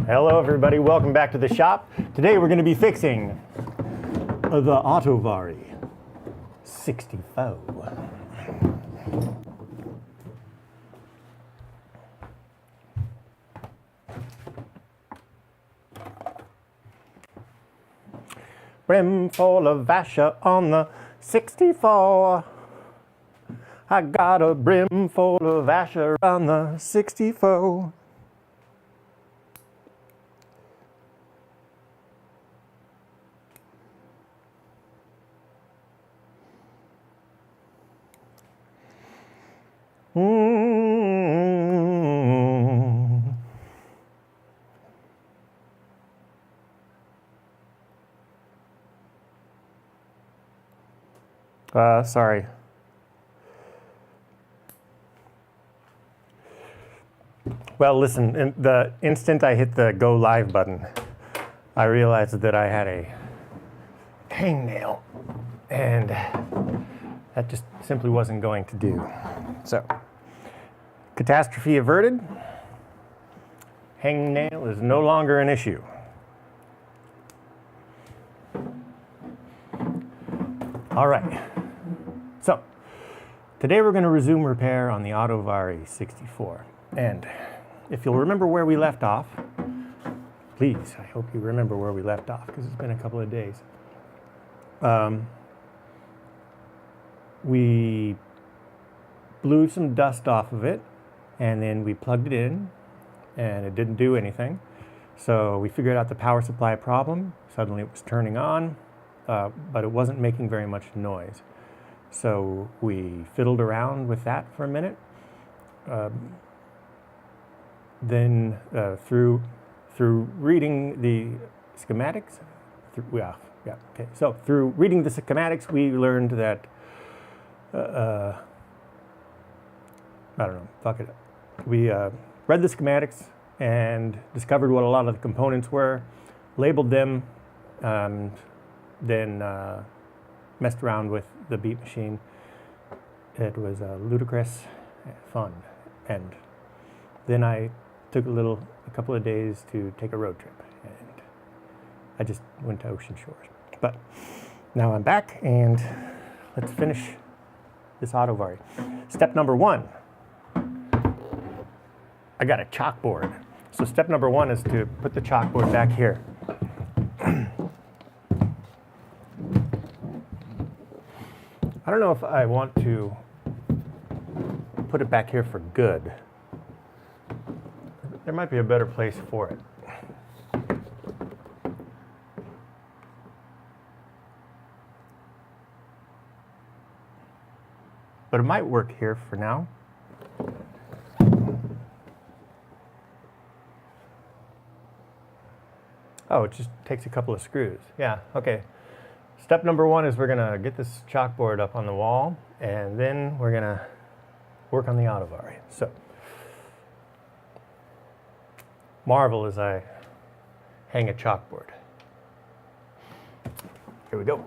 Hello everybody, welcome back to the shop. Today we're going to be fixing the AUTO-VARI 64. Brim full of Vasher on the 64. I got a brim full of Vasher on the 64. Sorry. Well, listen, in the instant I hit the go live button, I realized that I had a hangnail, and that just simply wasn't going to do. So, catastrophe averted. Hangnail is no longer an issue. All right. So, today we're going to resume repair on the AUTO-VARI 64. And if you'll remember where we left off, please, I hope you remember where we left off because it's been a couple of days. We blew some dust off of it, and then we plugged it in, and it didn't do anything. So we figured out the power supply problem. Suddenly it was turning on, but it wasn't making very much noise. So we fiddled around with that for a minute. Then through reading the schematics, So through reading the schematics, we learned that I don't know. Fuck it. We read the schematics and discovered what a lot of the components were, labeled them, and then messed around with the beat machine. It was ludicrous fun. And then I took a couple of days to take a road trip, and I just went to Ocean Shores. But now I'm back, and let's finish this AUTO-VARI. Step number one, I got a chalkboard. So step number one is to put the chalkboard back here. I don't know if I want to put it back here for good. There might be a better place for it. But it might work here for now. Oh, it just takes a couple of screws. Yeah, okay. Step number one is we're gonna get this chalkboard up on the wall, and then we're gonna work on the AUTO-VARI. So, marvel as I hang a chalkboard. Here we go.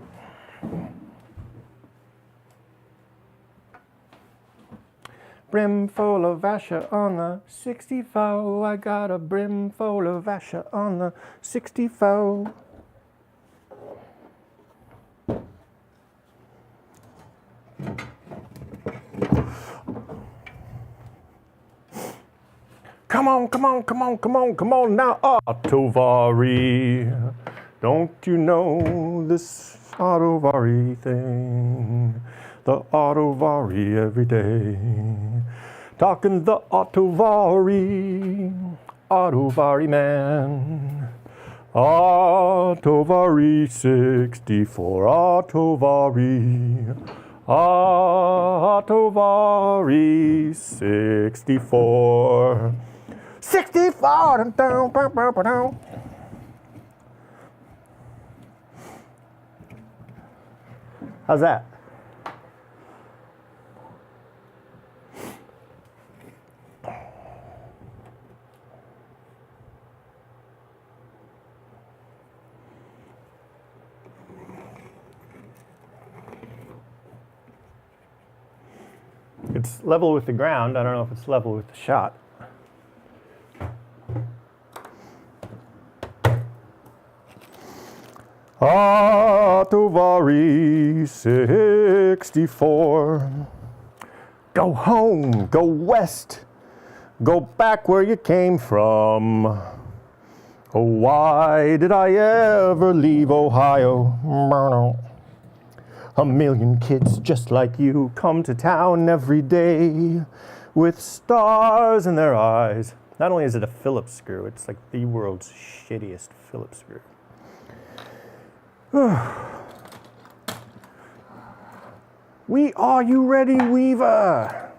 Brim full of Vasher on the 64. I got a brim full of Vasher on the 64. Come on, come on, come on, come on, come on now, AUTO-VARI. Don't you know this AUTO-VARI thing? The AUTO-VARI every day. Talking the AUTO-VARI, AUTO-VARI man. AUTO-VARI 64, AUTO-VARI. AUTO-VARI 64. 64! How's that? It's level with the ground. I don't know if it's level with the shot. AUTO-VARI 64. Go home, go west, go back where you came from. Oh, why did I ever leave Ohio? A million kids just like you come to town every day with stars in their eyes. Not only is it a Phillips screw, it's like the world's shittiest Phillips screw. Are you ready, Weaver?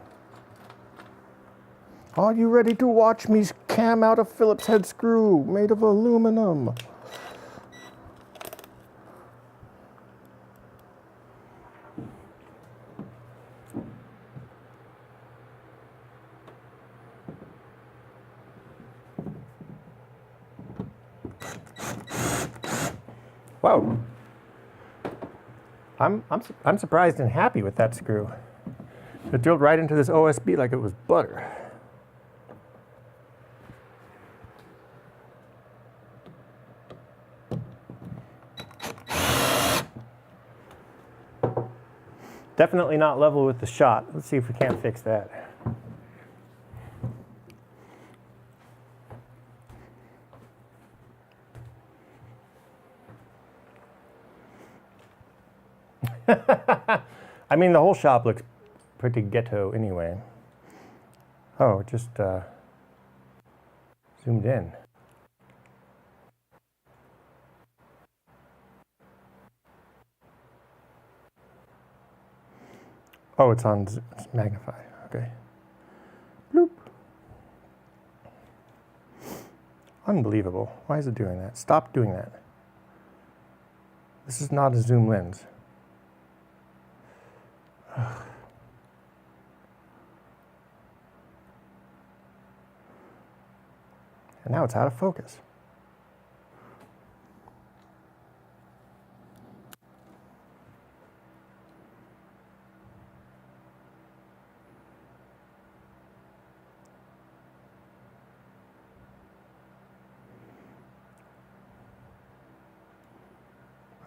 Are you ready to watch me cam out a Phillips head screw made of aluminum? Whoa. I'm surprised and happy with that screw. It drilled right into this OSB like it was butter. Definitely not level with the shot. Let's see if we can't fix that. I mean, the whole shop looks pretty ghetto anyway. Oh, it just zoomed in. Oh, it's magnified. Okay. Bloop. Unbelievable. Why is it doing that? Stop doing that. This is not a zoom lens. And now it's out of focus.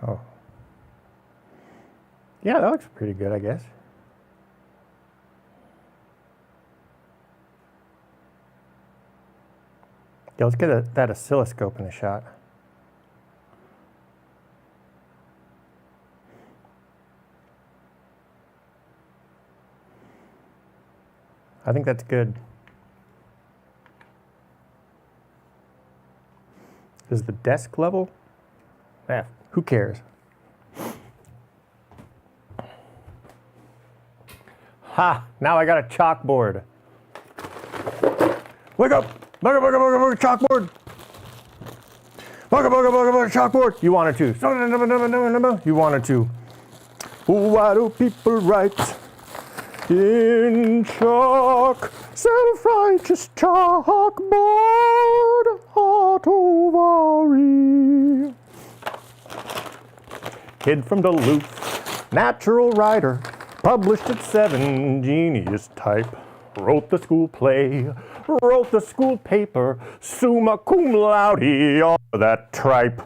Oh. Yeah, that looks pretty good, I guess. Yeah, let's get that oscilloscope in the shot. I think that's good. Is the desk level? Yeah, who cares? Ha! Now I got a chalkboard. Wake up! Bugger, bugger, bugger, bugger, chalkboard! Bugger, bugger, bugger, bugger, chalkboard! You wanted to. You wanted to. Why do people write in chalk? Self-righteous chalkboard. AUTO-VARI. Kid from Duluth, natural writer, published at 7, genius type. Wrote the school play, wrote the school paper, summa cum laude, all of that tripe.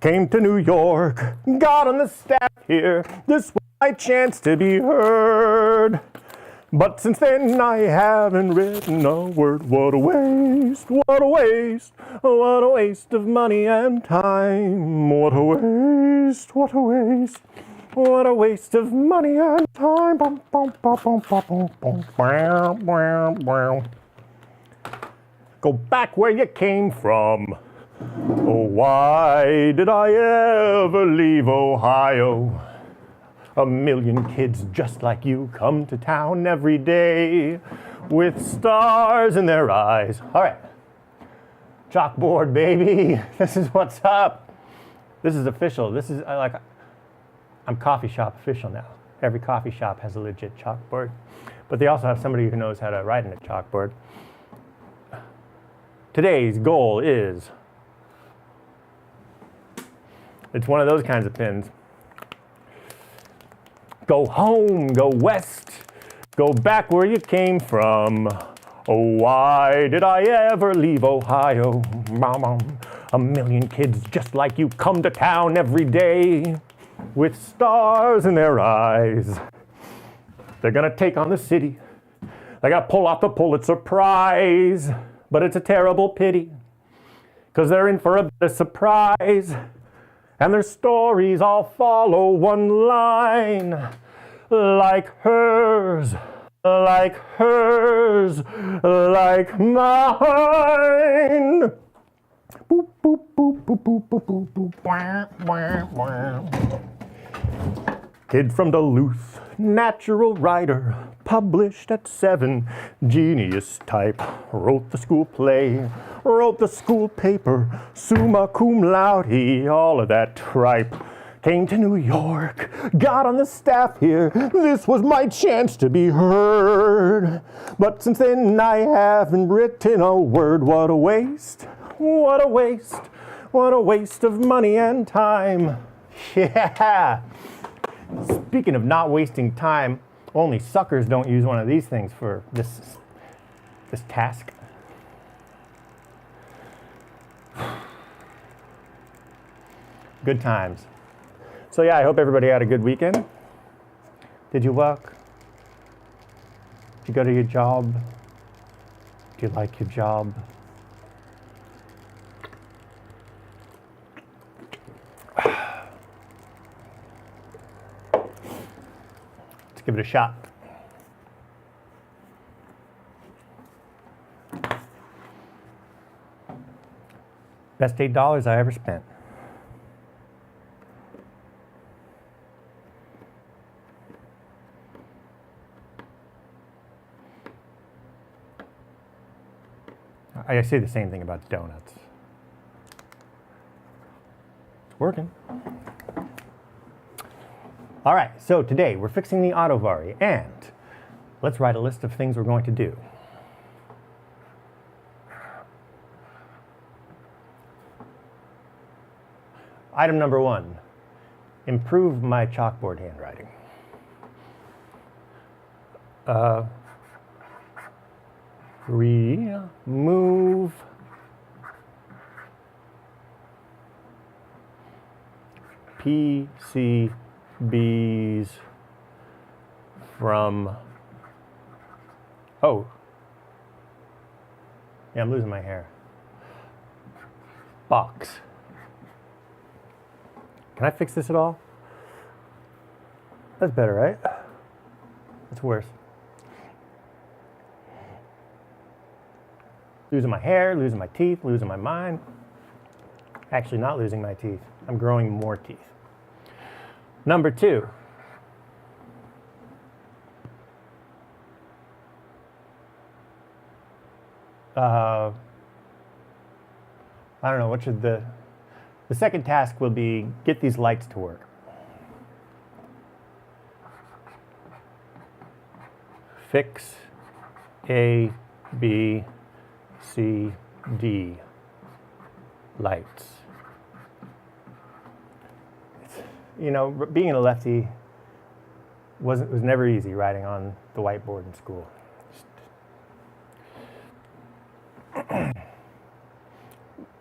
Came to New York, got on the staff here, this was my chance to be heard. But since then I haven't written a word. What a waste, what a waste, what a waste of money and time. What a waste, what a waste. What a waste of money and time. Go back where you came from. Oh, why did I ever leave Ohio? A million kids just like you come to town every day with stars in their eyes. All right. Chalkboard, baby. This is what's up. This is official. This is I'm coffee shop official now. Every coffee shop has a legit chalkboard, but they also have somebody who knows how to write in a chalkboard. Today's goal is, it's one of those kinds of pins. Go home, go west, go back where you came from. Oh, why did I ever leave Ohio? A million kids just like you come to town every day with stars in their eyes. They're gonna take on the city. They gotta pull off the Pulitzer Prize. But it's a terrible pity, 'cause they're in for a bit of surprise. And their stories all follow one line. Like hers, like hers, like mine. Boop, boop, boop, boop, boop, boop, boop, boop. Wah, wah, wah. Kid from Duluth, natural writer, published at 7, genius type. Wrote the school play, wrote the school paper, summa cum laude, all of that tripe. Came to New York, got on the staff here. This was my chance to be heard. But since then I haven't written a word. What a waste, what a waste, what a waste of money and time. Yeah. Speaking of not wasting time, only suckers don't use one of these things for this task. Good times. So yeah, I hope everybody had a good weekend. Did you work? Did you go to your job? Do you like your job? Let's give it a shot. Best $8 I ever spent. I say the same thing about donuts. It's working. All right, so today we're fixing the AUTO-VARI, and let's write a list of things we're going to do. Item number 1, improve my chalkboard handwriting. Remove PCBs from, oh, yeah, I'm losing my hair. Box. Can I fix this at all? That's better, right? That's worse. Losing my hair, losing my teeth, losing my mind. Actually not losing my teeth. I'm growing more teeth. Number 2. I don't know, what should the second task will be get these lights to work. Fix A, B, C, D lights. You know, being a lefty was never easy writing on the whiteboard in school.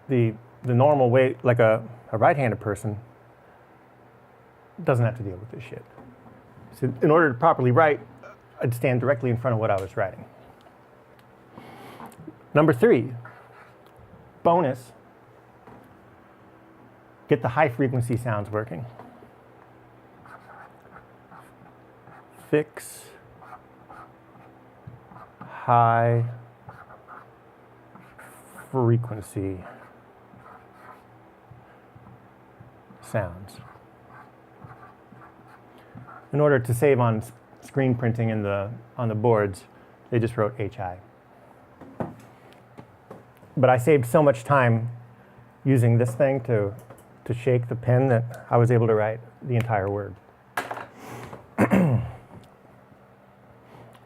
The normal way, like a right-handed person doesn't have to deal with this shit. So in order to properly write, I'd stand directly in front of what I was writing. Number 3, bonus, get the high frequency sounds working. Fix high frequency sounds. In order to save on screen printing on the boards, they just wrote HI. But I saved so much time using this thing to shake the pen that I was able to write the entire word.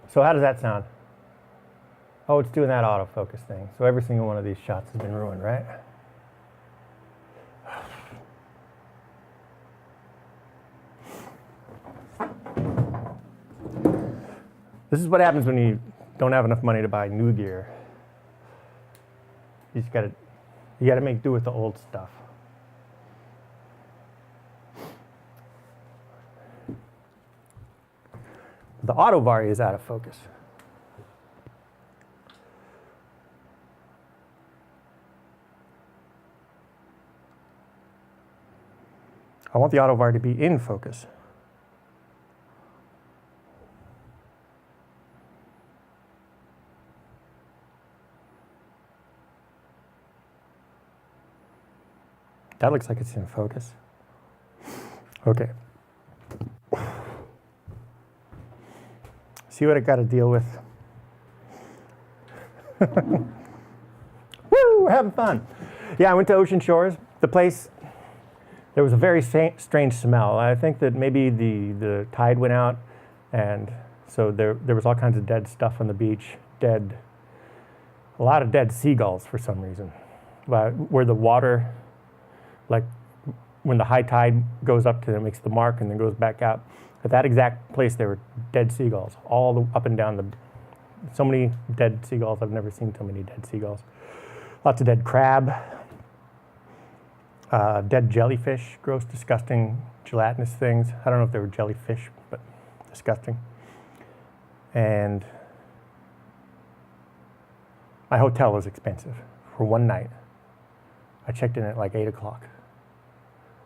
So how does that sound? Oh, it's doing that autofocus thing. So every single one of these shots has been ruined, right? This is what happens when you don't have enough money to buy new gear. You just gotta You got to make do with the old stuff. The AUTO-VARI is out of focus. I want the AUTO-VARI to be in focus. That looks like it's in focus. Okay. See what I got to deal with. Woo, we're having fun. Yeah, I went to Ocean Shores. The place, there was a very strange smell. I think that maybe the tide went out, and so there was all kinds of dead stuff on the beach. A lot of dead seagulls for some reason. Where the water, like when the high tide goes up to it, makes the mark and then goes back out. At that exact place, there were dead seagulls all up and down so many dead seagulls. I've never seen so many dead seagulls. Lots of dead crab, dead jellyfish, gross, disgusting, gelatinous things. I don't know if they were jellyfish, but disgusting. And my hotel was expensive for one night. I checked in at like 8 o'clock.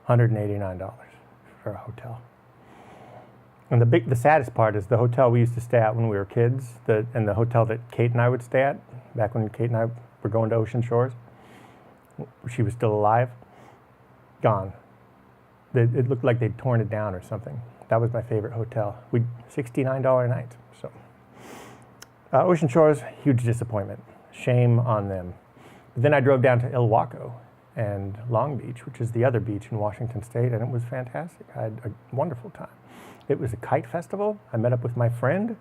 $189 for a hotel. And the saddest part is the hotel we used to stay at when we were kids, and the hotel that Kate and I would stay at, back when Kate and I were going to Ocean Shores. She was still alive. Gone. It looked like they'd torn it down or something. That was my favorite hotel. $69 a night. So, Ocean Shores, huge disappointment. Shame on them. But then I drove down to Ilwaco and Long Beach, which is the other beach in Washington State, and it was fantastic. I had a wonderful time. It was a kite festival. I met up with my friend.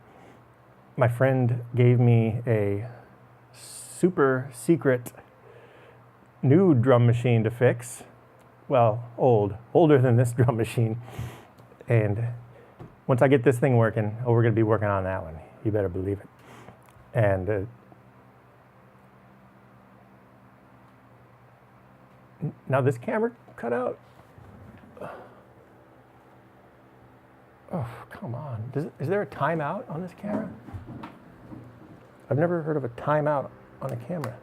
My friend gave me a super secret new drum machine to fix. Well, older than this drum machine. And once I get this thing working, we're going to be working on that one. You better believe it. And now this camera cut out. Oh, come on. Is there a timeout on this camera? I've never heard of a timeout on a camera.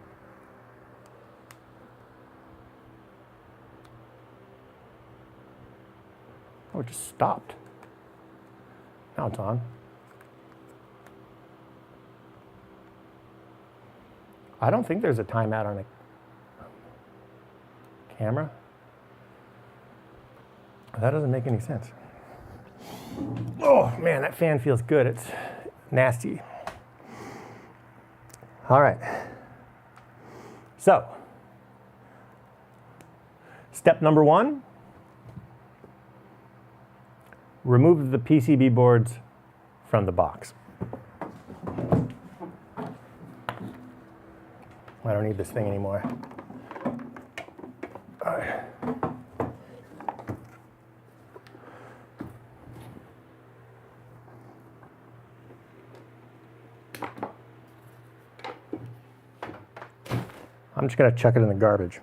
Oh, it just stopped. Now it's on. I don't think there's a timeout on a camera. That doesn't make any sense. Oh man, that fan feels good. It's nasty. All right. So, step number 1, remove the PCB boards from the box. I don't need this thing anymore. All right. I'm just going to chuck it in the garbage.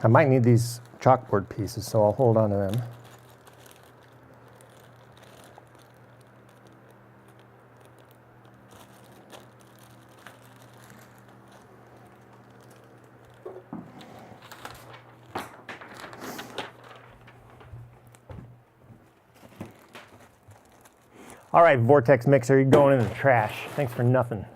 I might need these chalkboard pieces, so I'll hold on to them. All right, Vortex mixer, you're going in the trash. Thanks for nothing.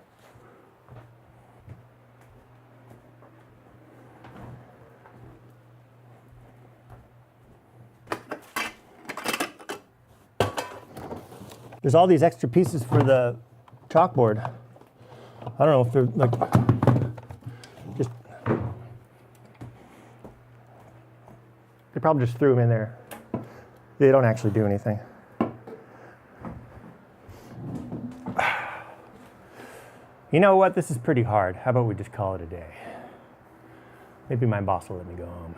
There's all these extra pieces for the chalkboard. I don't know if they're like, just, they probably just threw them in there. They don't actually do anything. You know what? This is pretty hard. How about we just call it a day? Maybe my boss will let me go home.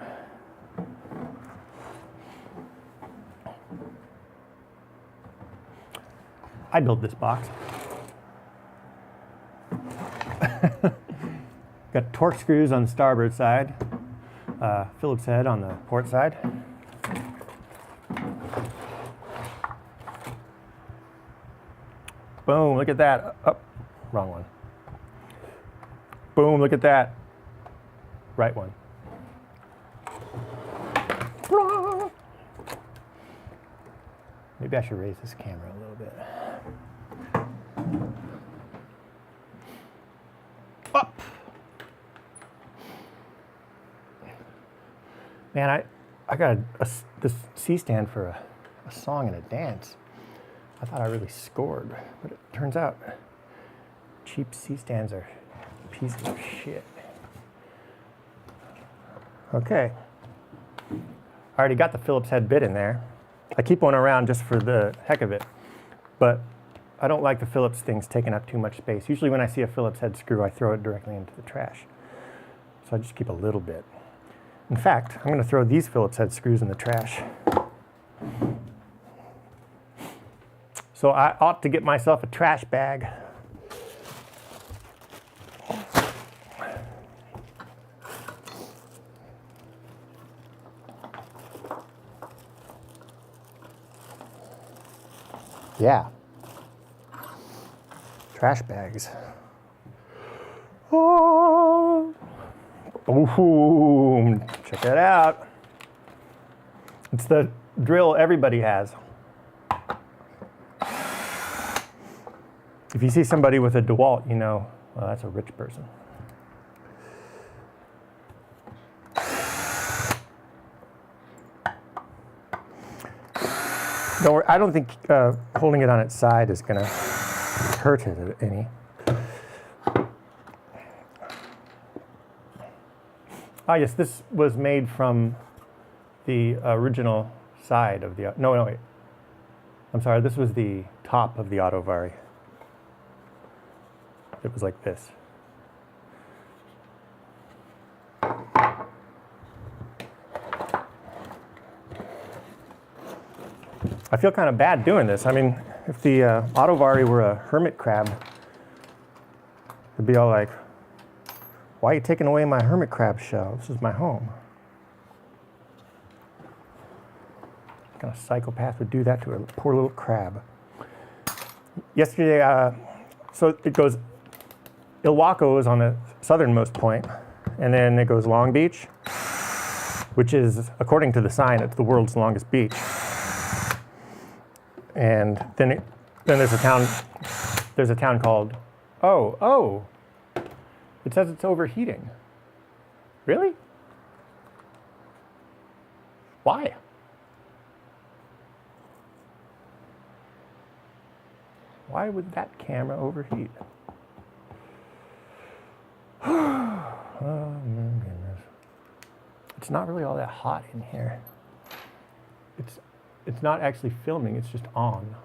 I built this box. Got torque screws on the starboard side, Phillips head on the port side. Boom, look at that. Oh, wrong one. Boom, look at that. Right one. Maybe I should raise this camera a little bit. Up. Man, I got this C-stand for a song and a dance. I thought I really scored, but it turns out cheap C-stands are pieces of shit. Okay. I already got the Phillips head bit in there. I keep one around just for the heck of it, but I don't like the Phillips things taking up too much space. Usually when I see a Phillips head screw, I throw it directly into the trash. So I just keep a little bit. In fact, I'm going to throw these Phillips head screws in the trash. So I ought to get myself a trash bag. Yeah. Trash bags. Oh. Ooh, check that out. It's the drill everybody has. If you see somebody with a DeWalt, you know, well, that's a rich person. Don't worry, I don't think holding it on its side is going to hurt it any. Ah, yes, this was made from the original side of the, no, wait. I'm sorry, this was the top of the AUTO-VARI. It was like this. I feel kind of bad doing this. I mean, if the AUTO-VARI were a hermit crab, it'd be all like, why are you taking away my hermit crab shell? This is my home. What kind of psychopath would do that to a poor little crab? Yesterday, so it goes, Ilwaco is on the southernmost point, and then it goes Long Beach, which is, according to the sign, it's the world's longest beach. And then there's a town called, oh, it says it's overheating. Really? Why? Why would that camera overheat? Oh my goodness. It's not really all that hot in here. It's not actually filming, it's just on.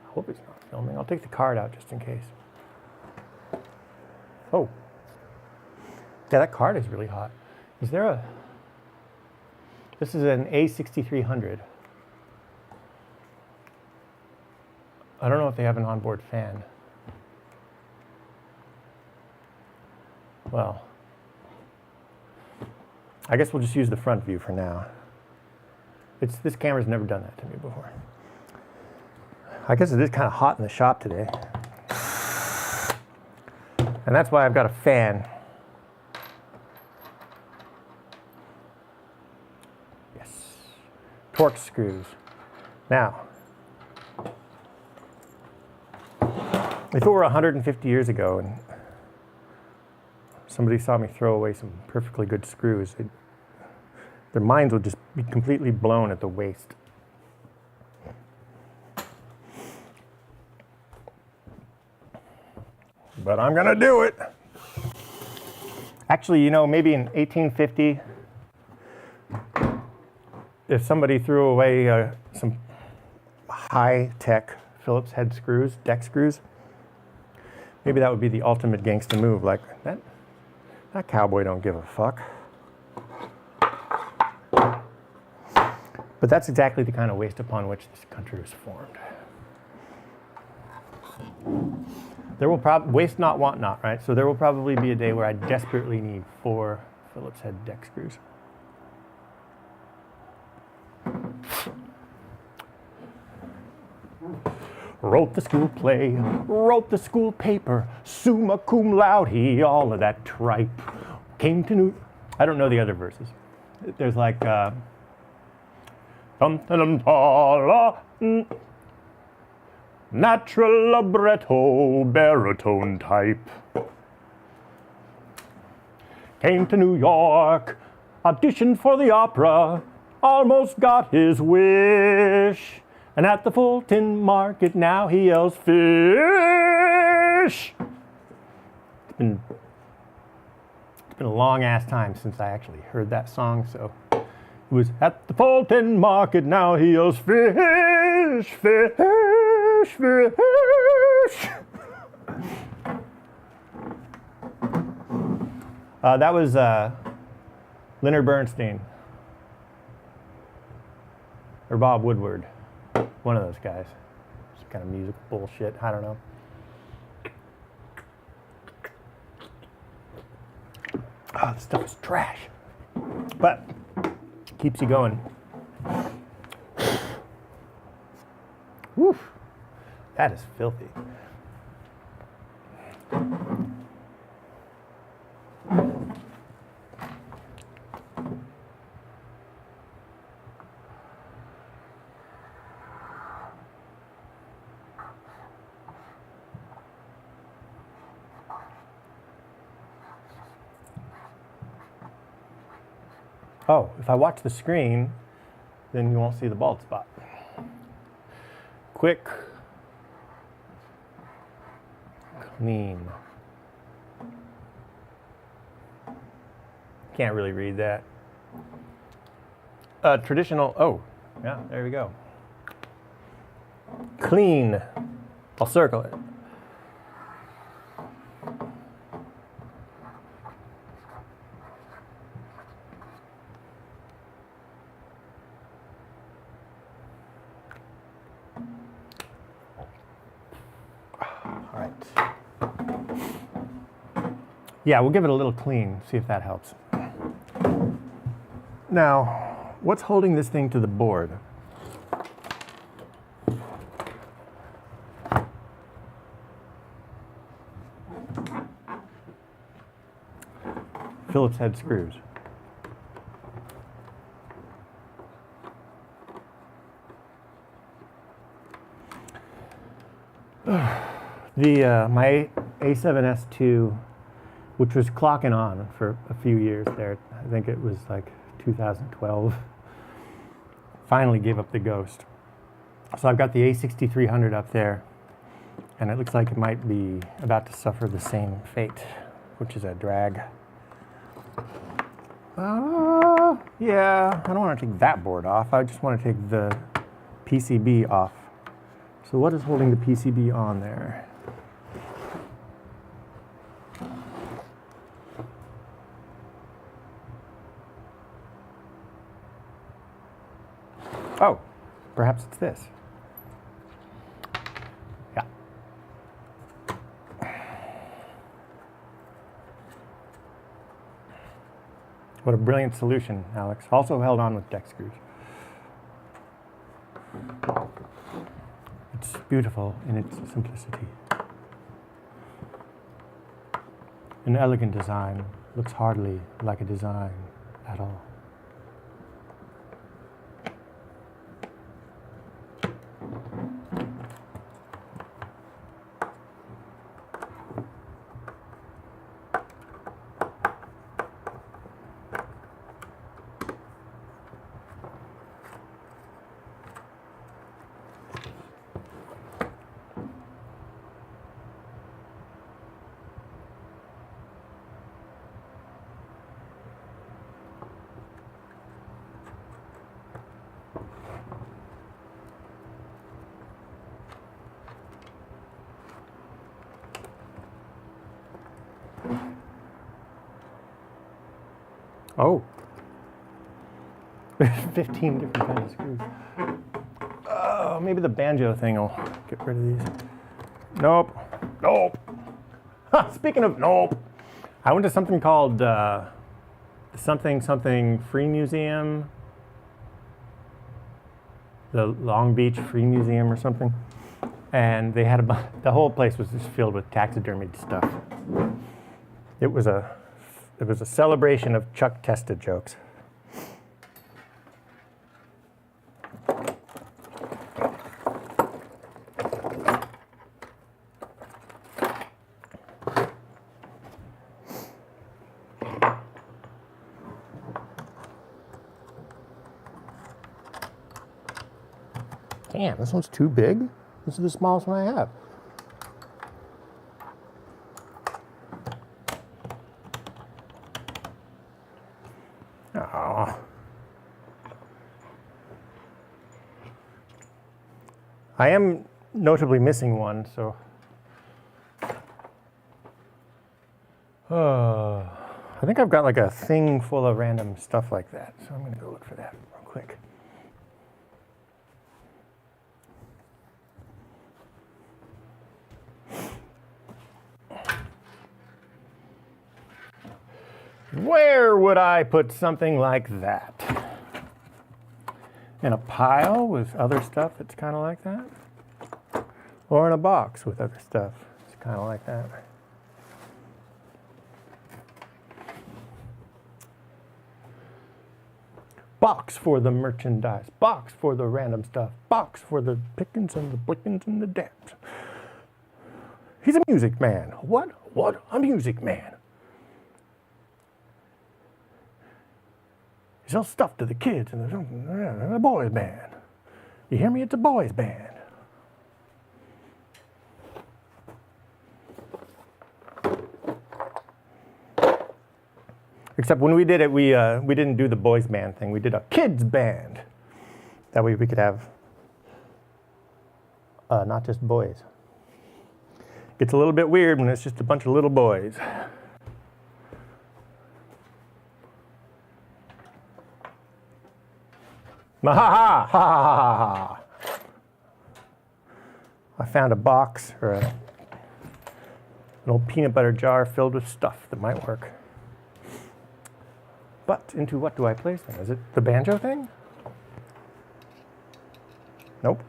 I hope it's not filming. I'll take the card out just in case. Oh. Yeah, that card is really hot. Is there a... This is an A6300. I don't know if they have an onboard fan. Well, I guess we'll just use the front view for now. This camera's never done that to me before. I guess it is kind of hot in the shop today. And that's why I've got a fan. Yes. Torque screws. Now, if it were 150 years ago and somebody saw me throw away some perfectly good screws, their minds would just be completely blown at the waste. But I'm gonna do it. Actually, you know, maybe in 1850, if somebody threw away some high-tech Phillips head screws, deck screws, maybe that would be the ultimate gangsta move. Like, that cowboy don't give a fuck. But that's exactly the kind of waste upon which this country was formed. There will probably, waste not, want not, right? So there will probably be a day where I desperately need 4 Phillips head deck screws. Wrote the school play, wrote the school paper, summa cum laude, all of that tripe. Came to New... I don't know the other verses. There's like... natural libretto, baritone type. Came to New York, auditioned for the opera, almost got his wish. And at the Fulton Market now he yells, fish! It's been a long ass time since I actually heard that song, so it was at the Fulton Market now he yells, fish, fish, fish! That was Leonard Bernstein, or Bob Woodward. One of those guys. Some kind of musical bullshit. I don't know. Oh, this stuff is trash. But keeps you going. Woof. That is filthy. Oh, if I watch the screen, then you won't see the bald spot. Quick, clean. Can't really read that. Traditional, oh, yeah, there we go. Clean, I'll circle it. Yeah, we'll give it a little clean, see if that helps. Now, what's holding this thing to the board? Phillips head screws. My A7S2, which was clocking on for a few years there. I think it was like 2012. Finally gave up the ghost. So I've got the A6300 up there, and it looks like it might be about to suffer the same fate, which is a drag. Yeah, I don't want to take that board off. I just want to take the PCB off. So what is holding the PCB on there? Oh, perhaps it's this. Yeah. What a brilliant solution, Alex. Also held on with deck screws. It's beautiful in its simplicity. An elegant design looks hardly like a design at all. Oh, 15 different kinds of screws. Oh, maybe the banjo thing will get rid of these. Nope, nope. Speaking of, nope. I went to something called something Free Museum. The Long Beach Free Museum or something. And they had the whole place was just filled with taxidermied stuff. It was a celebration of Chuck Testa jokes. Damn, this one's too big. This is the smallest one I have. Oh. I am notably missing one, so. I think I've got like a thing full of random stuff like that, so I'm gonna go look for that real quick. Where would I put something like that? In a pile with other stuff that's kind of like that? Or in a box with other stuff that's kind of like that? Box for the merchandise, box for the random stuff, box for the pickings and the blickings and the dance. He's a music man. What? What? A music man. He sells stuff to the kids and a boys band. You hear me? It's a boys band. Except when we did it, we didn't do the boys band thing. We did a kids band. That way we could have not just boys. Gets a little bit weird when it's just a bunch of little boys. Ha ha ha ha ha. I found a box or an old peanut butter jar filled with stuff that might work. But into what do I place them? Is it the banjo thing? Nope.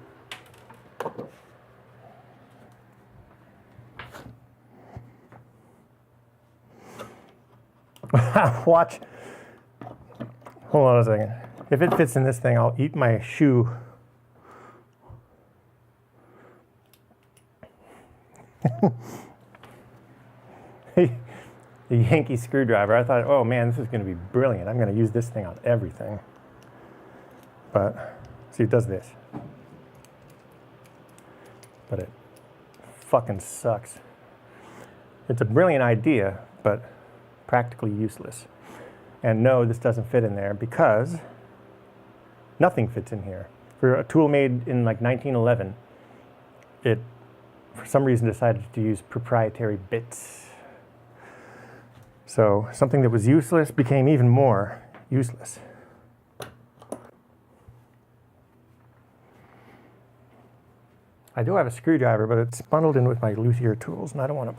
Watch. Hold on a second. If it fits in this thing, I'll eat my shoe. The Yankee screwdriver. I thought, oh man, this is going to be brilliant. I'm going to use this thing on everything. But, see, it does this. But it fucking sucks. It's a brilliant idea, but practically useless. And no, this doesn't fit in there because nothing fits in here. For a tool made in like 1911, it, for some reason, decided to use proprietary bits. So something that was useless became even more useless. I do have a screwdriver, but it's bundled in with my luthier tools, and I don't want to...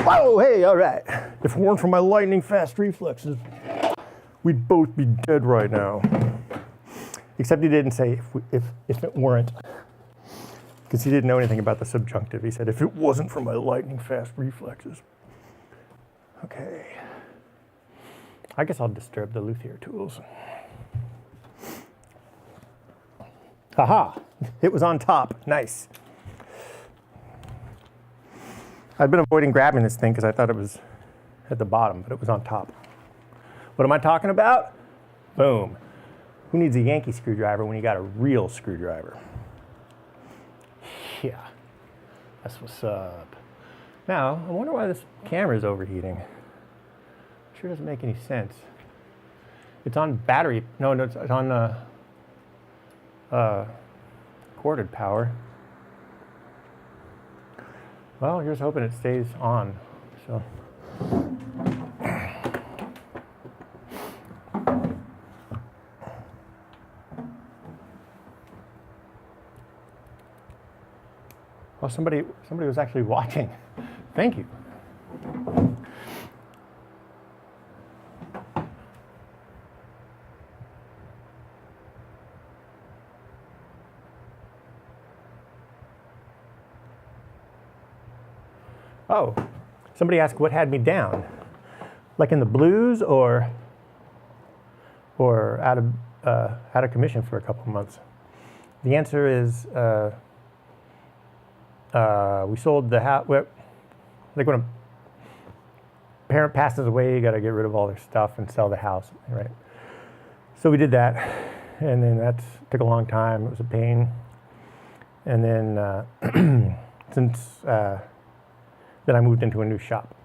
Whoa, hey, all right. If it weren't for my lightning fast reflexes, we'd both be dead right now. Except he didn't say if it weren't, because he didn't know anything about the subjunctive. He said, if it wasn't for my lightning fast reflexes. Okay. I guess I'll disturb the luthier tools. Haha, it was on top. Nice. I've been avoiding grabbing this thing because I thought it was at the bottom, but it was on top. What am I talking about? Boom. Who needs a Yankee screwdriver when you got a real screwdriver? Yeah, that's what's up. Now, I wonder why this camera is overheating. Sure doesn't make any sense. It's on battery. No, it's on corded power. Well, here's hoping it stays on. So. Oh, somebody was actually watching Thank you. Oh, somebody asked what had me down, like in the blues or out of commission for a couple of months. The answer is we sold the house. Like when a parent passes away, you got to get rid of all their stuff and sell the house, right? So we did that, and then that took a long time. It was a pain, and then since then I moved into a new shop,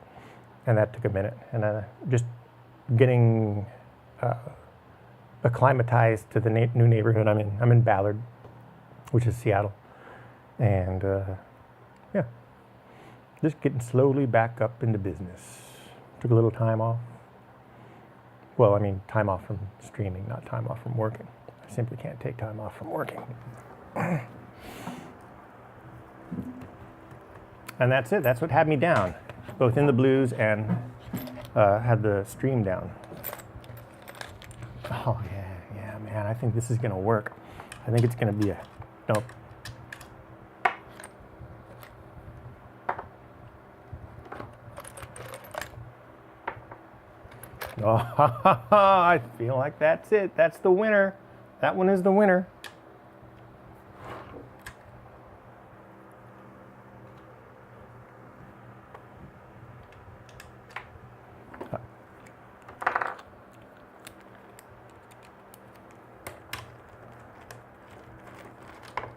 and that took a minute, and just getting acclimatized to the new neighborhood I'm in. I'm in Ballard, which is Seattle, and yeah, just getting slowly back up into business. Took a little time off. Well, I mean, time off from streaming, not time off from working. I simply can't take time off from working. And that's it. That's what had me down, both in the blues and had the stream down. Oh, yeah, man. I think this is going to work. I think it's going to be nope. Oh, I feel like that's it. That's the winner. That one is the winner.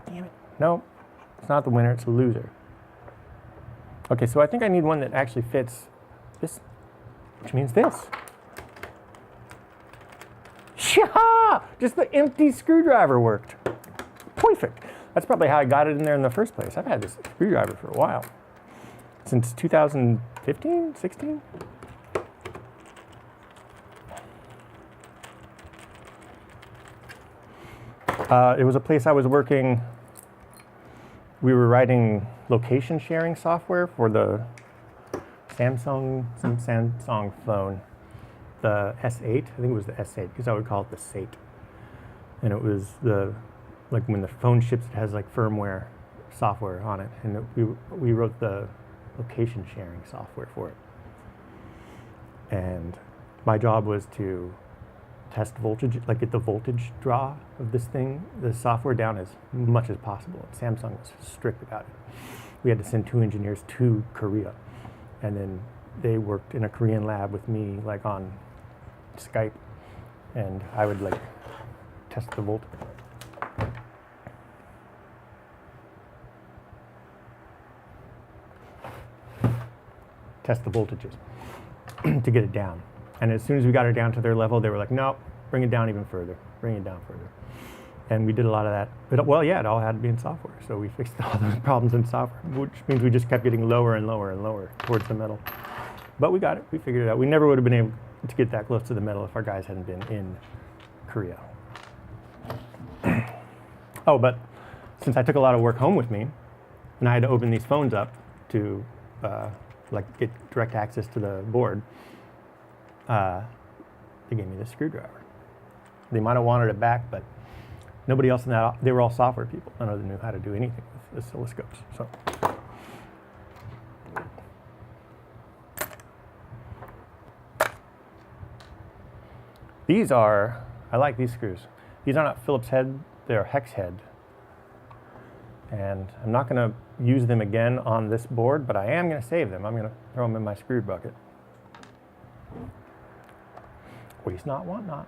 Damn it. No, it's not the winner. It's a loser. Okay, so I think I need one that actually fits this, which means this. Just the empty screwdriver worked. Perfect. That's probably how I got it in there in the first place. I've had this screwdriver for a while. Since 2015, 16? It was a place I was working. We were writing location sharing software for the Samsung phone. The S8, I think it was the S8, because I would call it the SATE. And it was like when the phone ships, it has like firmware software on it. And we wrote the location sharing software for it. And my job was to test voltage, like get the voltage draw of this thing, the software down as much as possible. And Samsung was strict about it. We had to send 2 engineers to Korea. And then they worked in a Korean lab with me, like on Skype, and I would like test the voltage. Test the voltages to get it down. And as soon as we got it down to their level, they were like, nope, bring it down even further, bring it down further. And we did a lot of that. But, well, yeah, it all had to be in software. So we fixed all those problems in software, which means we just kept getting lower and lower and lower towards the metal. But we got it. We figured it out. We never would have been able to get that close to the metal if our guys hadn't been in Korea. Oh, but since I took a lot of work home with me, and I had to open these phones up to like get direct access to the board, they gave me this screwdriver. They might have wanted it back, but nobody else in that, they were all software people. None of them knew how to do anything with oscilloscopes. So. These are, I like these screws. These are not Phillips head, they're hex head. And I'm not going to use them again on this board, but I am going to save them. I'm going to throw them in my screw bucket. Waste not, want not.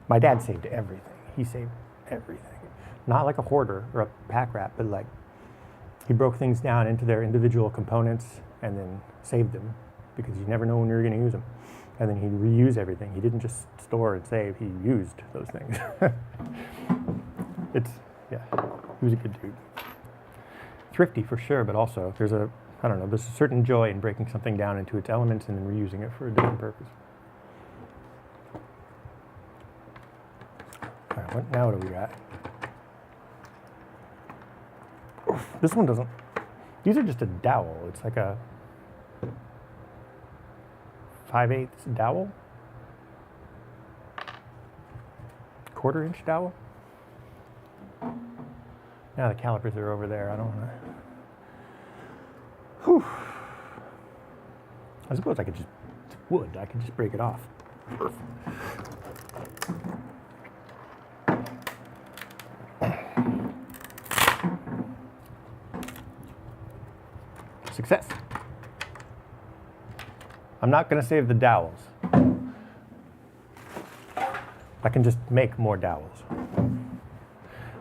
My dad saved everything. He saved everything. Not like a hoarder or a pack rat, but like he broke things down into their individual components and then saved them because you never know when you're going to use them. And then he'd reuse everything. He didn't just store and save, he used those things. Yeah, he was a good dude. Thrifty for sure, but also there's a certain joy in breaking something down into its elements and then reusing it for a different purpose. All right, now what do we got? This one doesn't. These are just a dowel. It's like a 5/8 dowel. 1/4 inch dowel. Now the calipers are over there. I don't want to. Whew. I suppose I could just, it's wood, I could just break it off. Success. I'm not going to save the dowels. I can just make more dowels.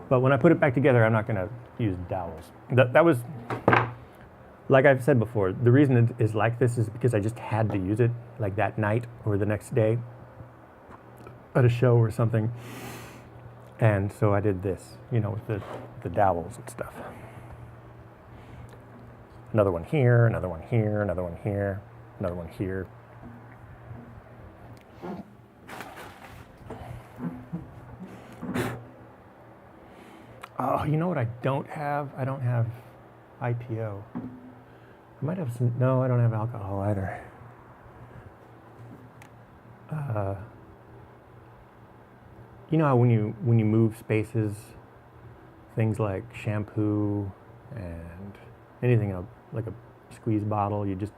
But when I put it back together, I'm not going to use dowels. That was, like I've said before, the reason it is like this is because I just had to use it like that night or the next day at a show or something. And so I did this, you know, with the dowels and stuff. Another one here, another one here, another one here, another one here. Oh, you know what I don't have? I don't have IPO. I might have some, no, I don't have alcohol either. You know how when you move spaces, things like shampoo and anything like a squeeze bottle, you just,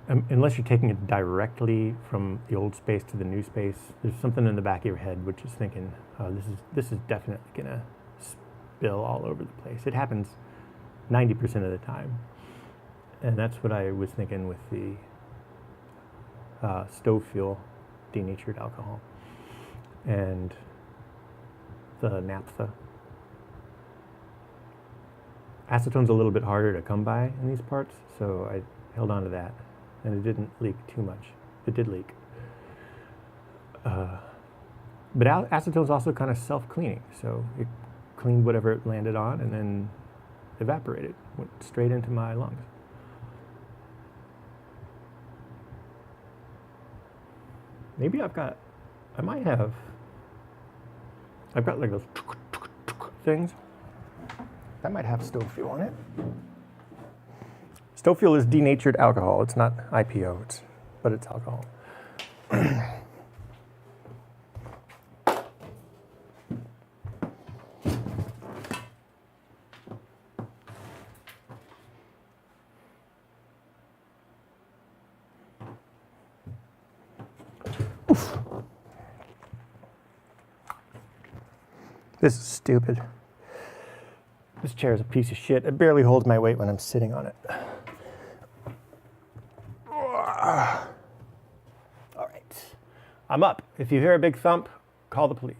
unless you're taking it directly from the old space to the new space, there's something in the back of your head which is thinking, oh, this is definitely gonna spill all over the place. It happens 90% of the time. And that's what I was thinking with the stove fuel denatured alcohol and the naphtha. Acetone's a little bit harder to come by in these parts, so I held on to that, and it didn't leak too much. It did leak. But acetone's also kind of self-cleaning, so it cleaned whatever it landed on and then evaporated, went straight into my lungs. Maybe I've got like those things. That might have stove fuel on it. Stove fuel is denatured alcohol. It's not IPO, but it's alcohol. Oof. This is stupid. This chair is a piece of shit. It barely holds my weight when I'm sitting on it. All right. I'm up. If you hear a big thump, call the police.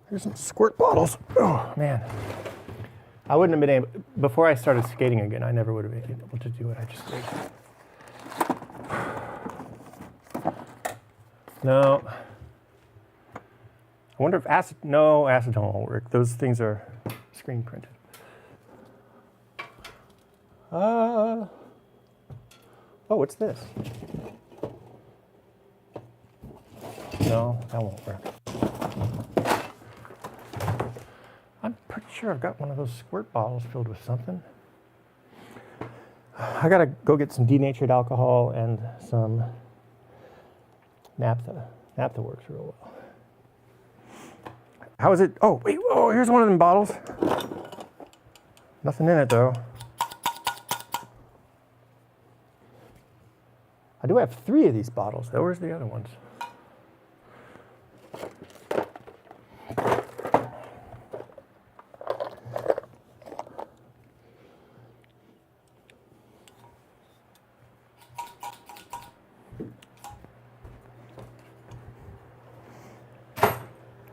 Here's some squirt bottles. Oh, man. I wouldn't have been able, before I started skating again, I never would have been able to do what I just did. No. I wonder if acetone won't work. Those things are screen printed. Oh, what's this? No, that won't work. I'm pretty sure I've got one of those squirt bottles filled with something. I gotta go get some denatured alcohol and some naphtha. Naphtha works real well. How is it? Oh, wait, whoa, here's one of them bottles. Nothing in it though. I do have 3 of these bottles though. Where's the other ones?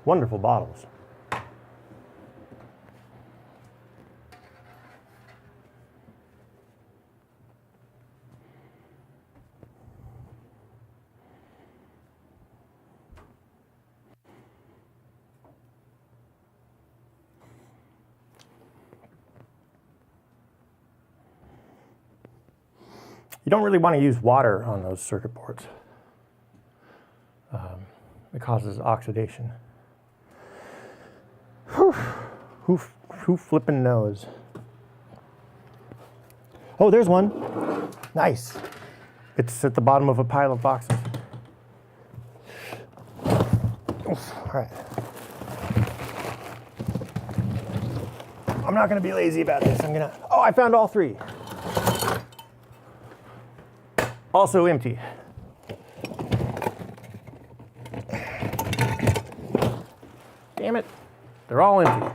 Wonderful bottles. You don't really want to use water on those circuit boards. It causes oxidation. Whew. Who flippin' knows? Oh, there's one. Nice. It's at the bottom of a pile of boxes. Oof. All right. I'm not going to be lazy about this. Oh, I found all three. Also empty. Damn it. They're all empty.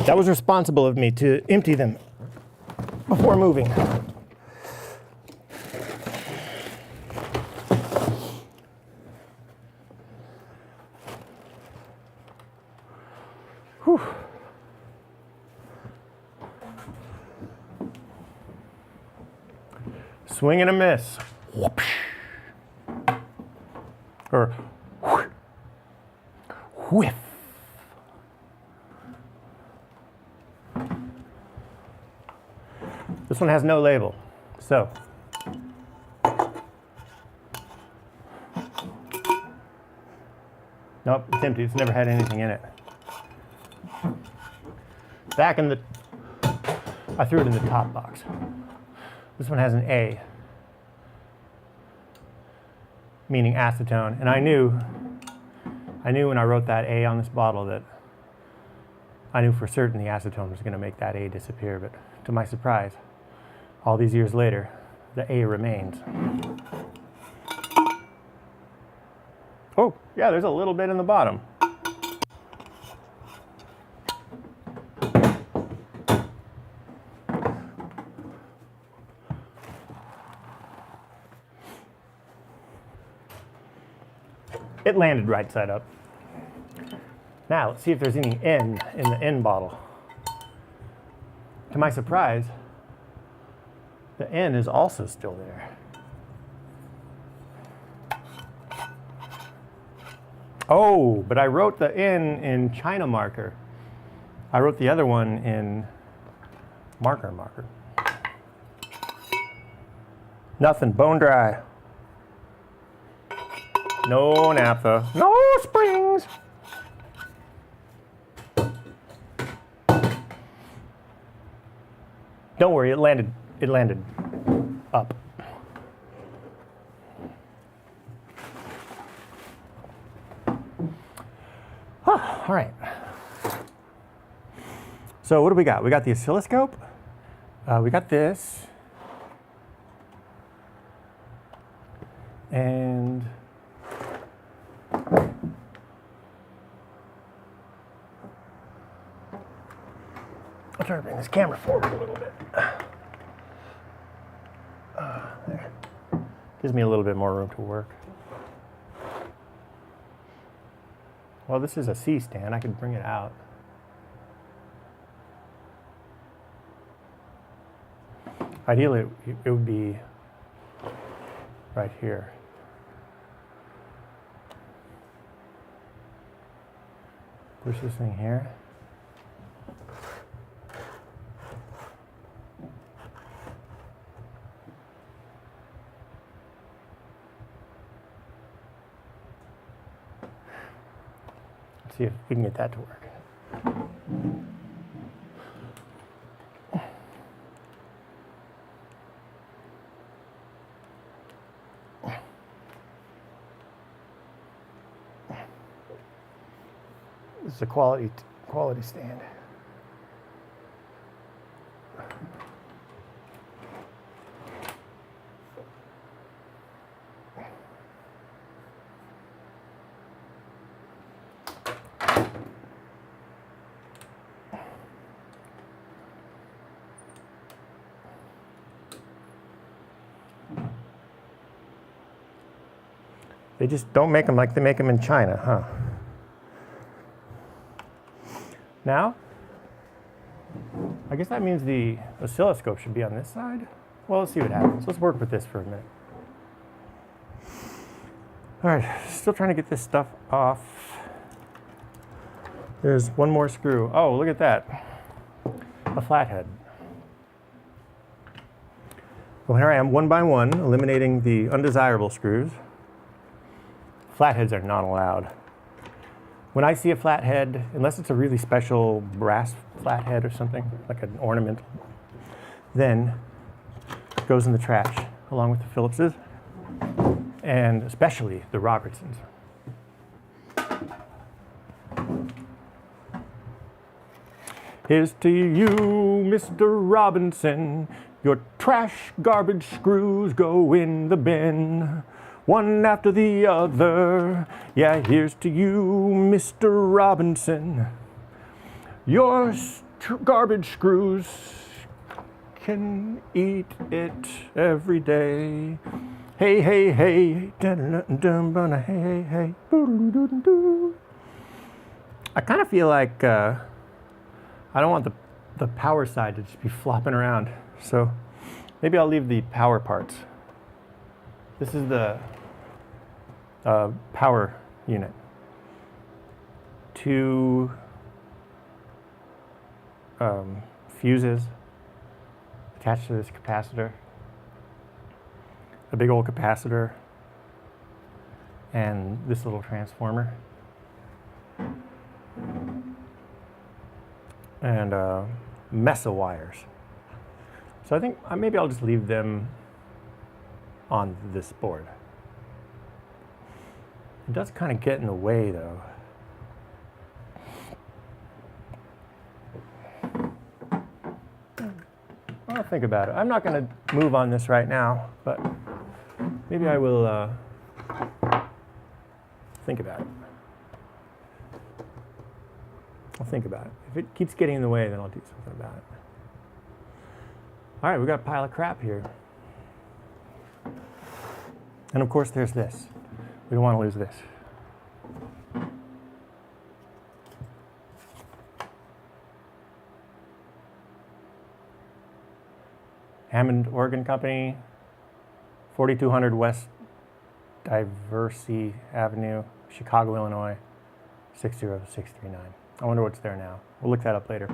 That was responsible of me to empty them before moving. Whew. Swing and a miss. Or whiff. This one has no label, so nope, it's empty. It's never had anything in it. Back in the, I threw it in the top box. This one has an A, meaning acetone, and I knew when I wrote that A on this bottle that I knew for certain the acetone was going to make that A disappear, but to my surprise, all these years later, the A remains. Oh, yeah, there's a little bit in the bottom. It landed right side up. Now, let's see if there's any N in the N bottle. To my surprise, the N is also still there. Oh, but I wrote the N in China marker. I wrote the other one in marker. Nothing, bone dry. No naphtha, no springs. Don't worry, it landed up. All right. So what do we got? We got the oscilloscope. We got this. And I'll try to bring this camera forward a little bit. There. Gives me a little bit more room to work. Well, this is a C stand. I could bring it out. Ideally, it would be right here. Push this thing here. Let's see if we can get that to work. This is a quality stand. They just don't make them like they make them in China, huh? Now, I guess that means the oscilloscope should be on this side. Well, let's see what happens. Let's work with this for a minute. All right, still trying to get this stuff off. There's one more screw. Oh, look at that. A flathead. Well, here I am, one by one, eliminating the undesirable screws. Flatheads are not allowed. When I see a flathead, unless it's a really special brass flathead or something, like an ornamental, then it goes in the trash, along with the Phillipses, and especially the Robertsons. Here's to you, Mr. Robinson. Your trash garbage screws go in the bin, one after the other. Yeah, here's to you, Mr. Robinson. Your garbage screws can eat it every day. Hey, hey, hey, hey, hey, hey. I kind of feel like I don't want the power side to just be flopping around. So maybe I'll leave the power parts. This is the power unit. Two fuses attached to this capacitor. A big old capacitor. And this little transformer. And a mess of wires. So I think maybe I'll just leave them on this board. It does kind of get in the way though. I'll think about it. I'm not going to move on this right now, but maybe I will think about it. I'll think about it. If it keeps getting in the way, then I'll do something about it. All right, we've got a pile of crap here. And of course, there's this. We don't want to lose this. Hammond Organ Company, 4200 West Diversey Avenue, Chicago, Illinois, 60639. I wonder what's there now. We'll look that up later.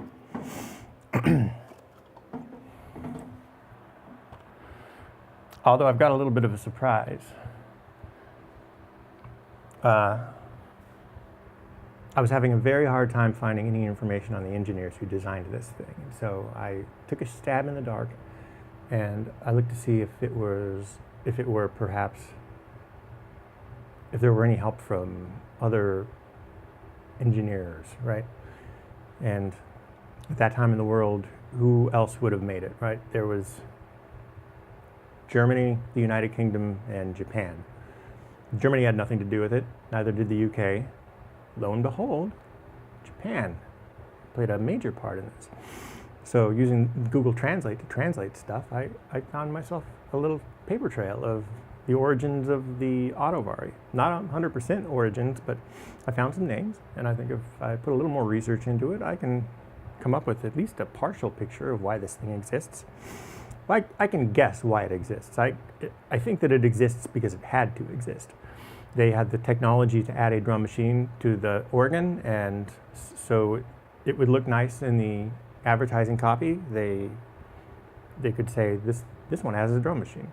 Although I've got a little bit of a surprise. I was having a very hard time finding any information on the engineers who designed this thing. And so I took a stab in the dark and I looked to see if there were any help from other engineers, right? And at that time in the world, who else would have made it, right? There was Germany, the United Kingdom, and Japan. Germany had nothing to do with it, neither did the UK. Lo and behold, Japan played a major part in this. So using Google Translate to translate stuff, I found myself a little paper trail of the origins of the AUTO-VARI. Not 100% origins, but I found some names, and I think if I put a little more research into it, I can come up with at least a partial picture of why this thing exists. I can guess why it exists. I think that it exists because it had to exist. They had the technology to add a drum machine to the organ, and so it would look nice in the advertising copy. They could say this one has a drum machine,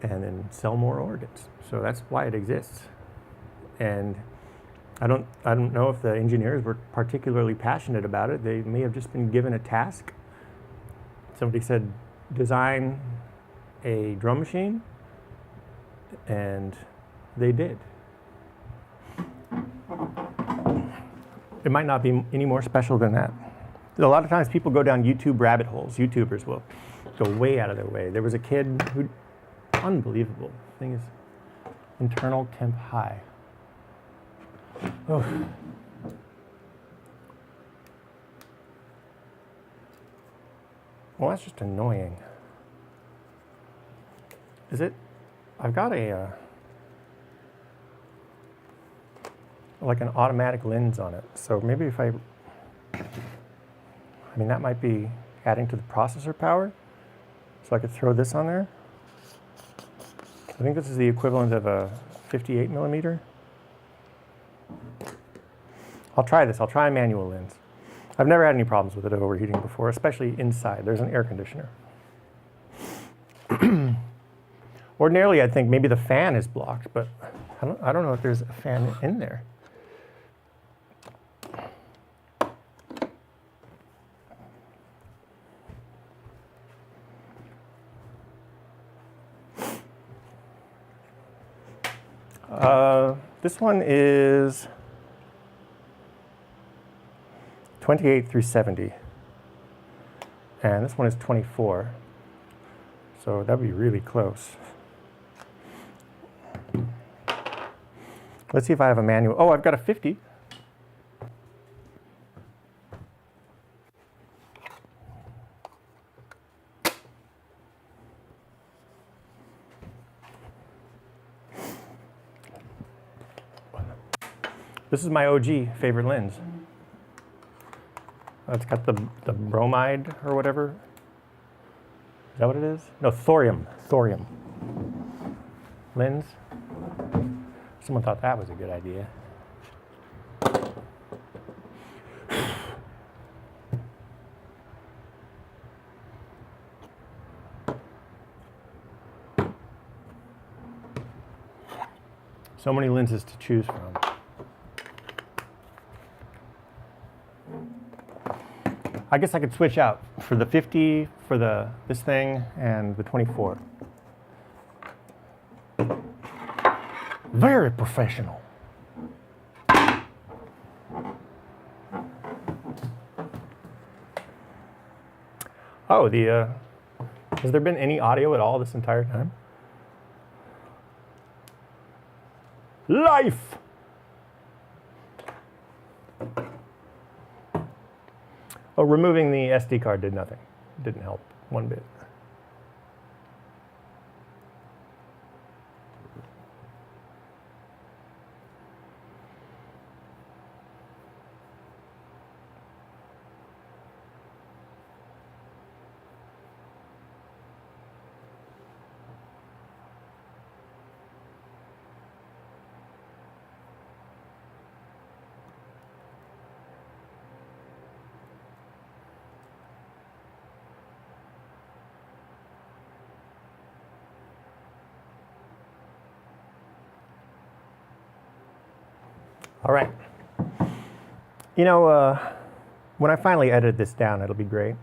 and then sell more organs. So that's why it exists. And I don't know if the engineers were particularly passionate about it. They may have just been given a task. Somebody said, design a drum machine, and they did. It might not be any more special than that. A lot of times people go down YouTube rabbit holes. YouTubers will go way out of their way. There was a kid who, unbelievable, thing is internal temp high. Oh. Well, that's just annoying. Is it? I've got a like an automatic lens on it. So maybe if I mean, that might be adding to the processor power. So I could throw this on there. I think this is the equivalent of a 58 millimeter. I'll try this. I'll try a manual lens. I've never had any problems with it overheating before, especially inside. There's an air conditioner. Ordinarily, I'd think maybe the fan is blocked, but I don't know if there's a fan in there. This one is 28 through 70, and this one is 24, so that would be really close. Let's see if I have a manual. Oh, I've got a 50. This is my OG favorite lens. It's got the bromide or whatever. Is that what it is? No, thorium. Thorium lens. Someone thought that was a good idea. So many lenses to choose from. I guess I could switch out for the 50, for this thing, and the 24. Very professional. Oh, has there been any audio at all this entire time? Life! Oh, removing the SD card did nothing. Didn't help one bit. All right. You know, when I finally edit this down, it'll be great.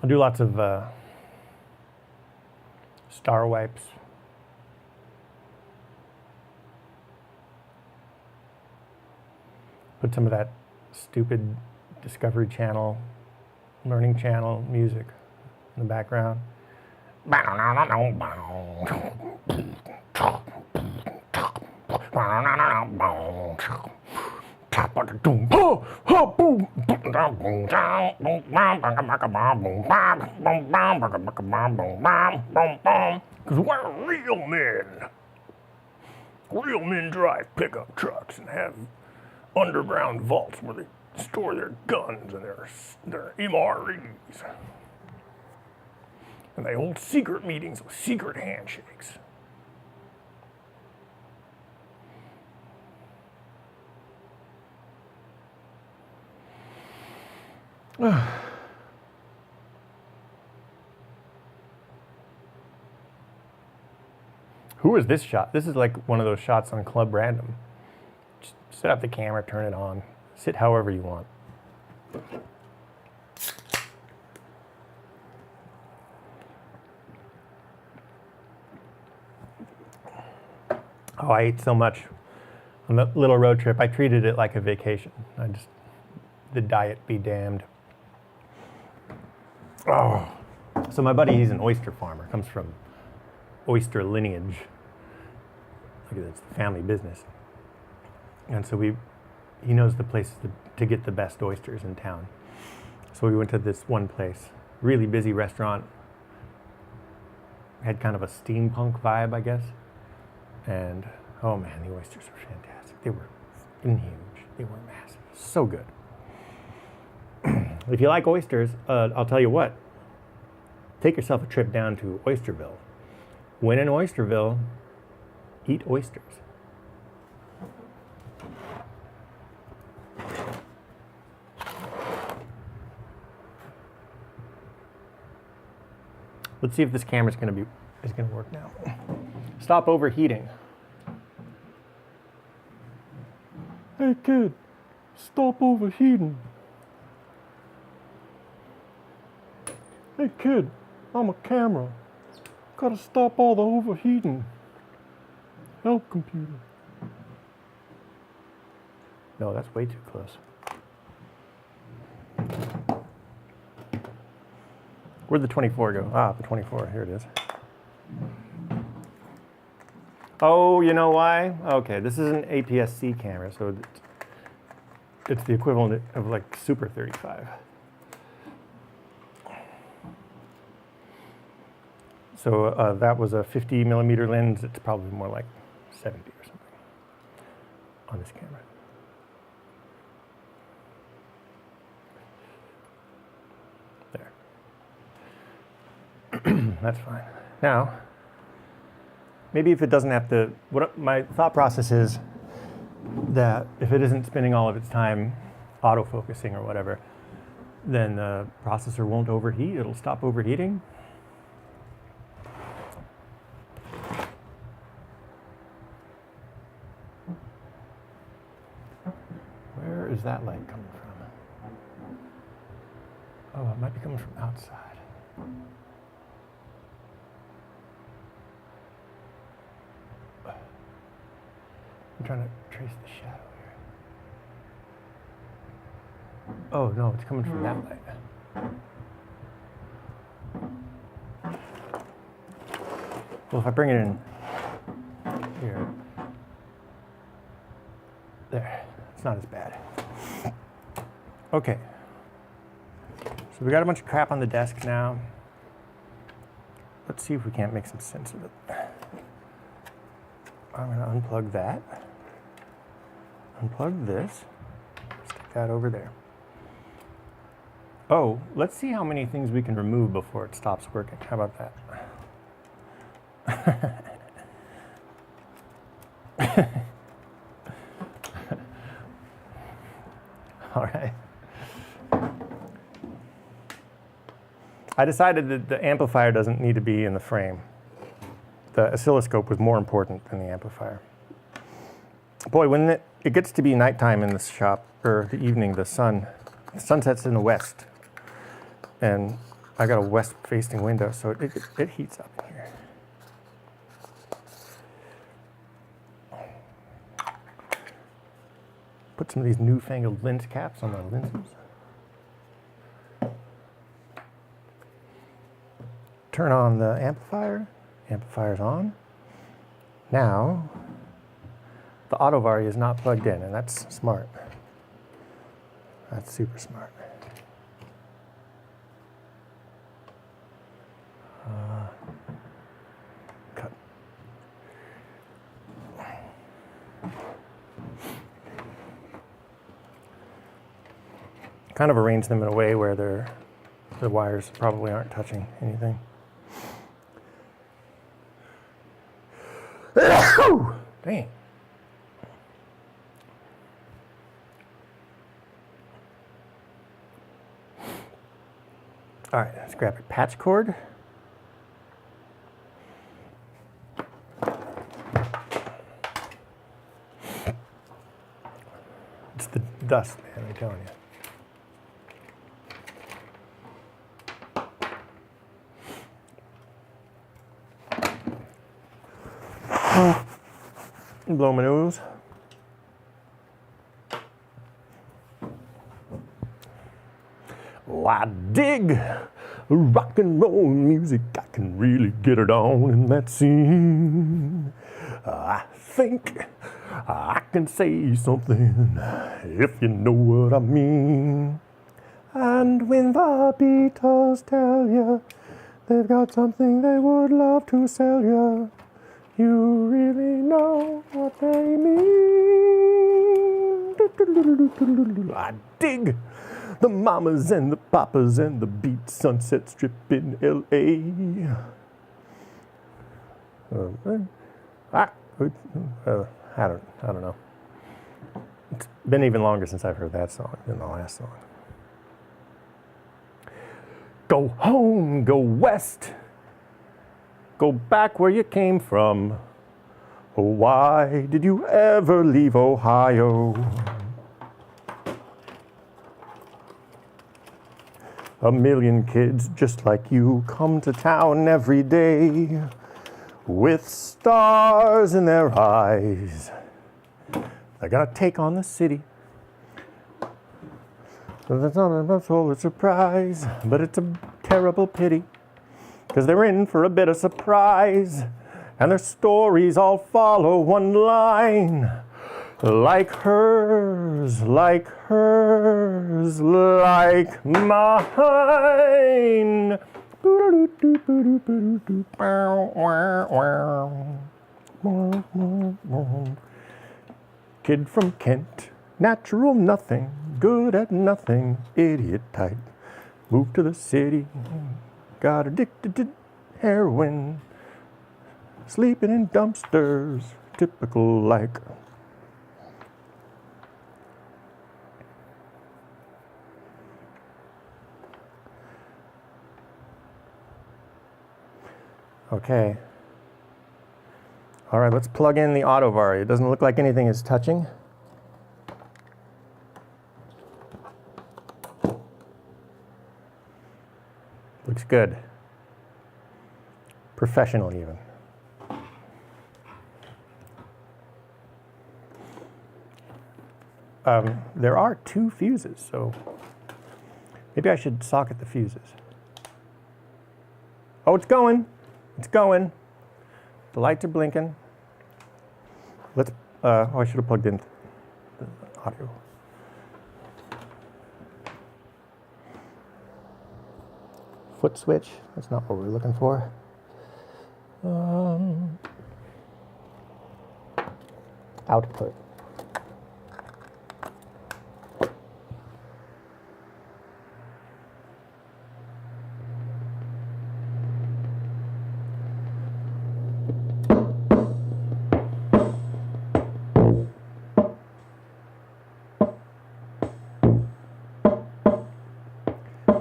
I'll do lots of star wipes. Put some of that stupid Discovery Channel, Learning Channel music in the background. Because we're real men. Real men drive pickup trucks and have underground vaults where they store their guns and their MREs. And they hold secret meetings with secret handshakes. Who is this shot? This is like one of those shots on Club Random. Just set up the camera, turn it on. Sit however you want. Oh, I ate so much on that little road trip. I treated it like a vacation. The diet be damned. Oh, so my buddy, he's an oyster farmer. Comes from oyster lineage. Look at this, the family business. And so he knows the place to get the best oysters in town. So we went to this one place, really busy restaurant. Had kind of a steampunk vibe, I guess. And oh man, the oysters were fantastic. They were fucking huge. They were massive. So good. If you like oysters, I'll tell you what. Take yourself a trip down to Oysterville. When in Oysterville, eat oysters. Let's see if this camera's gonna work now. Stop overheating. Hey kid, stop overheating. Hey kid, I'm a camera. Gotta stop all the overheating. Help, computer. No, that's way too close. Where'd the 24 go? Ah, the 24, here it is. Oh, you know why? Okay, this is an APS-C camera, so it's the equivalent of like Super 35. So that was a 50 millimeter lens. It's probably more like 70 or something on this camera. There. That's fine. Now, maybe if it doesn't have to, my thought process is that if it isn't spending all of its time autofocusing or whatever, then the processor won't overheat. It'll stop overheating. Where is that light coming from? Oh, it might be coming from outside. I'm trying to trace the shadow here. Oh, no, it's coming from that light. Well, if I bring it in here, there, it's not as bad. Okay. So we got a bunch of crap on the desk now. Let's see if we can't make some sense of it. I'm going to unplug that. Unplug this. Stick that over there. Oh, let's see how many things we can remove before it stops working. How about that? All right. I decided that the amplifier doesn't need to be in the frame. The oscilloscope was more important than the amplifier. Boy, when it gets to be nighttime in this shop, or the evening, the sun sets in the west. And I got a west-facing window, so it heats up in here. Put some of these newfangled lens caps on the lenses. Turn on the amplifier. Amplifier's on. Now, the AUTO-VARI is not plugged in, and that's smart. That's super smart. Cut. Kind of arrange them in a way where the wires probably aren't touching anything. Dang. All right, let's grab a patch cord. It's the dust, man, I'm telling you. Blow my nose. Oh, I dig rock and roll music. I can really get it on in that scene. I think I can say something if you know what I mean. And when the Beatles tell you they've got something they would love to sell you, you really know what they mean. I dig the mamas and the papas and the beat Sunset Strip in L.A. I don't know. It's been even longer since I've heard that song than the last song. Go home, go west, go back where you came from. Oh, why did you ever leave Ohio? A million kids just like you come to town every day with stars in their eyes. They're gonna take on the city. That's not a total surprise, but it's a terrible pity, 'cause they're in for a bit of surprise. And their stories all follow one line. Like hers, like hers, like mine. Kid from Kent, natural nothing, good at nothing, idiot type. Moved to the city, got addicted to heroin. Sleeping in dumpsters, typical like. Okay. All right, let's plug in the AUTO-VARI. It doesn't look like anything is touching. Looks good. Professional even. There are 2 fuses, so maybe I should socket the fuses. Oh, it's going. It's going. The lights are blinking. Let's, oh, I should have plugged in the audio. Foot switch, that's not what we're looking for. Output.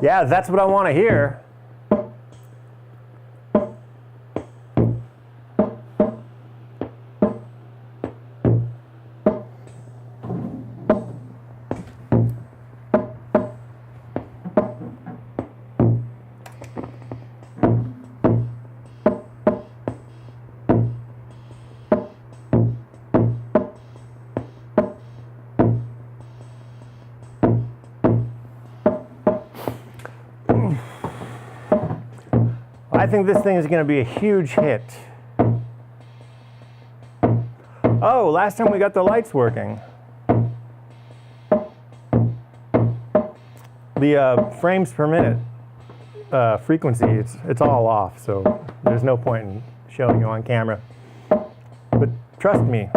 Yeah, that's what I want to hear. I think this thing is going to be a huge hit. Oh, last time we got the lights working. The frames per minute frequency, it's all off, so there's no point in showing you on camera. But trust me.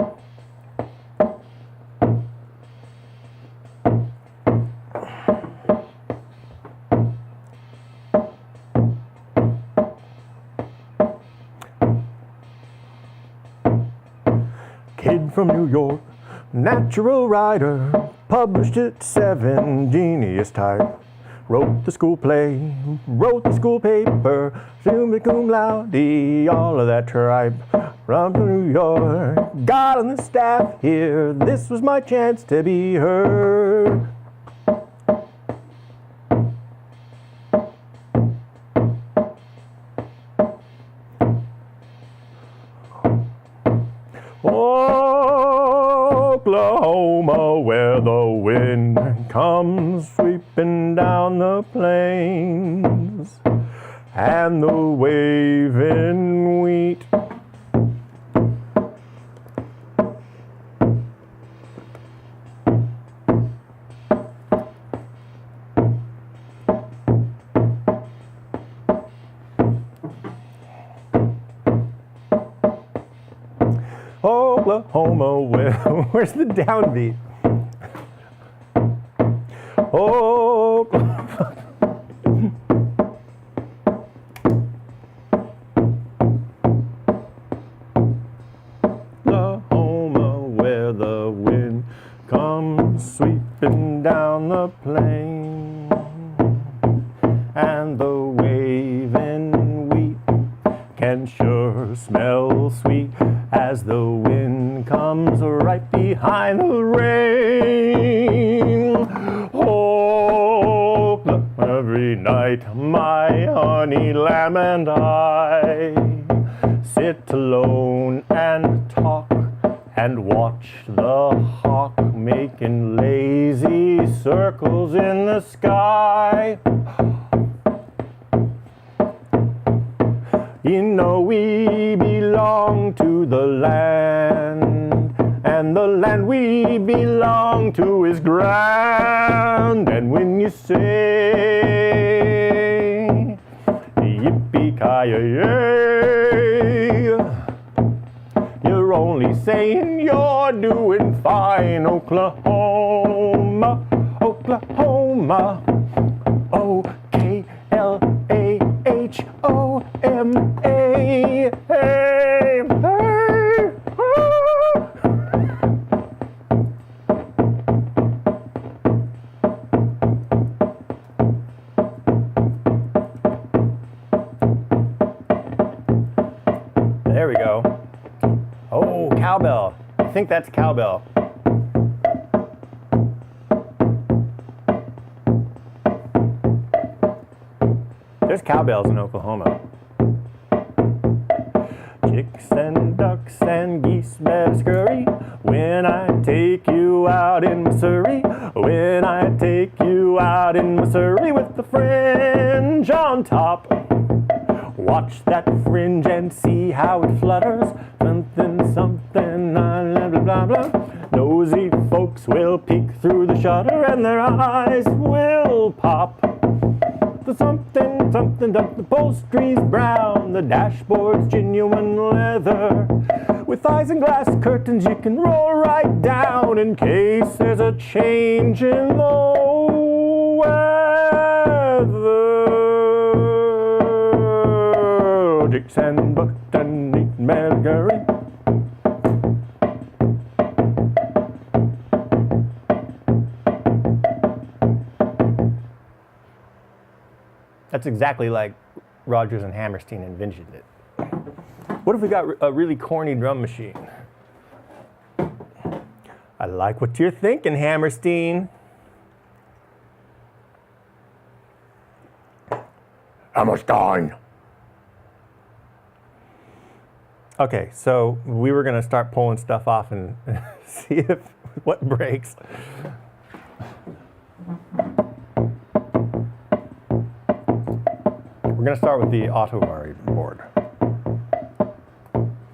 Kid from New York, natural writer, published at 7, genius type. Wrote the school play, wrote the school paper, summa cum laude, all of that tripe. From New York, got on the staff here, this was my chance to be heard. Oklahoma, where the wind comes sweeping down the plains, and the waving wheat Oklahoma, where's the downbeat? Oklahoma, where the wind comes sweeping down the plain, and the waving wheat can sure smell sweet as the wind comes right behind the rain. Oh, every night my honey lamb and I sit alone and talk and watch the hawk making lazy circles in the sky. You know we belong to the land, and the land we belong to is grand. And when you say yippee-ki-yay, you're only saying you're doing fine. Oklahoma, Oklahoma, O-K-L-A-H-O-M-A. Hey, hey, There we go. Oh, cowbell. I think that's cowbell. There's cowbells in Oklahoma. Chicks and ducks and geese better scurry when I take you out in Missouri. When I take you out in Missouri with the fringe on top. Watch that fringe and see how it flutters. Something, something, blah, blah, blah, blah. Nosy folks will peek through the shutter and their eyes will pop. The something, something, the upholstery's brown, the dashboard's genuine leather. With eyes and glass curtains you can roll right down in case there's a change in the weather. Dicks and Buckton, neat Marguerite. That's exactly like Rodgers and Hammerstein envisioned it. What if we got a really corny drum machine? I like what you're thinking, Hammerstein. Hammerstein. Okay, so we were going to start pulling stuff off and see what breaks. We're going to start with the AUTO-VARI board.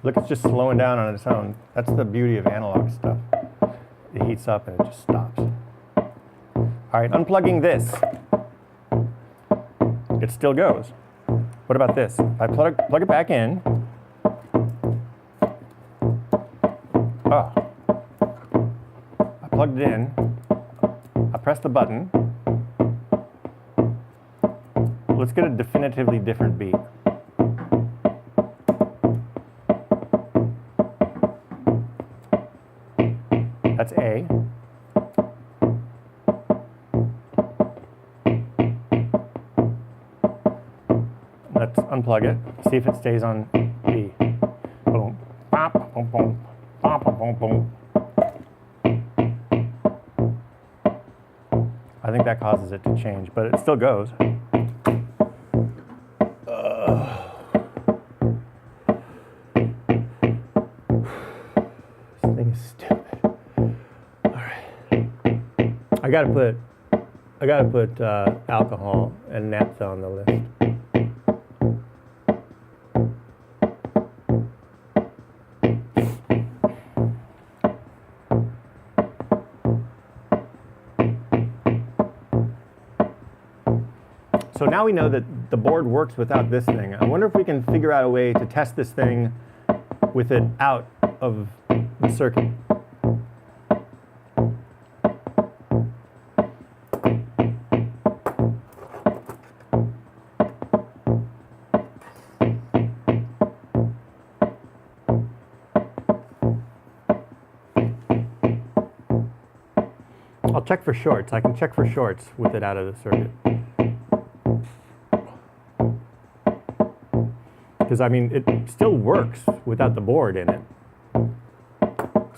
Look, it's just slowing down on its own. That's the beauty of analog stuff. It heats up and it just stops. All right, unplugging this. It still goes. What about this? If I plug it back in. Oh. I plugged it in. I press the button. Let's get a definitively different beat. That's A. Let's unplug it, see if it stays on B. Boom, bop, boom, boom, bop, boom, boom. I think that causes it to change, but it still goes. This thing is stupid. All right, I gotta put alcohol and naphtha on the list. So now we know that the board works without this thing. I wonder if we can figure out a way to test this thing with it out of the circuit. I'll check for shorts. I can check for shorts with it out of the circuit. Because I mean, it still works without the board in it.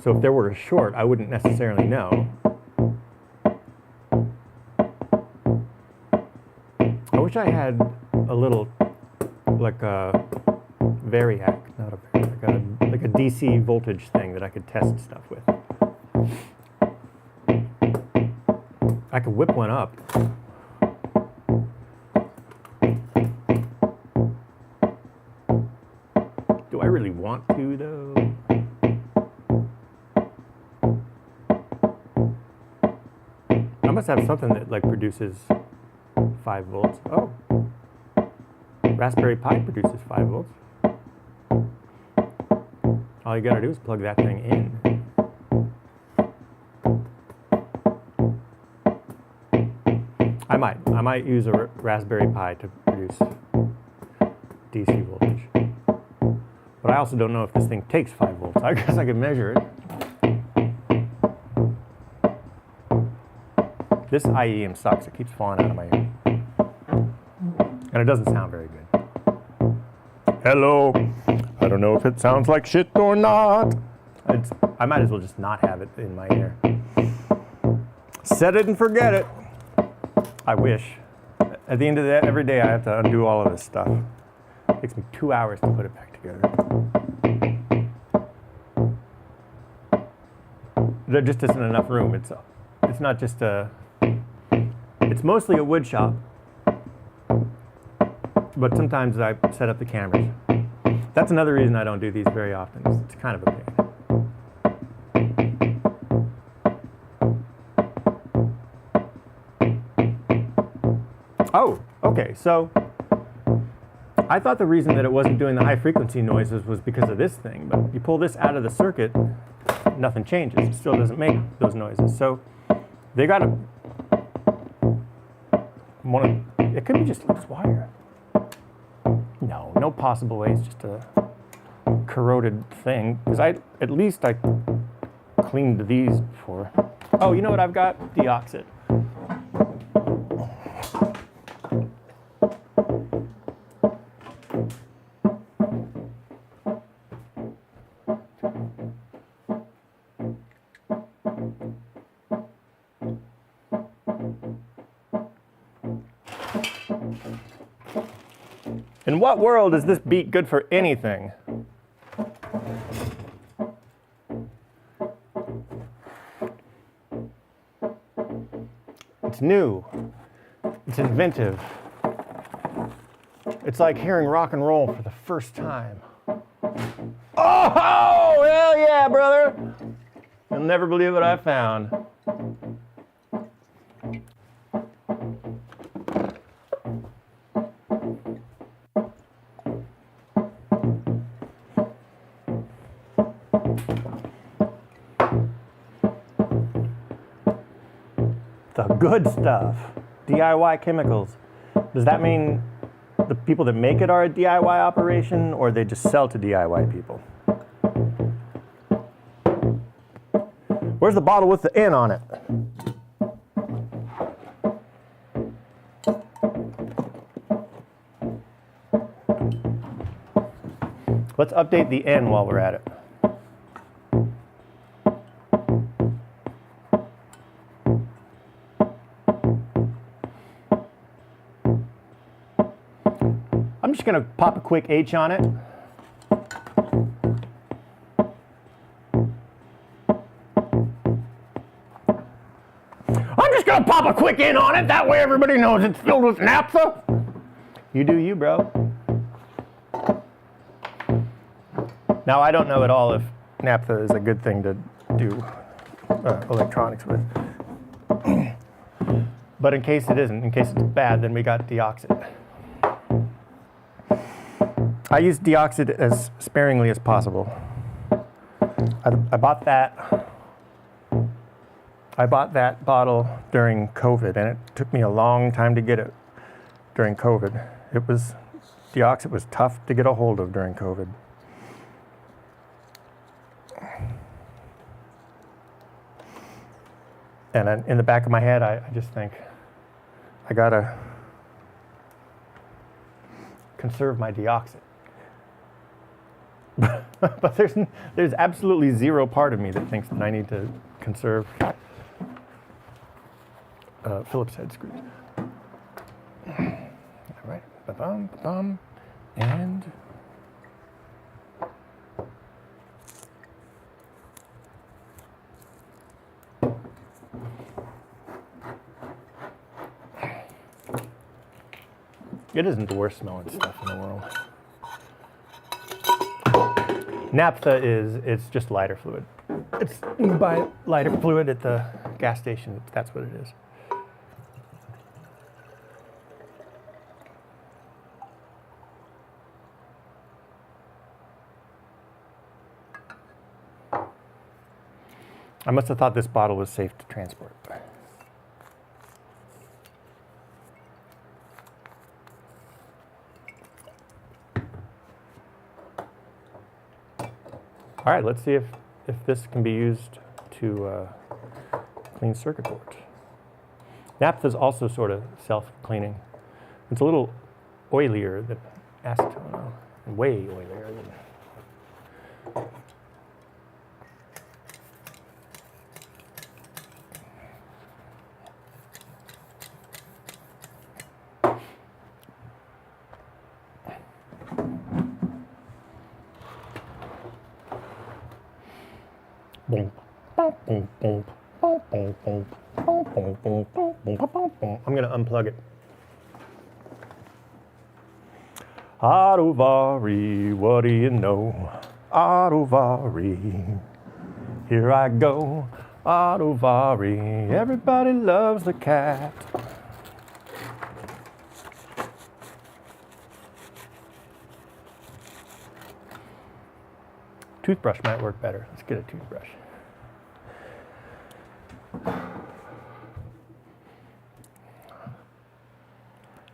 So if there were a short, I wouldn't necessarily know. I wish I had a little, like a variac, not a variac, like a DC voltage thing that I could test stuff with. I could whip one up. Do I really want to, though? I must have something that like produces 5 volts. Oh, Raspberry Pi produces 5 volts. All you gotta do is plug that thing in. I might use a Raspberry Pi to produce DC voltage. But I also don't know if this thing takes 5 volts. I guess I could measure it. This IEM sucks. It keeps falling out of my ear. And it doesn't sound very good. Hello. I don't know if it sounds like shit or not. I might as well just not have it in my ear. Set it and forget it. I wish. At the end of every day, I have to undo all of this stuff. It takes me 2 hours to put it back together. There just isn't enough room. It's not just a... It's mostly a wood shop. But sometimes I set up the cameras. That's another reason I don't do these very often. It's kind of a pain. Oh, okay, so I thought the reason that it wasn't doing the high frequency noises was because of this thing, but you pull this out of the circuit, nothing changes. It still doesn't make those noises. So they got to it could be just loose wire. No possible way. It's just a corroded thing. Because at least I cleaned these before. Oh, you know what I've got? Deoxit. In what world is this beat good for anything? It's new. It's inventive. It's like hearing rock and roll for the first time. Oh, hell yeah, brother! You'll never believe what I found. The good stuff. DIY chemicals. Does that mean the people that make it are a DIY operation, or they just sell to DIY people? Where's the bottle with the N on it? Let's update the N while we're at it. I'm just going to pop a quick H on it. I'm just going to pop a quick N on it. That way everybody knows it's filled with naphtha. You do you, bro. Now, I don't know at all if naphtha is a good thing to do electronics with. But in case it isn't, in case it's bad, then we got deoxit. I use deoxit as sparingly as possible. I bought that bottle during COVID, and it took me a long time to get it during COVID. Deoxit was tough to get a hold of during COVID. And in the back of my head, I just think, I gotta conserve my deoxit. But there's absolutely zero part of me that thinks that I need to conserve Phillips head screws. All right, ba-bum, ba-bum, and it isn't the worst smelling stuff in the world. Naphtha it's just lighter fluid. You can buy lighter fluid at the gas station. That's what it is. I must have thought this bottle was safe to transport. All right, let's see if this can be used to clean circuit boards. Naphtha is also sort of self-cleaning. It's a little oilier than acetone, and way oilier than. I'm going to unplug it. AUTO-VARI, what do you know? AUTO-VARI, here I go. AUTO-VARI, everybody loves the cat. Toothbrush might work better. Let's get a toothbrush.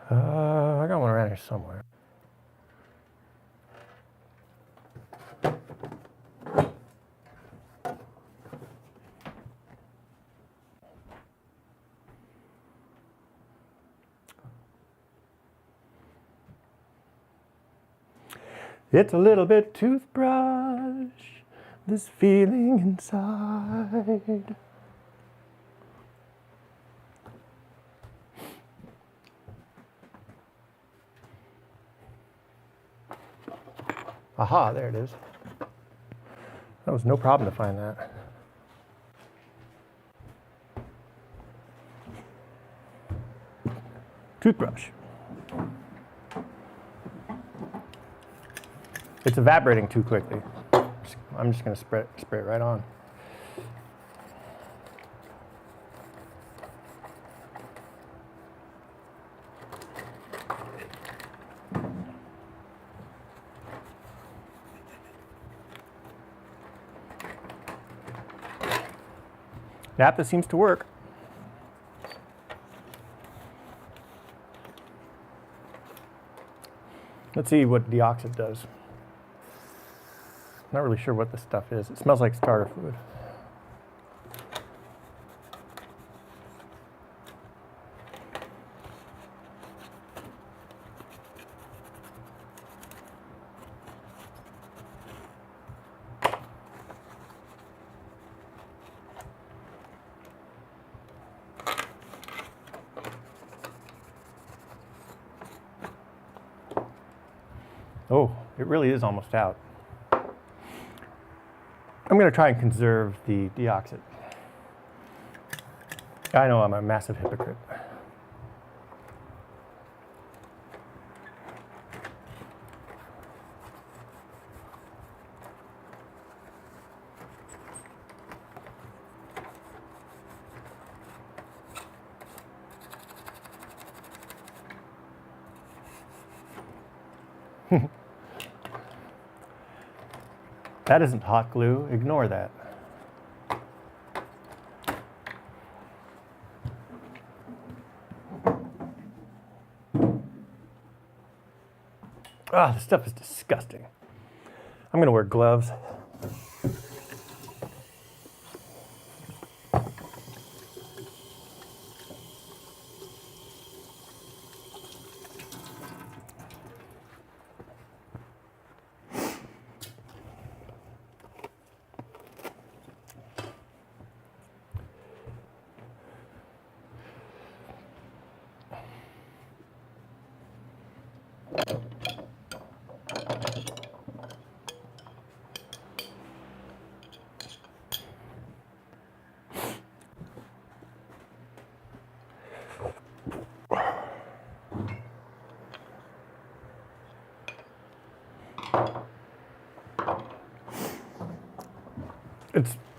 I got one around here somewhere. It's a little bit toothbrush, this feeling inside. Aha, there it is. That was no problem to find that. Toothbrush. It's evaporating too quickly. I'm just going to spray it right on. Naphtha seems to work. Let's see what deoxit does. Not really sure what this stuff is. It smells like starter fluid. Oh, it really is almost out. I'm going to try and conserve the deoxit. I know I'm a massive hypocrite. That isn't hot glue. Ignore that. Ah, this stuff is disgusting. I'm going to wear gloves.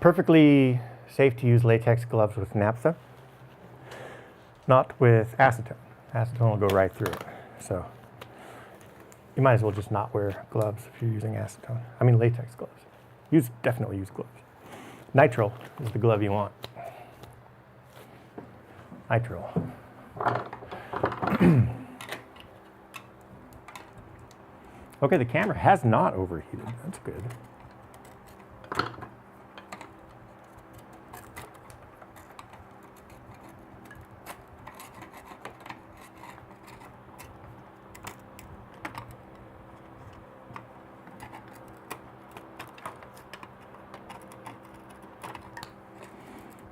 perfectly safe to use latex gloves with naphtha, not with acetone. Acetone will go right through it. So you might as well just not wear gloves if you're using acetone. I mean latex gloves. Definitely use gloves. Nitrile is the glove you want. Nitrile. Okay, the camera has not overheated. That's good.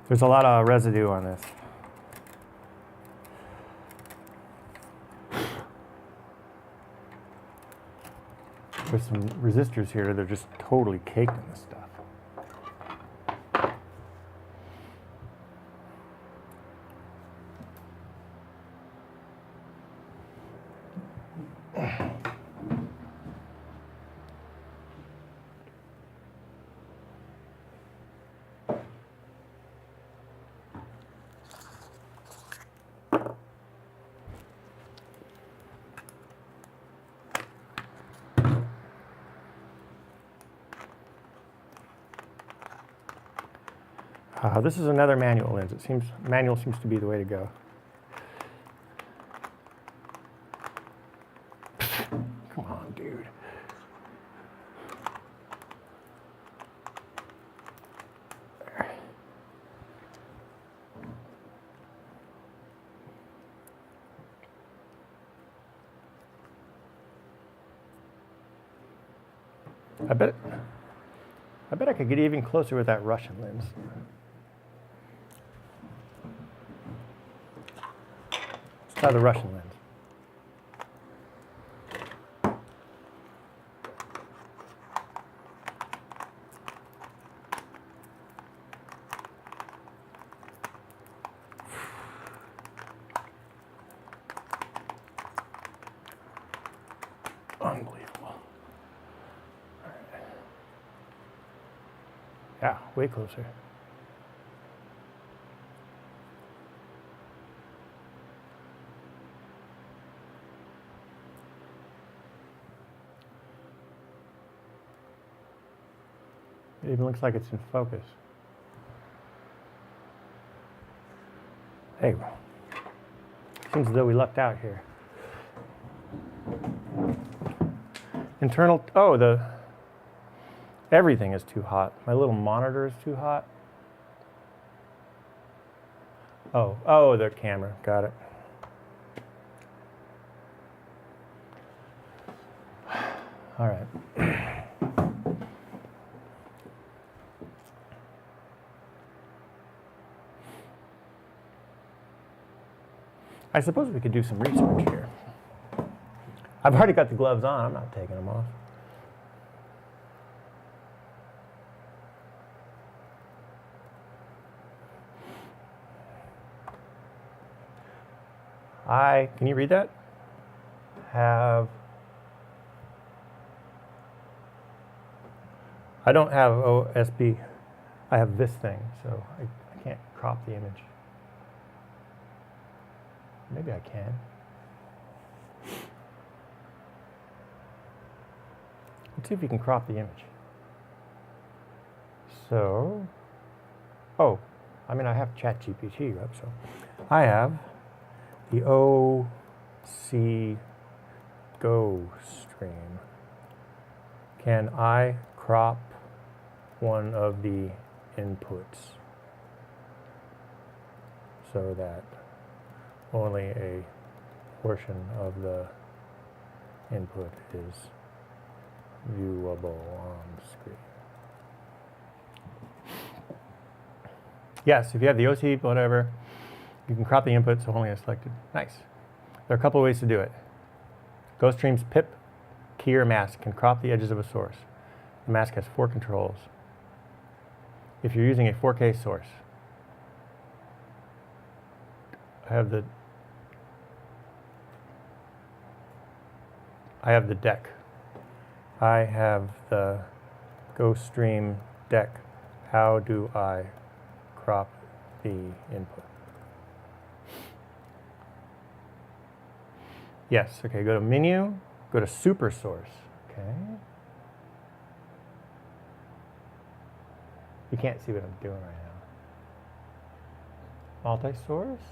There's a lot of residue on this. There's some resistors here. They're just totally caked in this stuff. This is another manual lens. Manual seems to be the way to go. Come on, dude. I bet I could get even closer with that Russian lens. Let's try the Russian lens. Unbelievable. Yeah, way closer. It even looks like it's in focus. Hey, seems as though we lucked out here. Internal, everything is too hot. My little monitor is too hot. Oh, the camera, got it. All right. I suppose we could do some research here. I've already got the gloves on. I'm not taking them off. Can you read that? I don't have OSB. I have this thing, so I can't crop the image. Maybe I can. Let's see if you can crop the image. So, I have ChatGPT up, so I have the OC Go stream. Can I crop one of the inputs so that only a portion of the input is viewable on screen? Yes, if you have the OC, whatever, you can crop the input so only is selected. Nice. There are a couple of ways to do it. GoStream's pip, key, or mask can crop the edges of a source. The mask has 4 controls. If you're using a 4K source, I have the deck. I have the GoStream deck How do I crop the input? Yes, okay, go to menu, go to super source, okay. You can't see what I'm doing right now. Multi-source?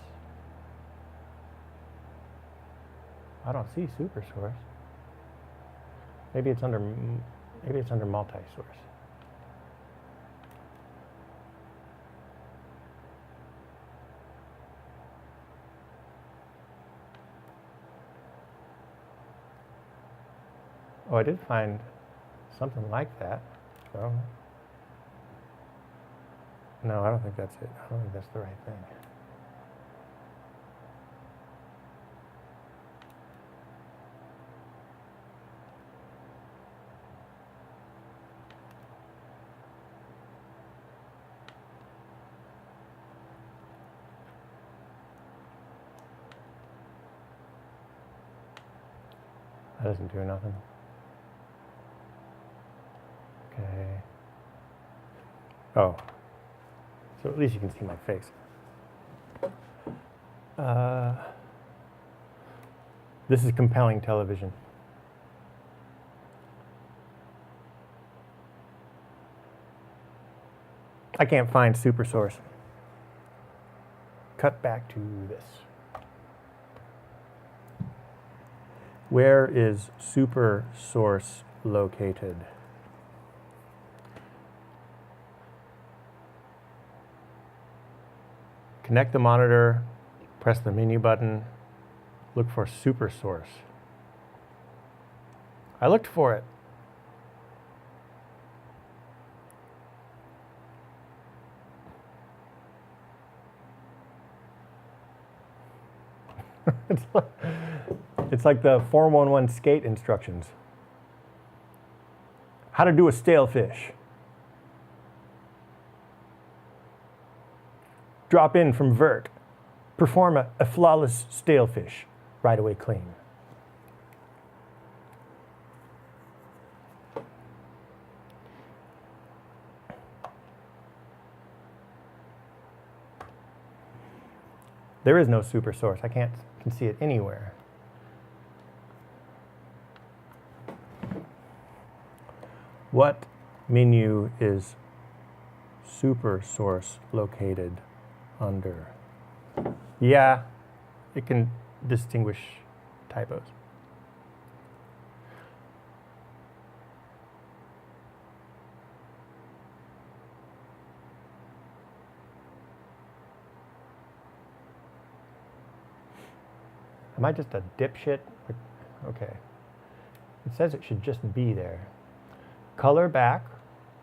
I don't see super source. Maybe it's under multi-source. Oh, I did find something like that. So, no, I don't think that's it. I don't think that's the right thing. That doesn't do nothing. Okay. Oh. So at least you can see my face. This is compelling television. I can't find super source. Cut back to this. Where is super source located? Connect the monitor, press the menu button, look for super source. I looked for it. It's like the 411 skate instructions. How to do a stale fish. Drop in from vert. Perform a flawless stale fish. Right away clean. There is no super source. I can see it anywhere. What menu is super source located under? Yeah, it can distinguish typos. Am I just a dipshit? Okay. It says it should just be there. Color back,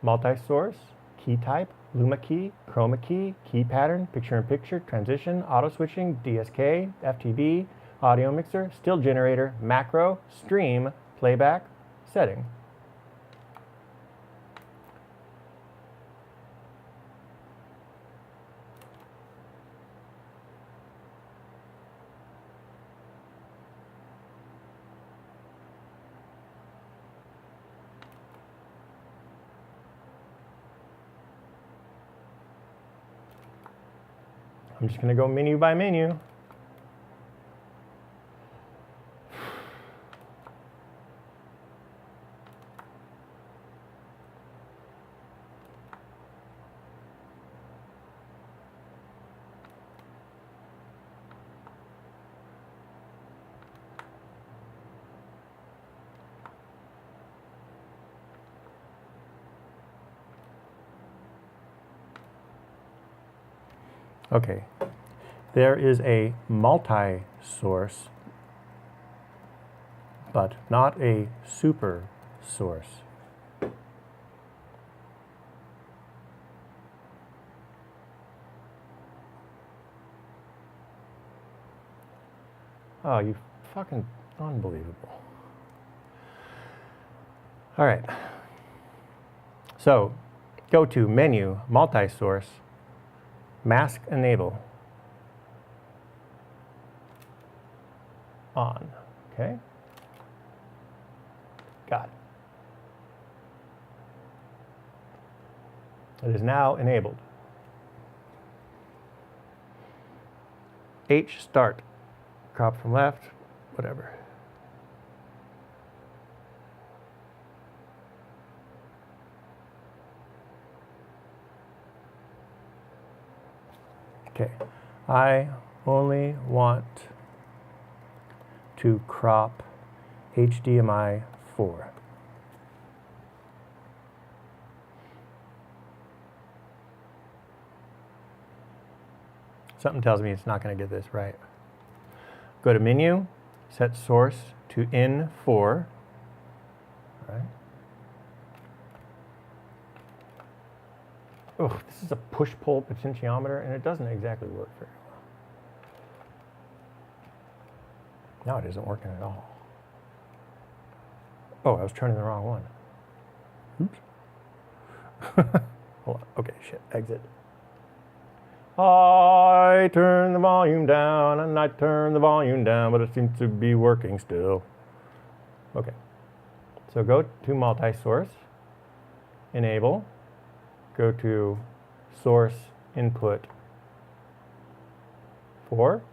multi-source, key type, luma key, chroma key, key pattern, picture-in-picture, transition, auto-switching, DSK, FTB, audio mixer, still generator, macro, stream, playback, setting. I'm just going to go menu by menu. Okay, there is a multi-source, but not a super source. Oh, you fucking unbelievable. All right, so go to menu, multi-source, mask enable, on, okay? Got it. It is now enabled. H, start. Crop from left, whatever. Okay, I only want to crop HDMI 4. Something tells me it's not going to get this right. Go to menu, set source to in 4. All right. Oh, this is a push-pull potentiometer, and it doesn't exactly work very well. Now it isn't working at all. Oh, I was turning the wrong one. Oops. Hold on. Okay, shit. Exit. I turn the volume down, and I turn the volume down, but it seems to be working still. Okay. So go to multi-source, enable, go to source input 4.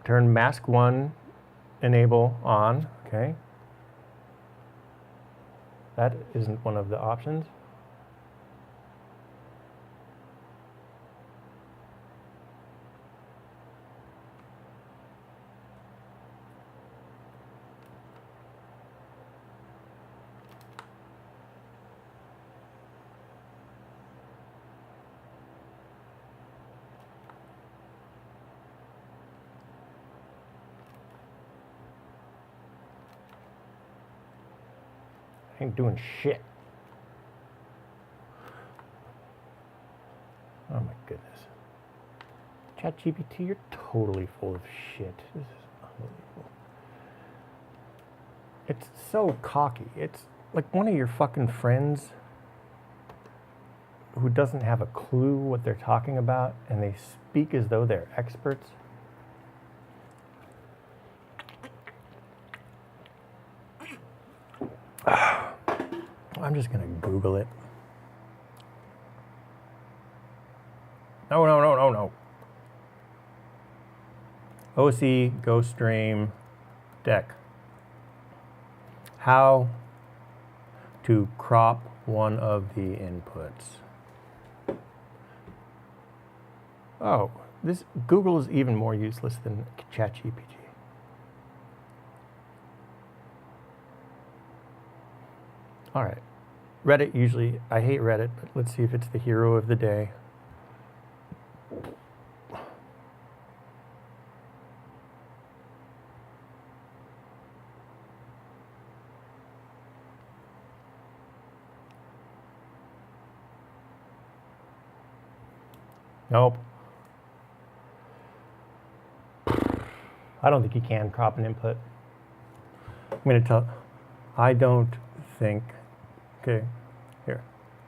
Turn mask 1, enable on, okay. That isn't one of the options. Ain't doing shit. Oh my goodness. ChatGPT, you're totally full of shit. This is unbelievable. It's so cocky. It's like one of your fucking friends who doesn't have a clue what they're talking about, and they speak as though they're experts. I'm just gonna Google it. No. OC GoStream deck. How to crop one of the inputs. Oh, this Google is even more useless than ChatGPT. All right. Reddit usually, I hate Reddit, but let's see if it's the hero of the day. Nope. I don't think you can crop an input. I'm going to tell, I don't think, okay, here.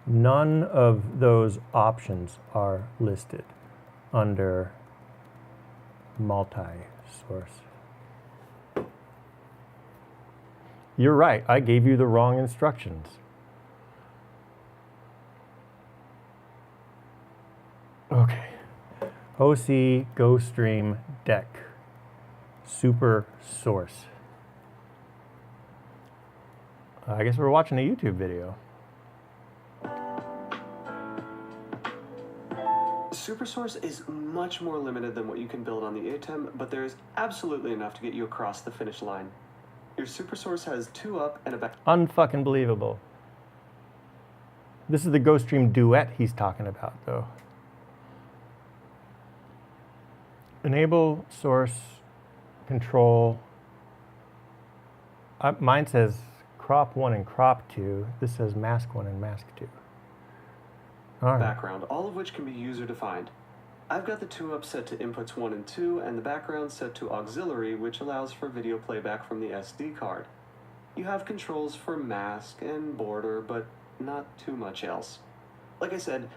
None of those options are listed under multi-source. You're right, I gave you the wrong instructions. Okay, OC GoStream deck, super source. I guess we're watching a YouTube video. SuperSource is much more limited than what you can build on the ATEM, but there is absolutely enough to get you across the finish line. Your SuperSource has 2 up and a back. Unfucking believable. This is the GoStream duet he's talking about, though. Enable source control. Mine says crop 1 and crop 2. This says mask 1 and mask 2. All right. Background, all of which can be user defined. I've got the 2 up set to inputs 1 and 2, and the background set to auxiliary, which allows for video playback from the SD card. You have controls for mask and border, but not too much else. Like I said,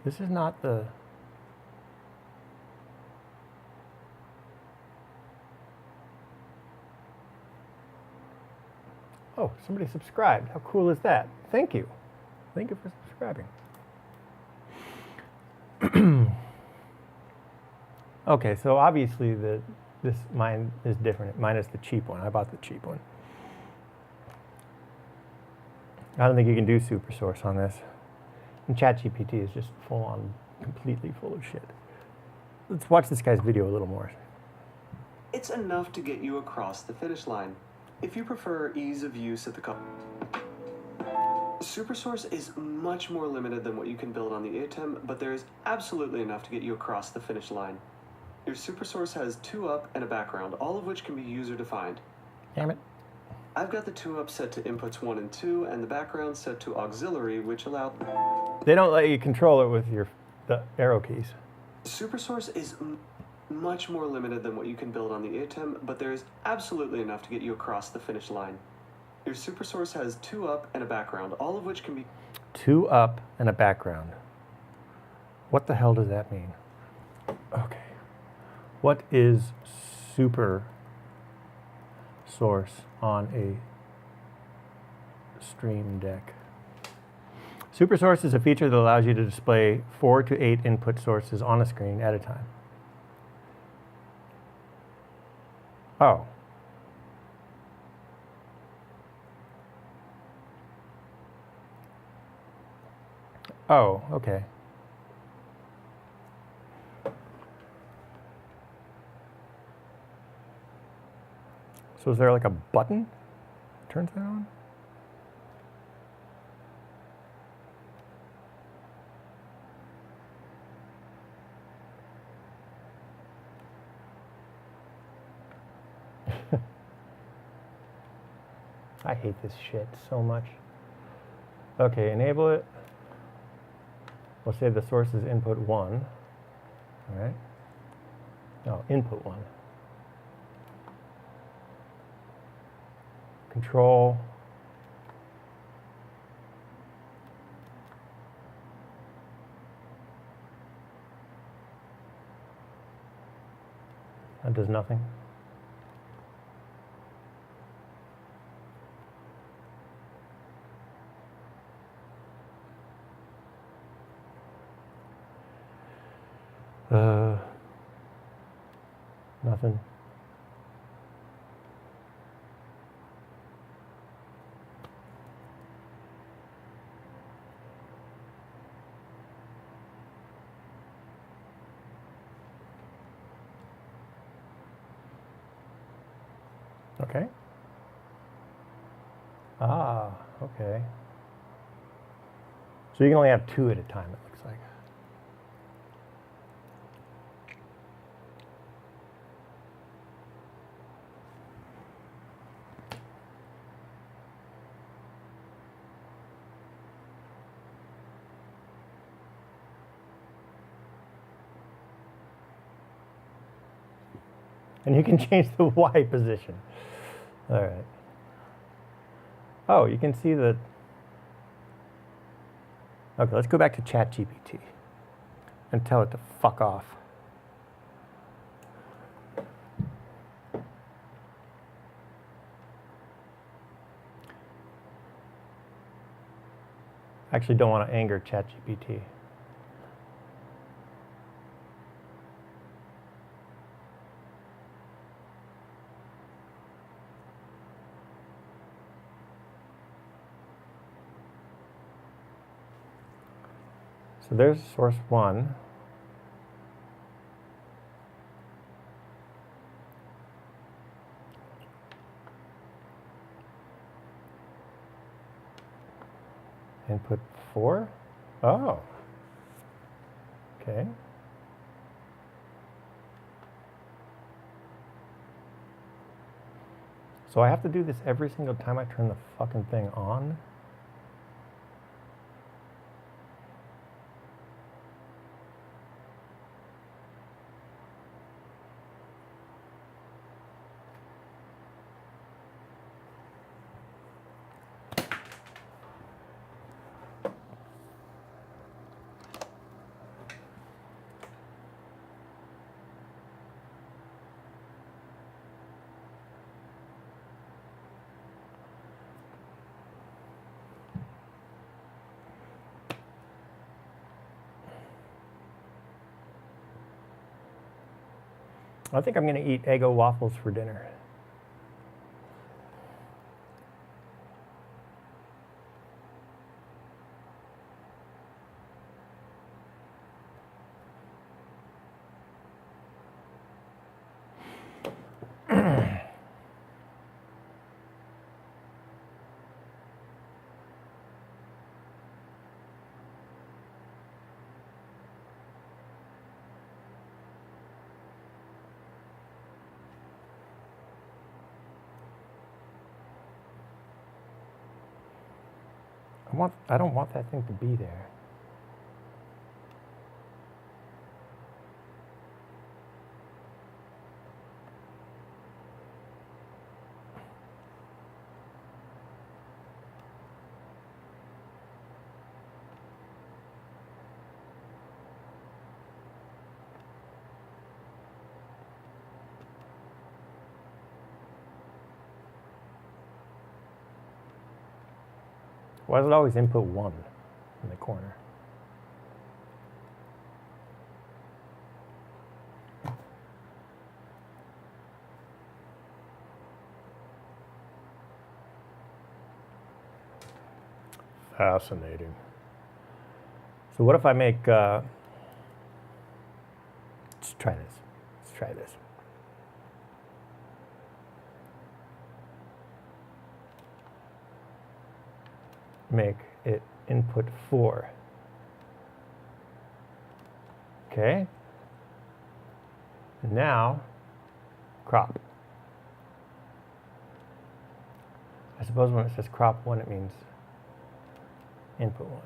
This is not the... Oh, somebody subscribed. How cool is that? Thank you. Thank you for subscribing. Okay, so obviously this mine is different. Mine is the cheap one. I bought the cheap one. I don't think you can do super source on this. And ChatGPT is just full on, completely full of shit. Let's watch this guy's video a little more. It's enough to get you across the finish line. If you prefer ease of use at the SuperSource is much more limited than what you can build on the AUTO-VARI, but there is absolutely enough to get you across the finish line. Your SuperSource has 2-up and a background, all of which can be user-defined. Damn it. I've got the 2-up set to inputs 1 and 2, and the background set to auxiliary, which allow... They don't let you control it with the arrow keys. SuperSource is much more limited than what you can build on the AUTO-VARI, but there is absolutely enough to get you across the finish line. Your SuperSource has 2-up and a background, all of which can be... 2-up and a background. What the hell does that mean? Okay. What is super source on a Stream Deck? Super source is a feature that allows you to display 4 to 8 input sources on a screen at a time. Oh. Oh, okay. So is there like a button that turns that on? I hate this shit so much. Okay, enable it. We'll say the source is input 1. All right. No, input 1. Control. That does nothing. Nothing. Okay. Ah, okay. So you can only have 2 at a time, it looks like. And you can change the Y position. All right. Oh, you can see the... Okay, let's go back to ChatGPT and tell it to fuck off. I actually don't want to anger ChatGPT. So there's source 1. Input 4. Oh. Okay. So I have to do this every single time I turn the fucking thing on? I think I'm going to eat Eggo waffles for dinner. I don't want that thing to be there. Why is it always input 1 in the corner? Fascinating. So what if I make, let's try this. Let's try this. Make it input 4. Okay. And now, crop. I suppose when it says crop 1, it means input 1.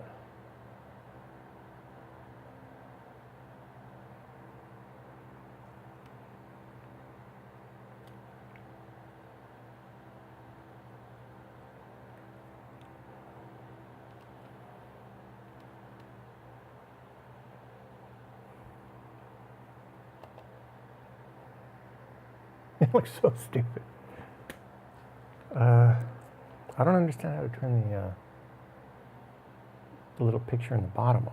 It looks so stupid. I don't understand how to turn the little picture in the bottom off.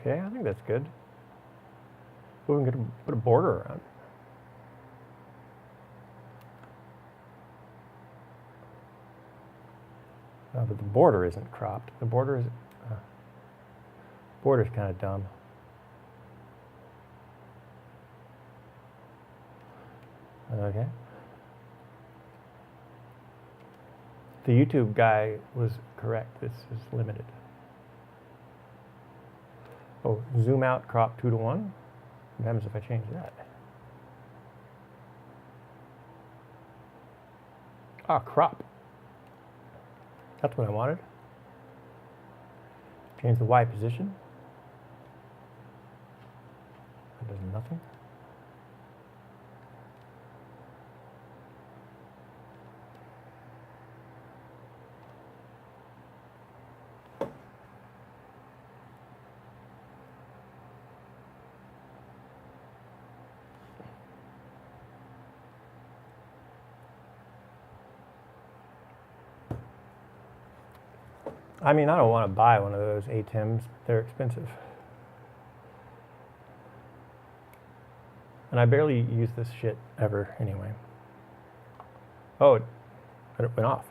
Okay, I think that's good. But we can put a border around. But the border isn't cropped. The border is border's kind of dumb. Okay. The YouTube guy was correct. This is limited. Oh, zoom out, crop 2 to 1. What happens if I change that? Ah, crop. That's what I wanted. Change the Y position. That does nothing. I mean, I don't want to buy one of those ATEMs. They're expensive. And I barely use this shit ever anyway. Oh, it went off.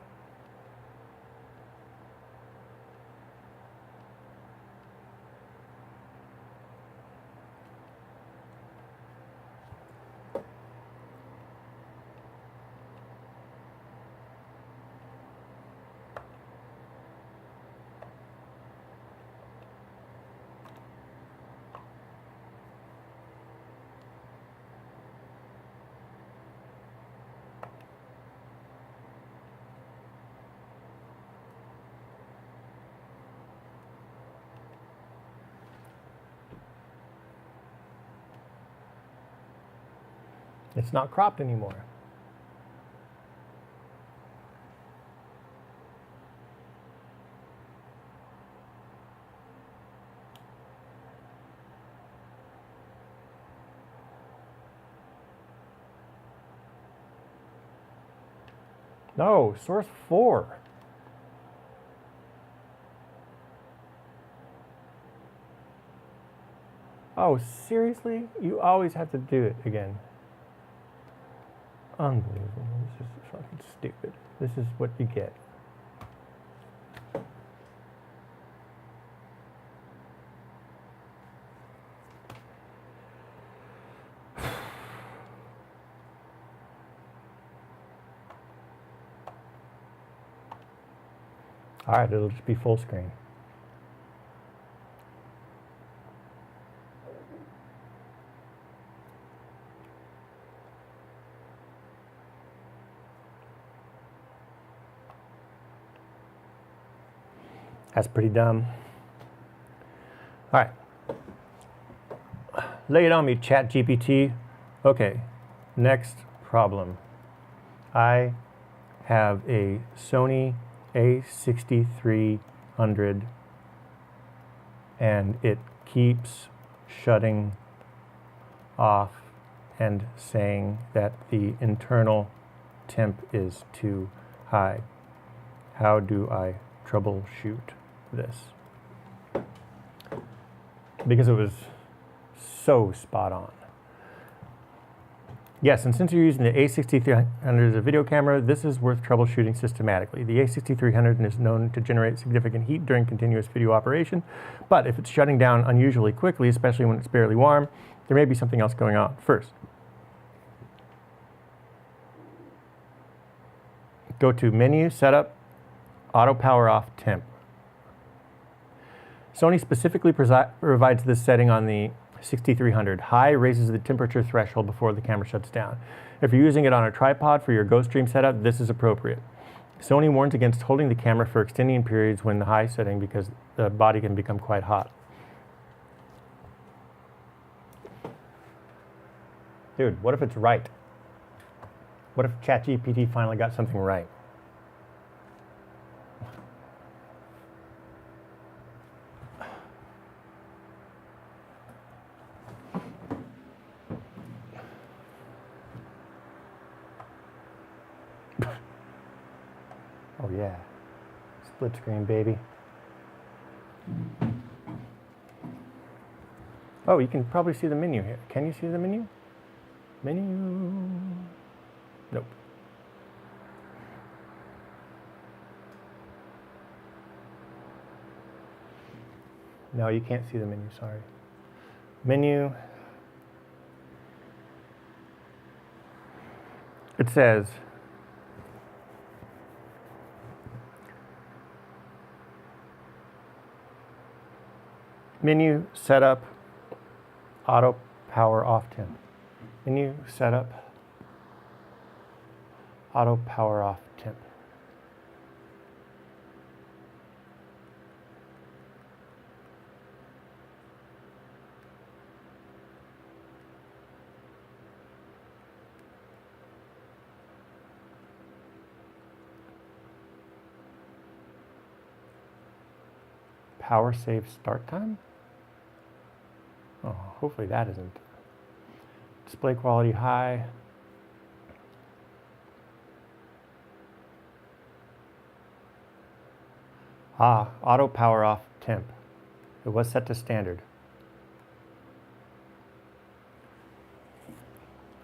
It's not cropped anymore. No, source 4. Oh, seriously? You always have to do it again. Unbelievable. This is fucking stupid. This is what you get. All right, it'll just be full screen. That's pretty dumb. All right. Lay it on me, ChatGPT. Okay, next problem. I have a Sony A6300 and it keeps shutting off and saying that the internal temp is too high. How do I troubleshoot this? Because it was so spot on. Yes, and since you're using the A6300 as a video camera, this is worth troubleshooting systematically. The A6300 is known to generate significant heat during continuous video operation, but if it's shutting down unusually quickly, especially when it's barely warm, there may be something else going on. First, go to Menu, Setup, Auto Power Off Temp. Sony specifically provides this setting on the 6300. High raises the temperature threshold before the camera shuts down. If you're using it on a tripod for your GoStream setup, this is appropriate. Sony warns against holding the camera for extending periods when the high setting because the body can become quite hot. Dude, what if it's right? What if ChatGPT finally got something right? Oh yeah, split screen, baby. Oh, you can probably see the menu here. Can you see the menu? Menu. Nope. No, you can't see the menu, sorry. Menu. It says, Menu, Setup, Auto Power Off Temp. Menu, Setup, Auto Power Off Temp. Power save start time? Oh, hopefully that isn't. Display quality high. Ah, auto power off temp. It was set to standard.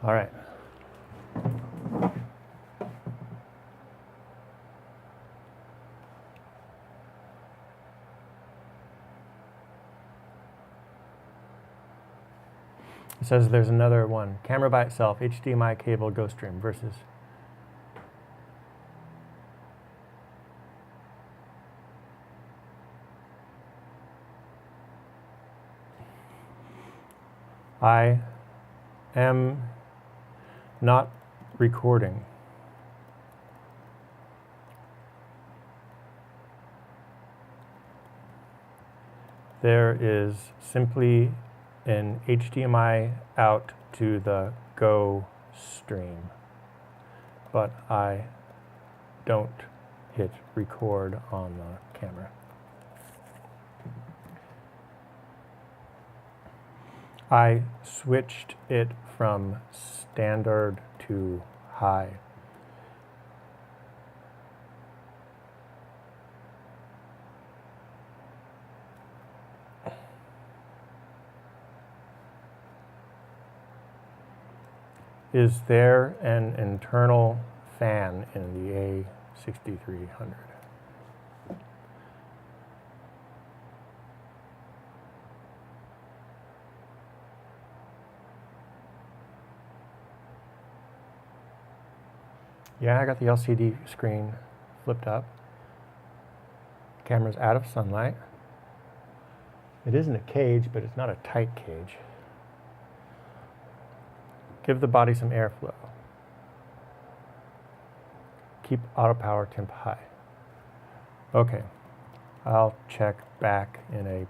All right. It says there's another one. Camera by itself, HDMI cable, GoStream versus. I am not recording. There is simply an HDMI out to the Go stream, but I don't hit record on the camera. I switched it from standard to high. Is there an internal fan in the A6300? Yeah, I got the LCD screen flipped up. Camera's out of sunlight. It isn't a cage, but it's not a tight cage. Give the body some airflow. Keep auto power temp high. Okay, I'll check back in a bit.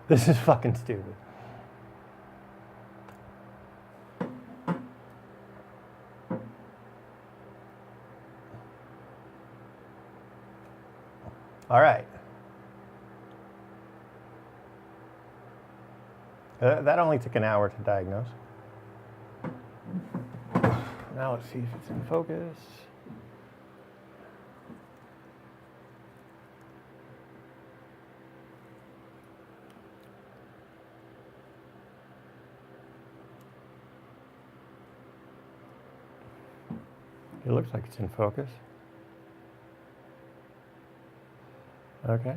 This is fucking stupid. All right. That only took an hour to diagnose. Now let's see if it's in focus. It looks like it's in focus. Okay.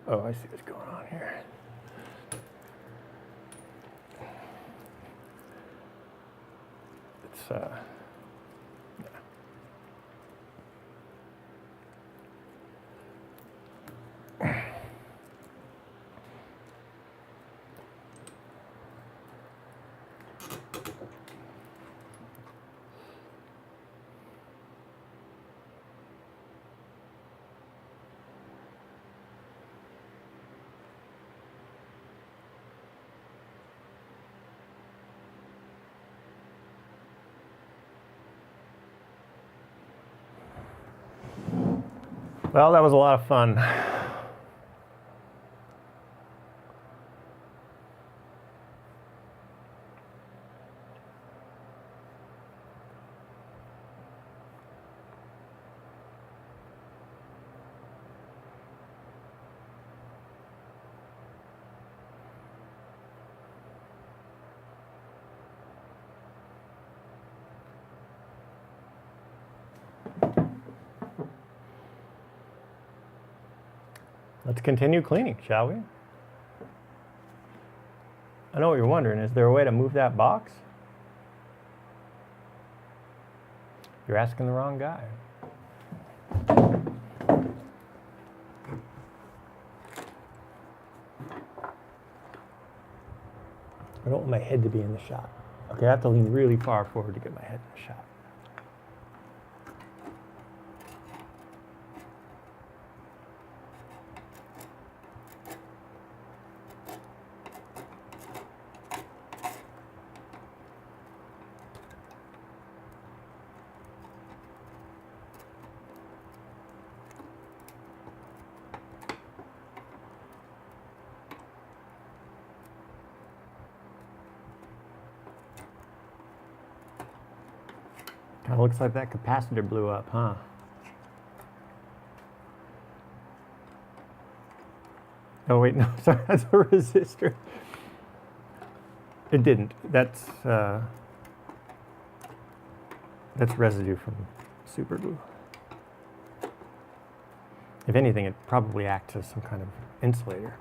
Oh, I see what's going on here. It's yeah. Well, that was a lot of fun. Let's continue cleaning, shall we? I know what you're wondering. Is there a way to move that box? You're asking the wrong guy. I don't want my head to be in the shot. Okay, I have to lean really far forward to get my head in the shot. Kind of looks like that capacitor blew up, huh? Oh wait, no, sorry, that's a resistor. It didn't. That's residue from super glue. If anything, it probably acts as some kind of insulator.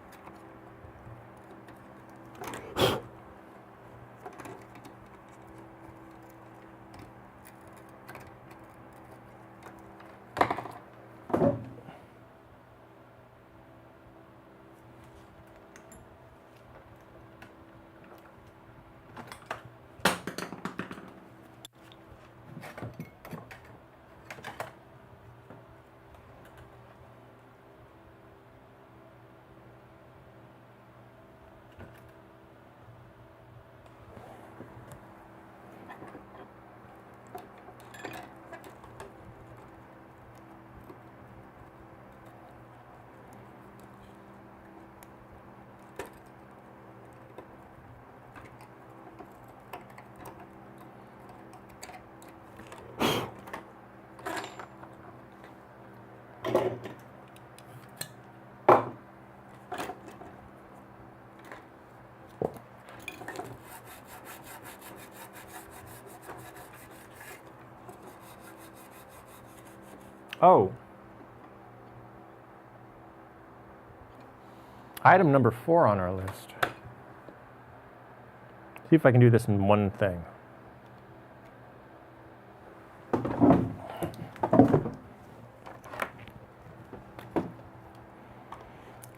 Oh. Item number 4 on our list. See if I can do this in one thing.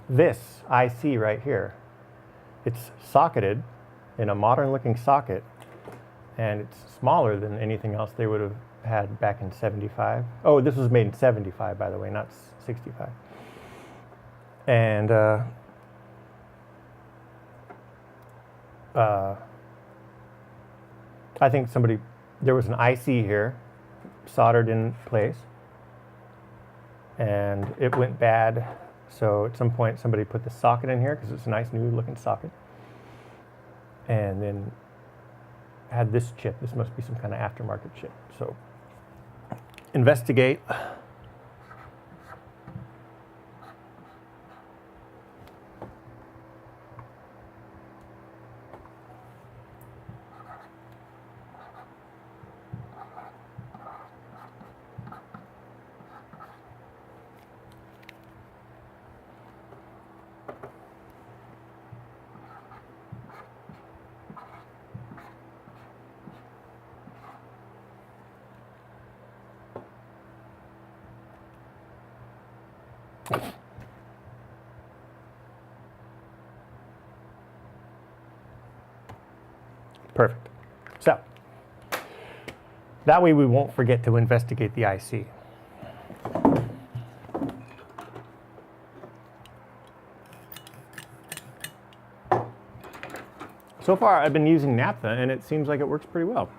This IC right here, it's socketed in a modern looking socket, and it's smaller than anything else they would have had back in 75. Oh, this was made in 75, by the way, not 65. And I think there was an IC here, soldered in place, and it went bad. So at some point somebody put the socket in here because it's a nice new looking socket, and then had this chip. This must be some kind of aftermarket chip. So investigate. Perfect. So that way we won't forget to investigate the IC. So far I've been using naphtha and it seems like it works pretty well.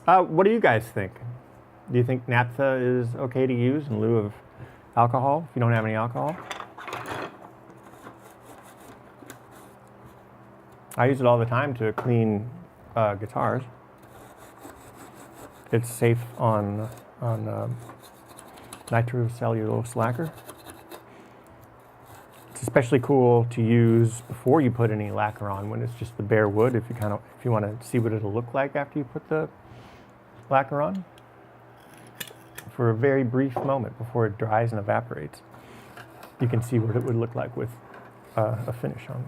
What do you guys think? Do you think naphtha is okay to use in lieu of alcohol if you don't have any alcohol? I use it all the time to clean guitars. It's safe on nitrocellulose lacquer. It's especially cool to use before you put any lacquer on, when it's just the bare wood. If you want to see what it'll look like after you put the lacquer on, for a very brief moment before it dries and evaporates, you can see what it would look like with a finish on it.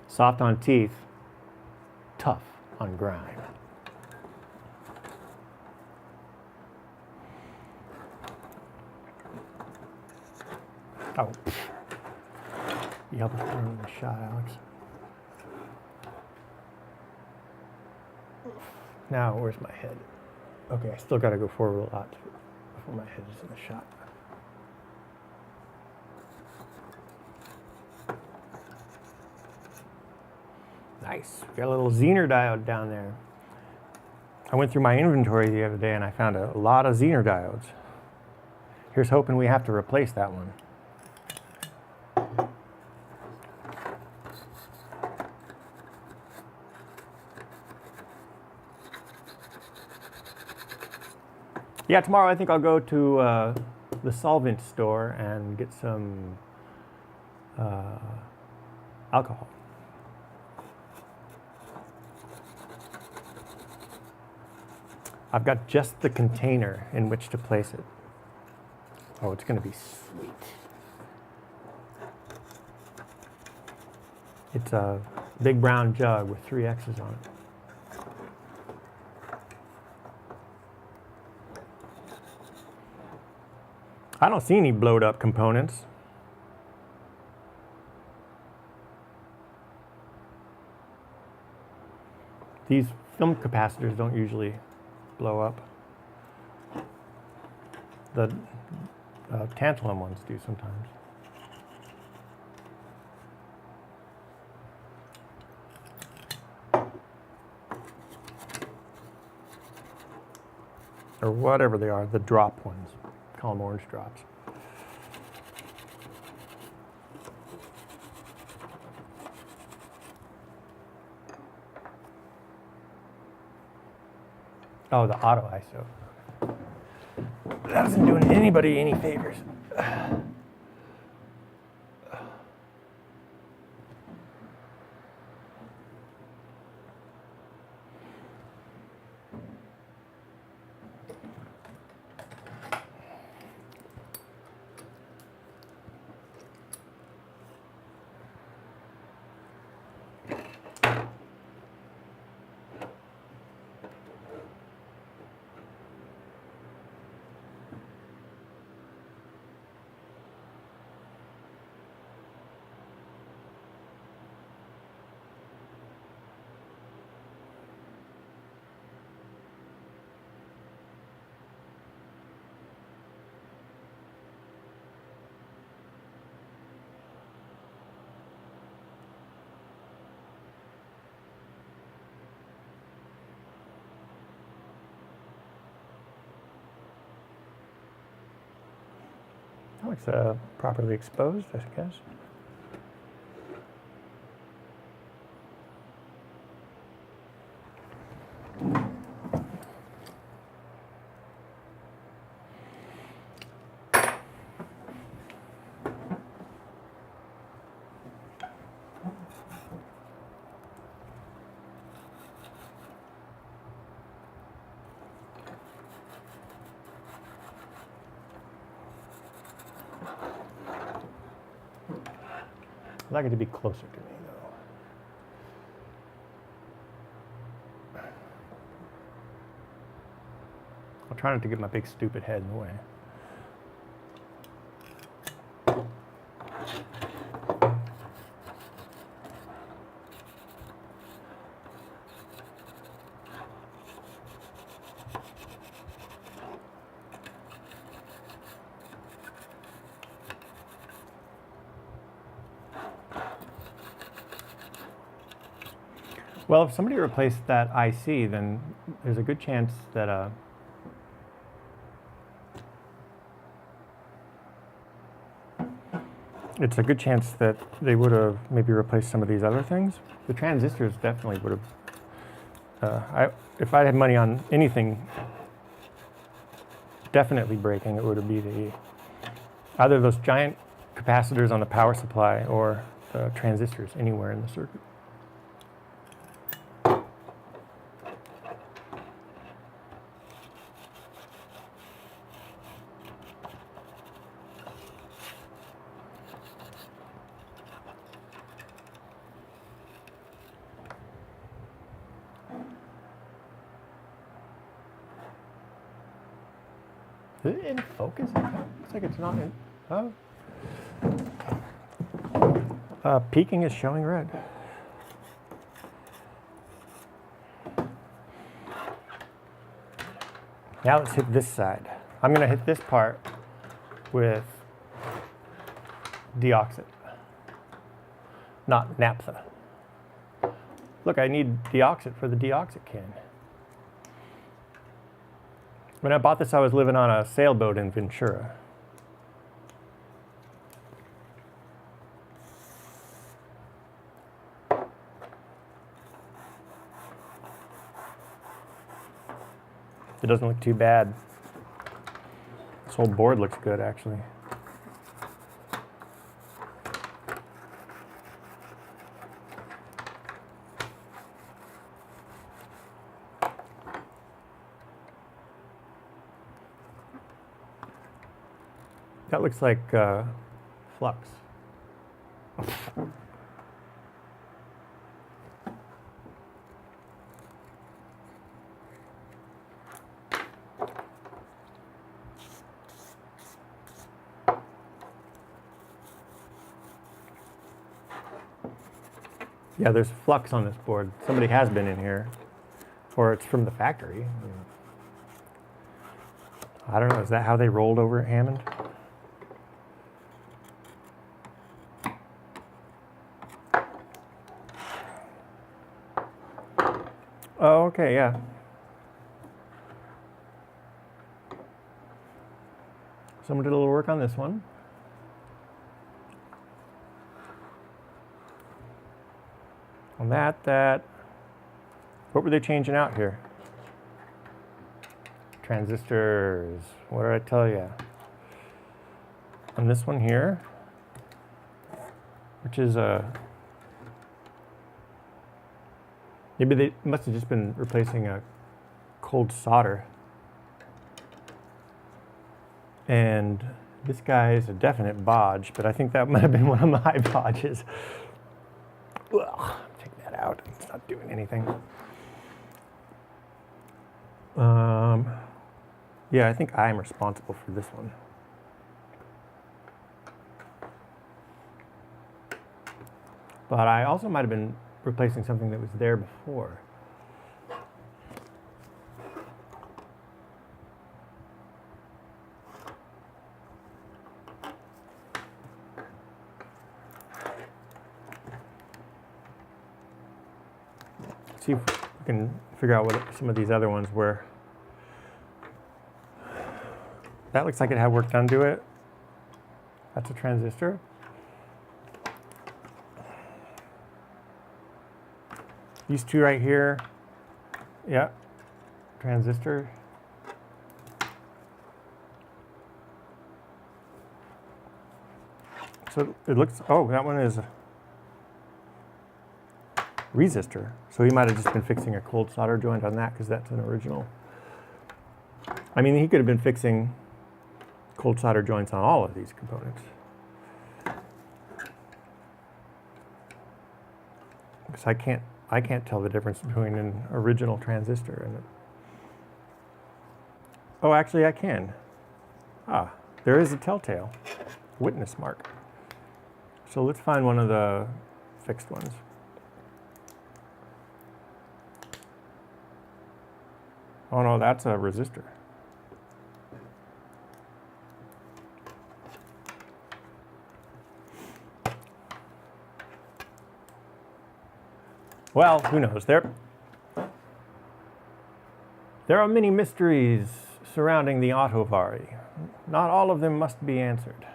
Soft on teeth, tough on grime. Oh, you help us turn the shot, Alex. Now, where's my head? Okay, I still got to go forward a lot before my head is in the shot. Nice. We got a little Zener diode down there. I went through my inventory the other day and I found a lot of Zener diodes. Here's hoping we have to replace that one. Yeah, tomorrow I think I'll go to the solvent store and get some alcohol. I've got just the container in which to place it. Oh, it's going to be sweet. It's a big brown jug with 3 X's on it. I don't see any blowed up components. These film capacitors don't usually blow up. The tantalum ones do sometimes. Or whatever they are, the drop ones. Call them orange drops. Oh, the auto ISO. That isn't doing anybody any favors. That looks properly exposed, I guess. I'd like it to be closer to me, though. I'll try not to get my big stupid head in the way. Well, if somebody replaced that IC, then there's a good chance that it's a good chance that they would have maybe replaced some of these other things. The transistors definitely would have. If I had money on anything definitely breaking, it would be either those giant capacitors on the power supply or the transistors anywhere in the circuit. Is it in focus? Looks like it's not in. Oh. Peaking is showing red. Now let's hit this side. I'm going to hit this part with deoxit, not naphtha. Look, I need deoxit for the deoxit can. When I bought this, I was living on a sailboat in Ventura. It doesn't look too bad. This whole board looks good, actually. That looks like flux. Yeah, there's flux on this board. Somebody has been in here, or it's from the factory. I don't know, is that how they rolled over at Hammond? Oh, okay, yeah. Someone did a little work on this one. On that, what were they changing out here? Transistors. What did I tell you? And this one here, which is a... maybe they must have just been replacing a cold solder. And this guy is a definite bodge, but I think that might have been one of my bodges. Well, take that out. It's not doing anything. Yeah, I think I'm responsible for this one. But I also might have been replacing something that was there before. Let's see if we can figure out what some of these other ones were. That looks like it had work done to it. That's a transistor. These two right here, yeah, transistor. So it looks, oh, that one is a resistor. So he might have just been fixing a cold solder joint on that because that's an original. I mean, he could have been fixing cold solder joints on all of these components. Because I can't tell the difference between an original transistor and oh, actually I can. Ah, there is a telltale witness mark. So let's find one of the fixed ones. Oh no, that's a resistor. Well, who knows? There are many mysteries surrounding the AUTO-VARI. Not all of them must be answered.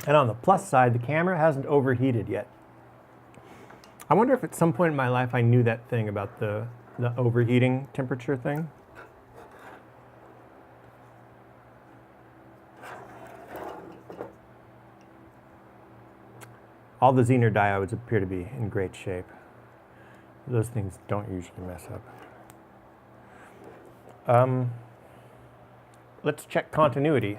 And on the plus side, the camera hasn't overheated yet. I wonder if at some point in my life I knew that thing about the overheating temperature thing. All the Zener diodes appear to be in great shape. Those things don't usually mess up. Let's check continuity.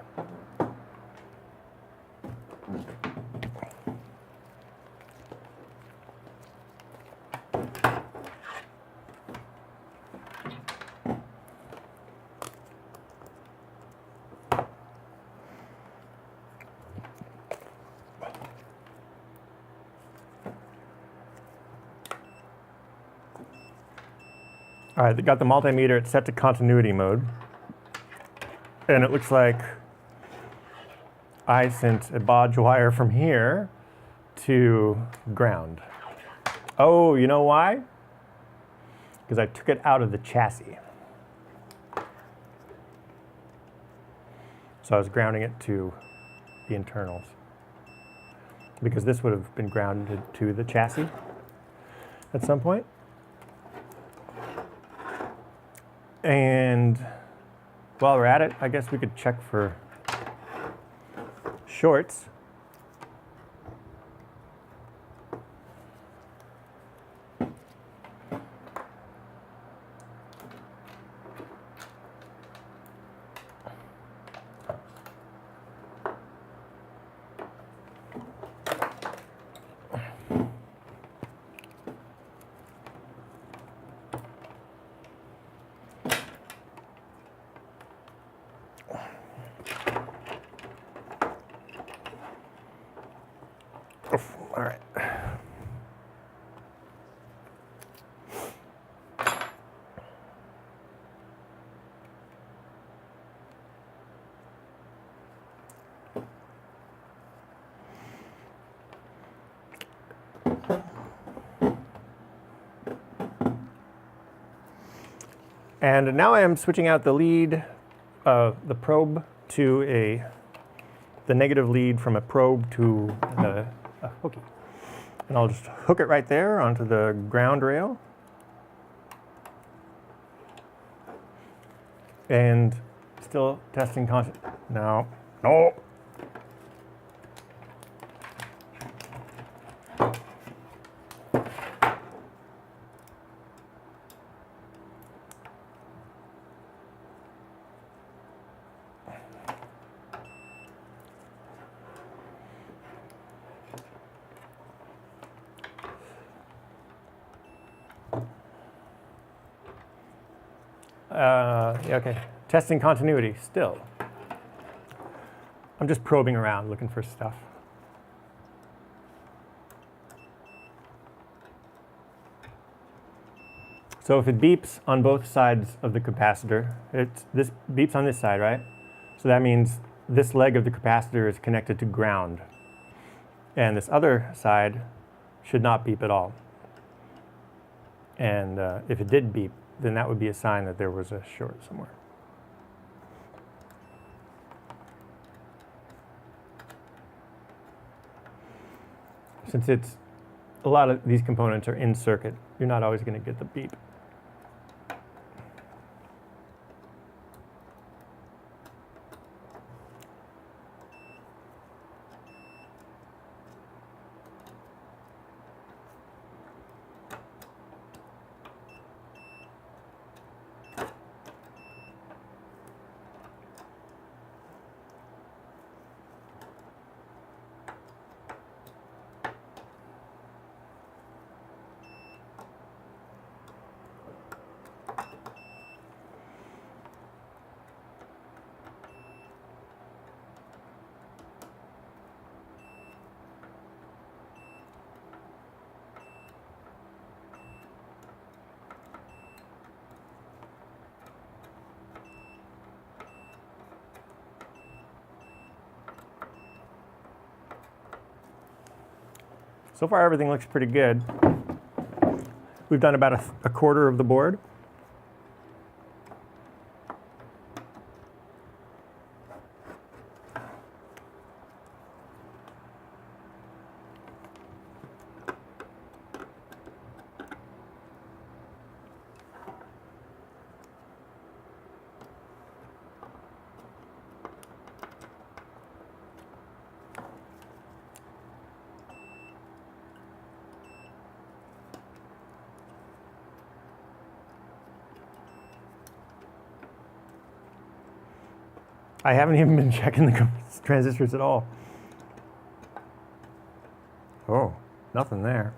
All right, they got the multimeter, it's set to continuity mode. And it looks like I sent a bodge wire from here to ground. Oh, you know why? Because I took it out of the chassis. So I was grounding it to the internals. Because this would have been grounded to the chassis at some point. And while we're at it, I guess we could check for shorts. All right. And now I am switching out the lead, the probe to the negative lead from a probe to a hooky. And I'll just hook it right there onto the ground rail. And still testing constant. No. No. Yeah, okay. Testing continuity still. I'm just probing around looking for stuff. So if it beeps on both sides of the capacitor, this beeps on this side, right? So that means this leg of the capacitor is connected to ground. And this other side should not beep at all. And if it did beep, then that would be a sign that there was a short somewhere. Since a lot of these components are in circuit, you're not always going to get the beep. So far, everything looks pretty good. We've done about a quarter of the board. I haven't even been checking the transistors at all. Oh, nothing there.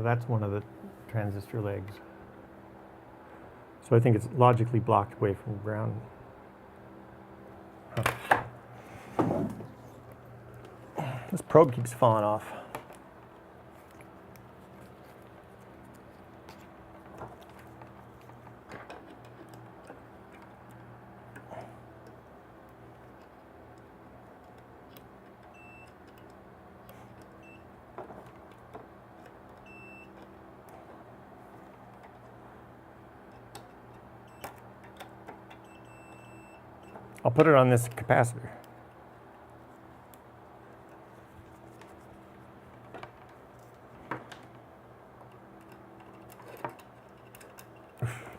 That's one of the transistor legs. So I think it's logically blocked away from ground. Huh. This probe keeps falling off. I'll put it on this capacitor.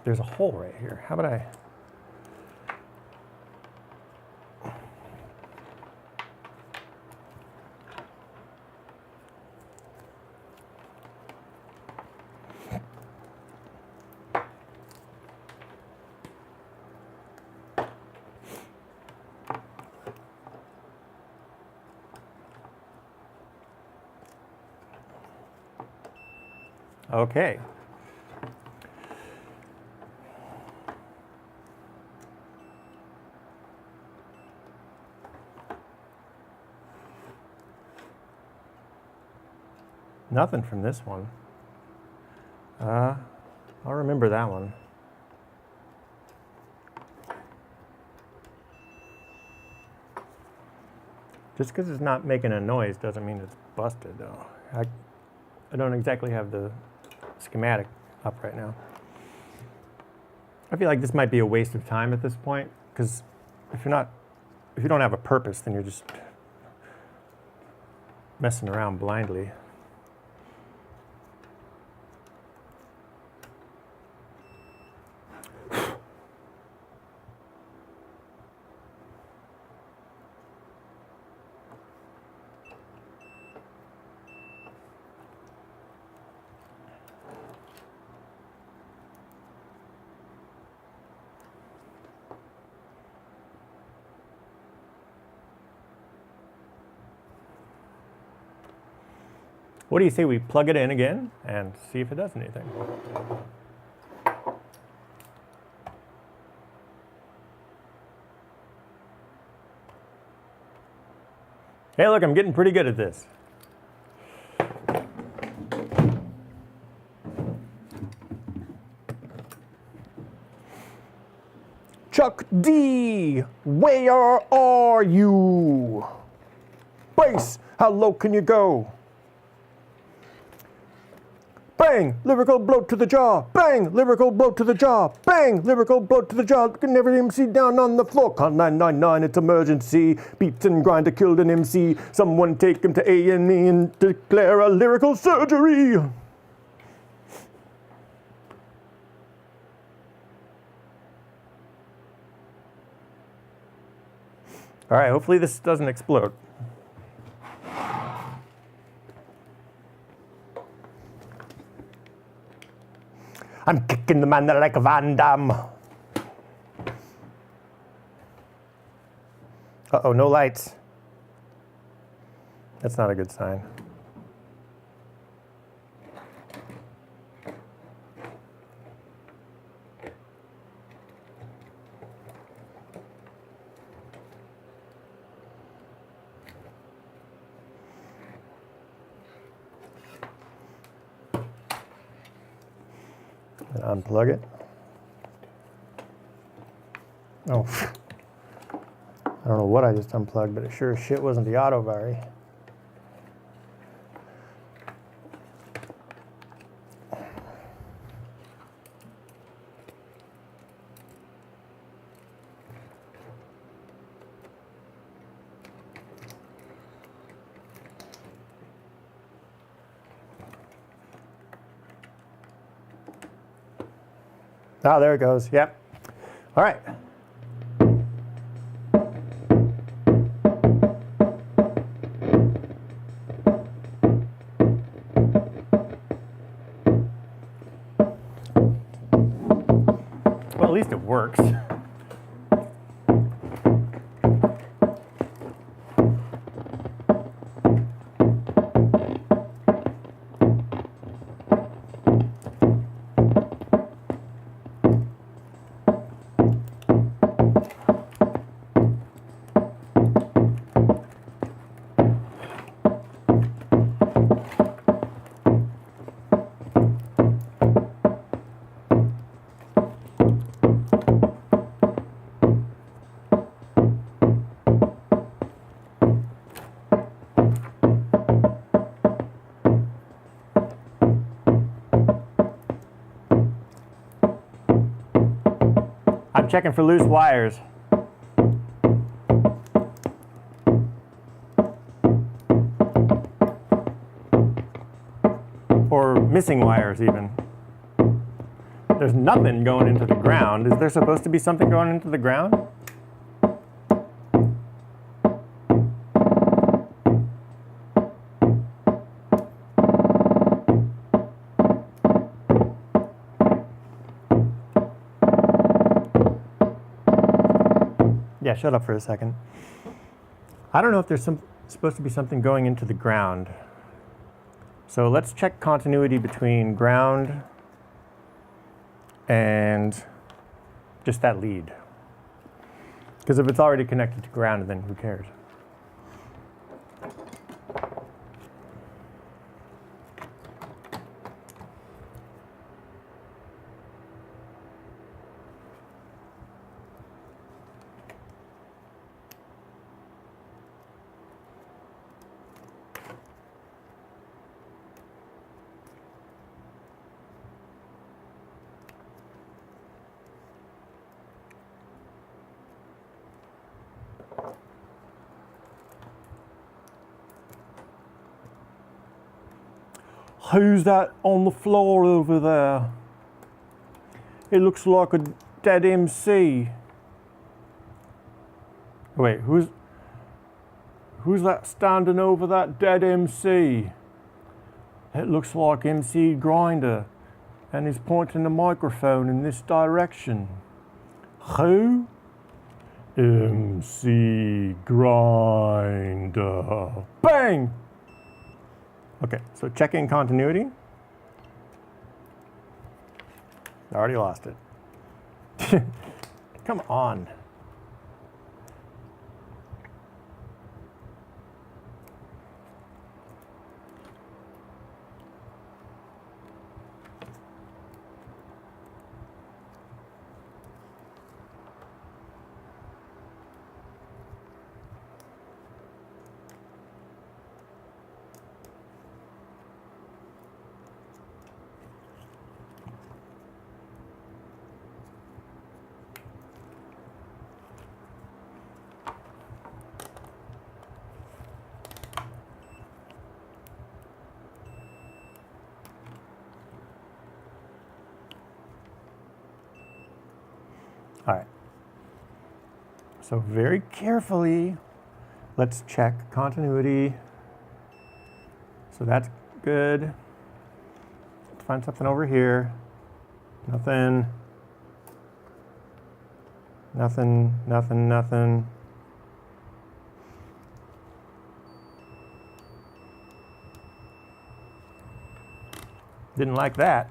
There's a hole right here. How about I? Okay. Nothing from this one. I'll remember that one. Just because it's not making a noise doesn't mean it's busted, though. I don't exactly have the schematic up right now. I feel like this might be a waste of time at this point, because if you don't have a purpose, then you're just messing around blindly. What do you say we plug it in again and see if it does anything? Hey, look, I'm getting pretty good at this. Chuck D, where are you? Bass, how low can you go? Bang, lyrical blow to the jaw. Bang, lyrical blow to the jaw. Bang, lyrical blow to the jaw. Can every MC down on the floor. Call 999, it's emergency. Beats and grinder killed an MC. Someone take him to A&E and declare a lyrical surgery. All right, hopefully this doesn't explode. I'm kicking the man like a Van Damme. Uh-oh, no lights. That's not a good sign. Unplug it. Oh, I don't know what I just unplugged, but it sure as shit wasn't the AUTO-VARI. Oh, there it goes. Yep. All right. Well, at least it works. I'm checking for loose wires. Or missing wires even. There's nothing going into the ground. Is there supposed to be something going into the ground? Yeah, shut up for a second. I don't know if there's supposed to be something going into the ground. So let's check continuity between ground and just that lead. Because if it's already connected to ground, then who cares? Who's that on the floor over there? It looks like a dead MC. Wait, who's that standing over that dead MC? It looks like MC Grinder, and he's pointing the microphone in this direction. Who? MC Grinder. Bang! Okay, so checking continuity. I already lost it. Come on. All right. So very carefully, let's check continuity. So that's good. Let's find something over here. Nothing. Nothing, nothing, nothing. Didn't like that.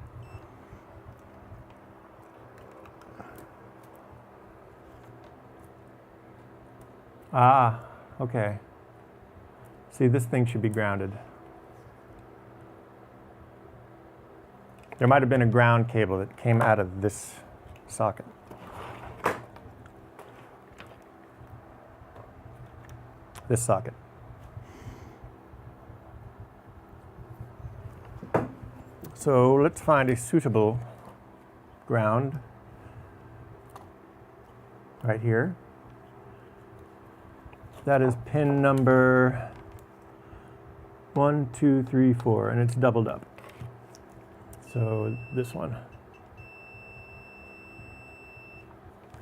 Ah, okay. See, this thing should be grounded. There might have been a ground cable that came out of this socket. This socket. So let's find a suitable ground right here. That is pin number 1, 2, 3, 4, and it's doubled up. So this one.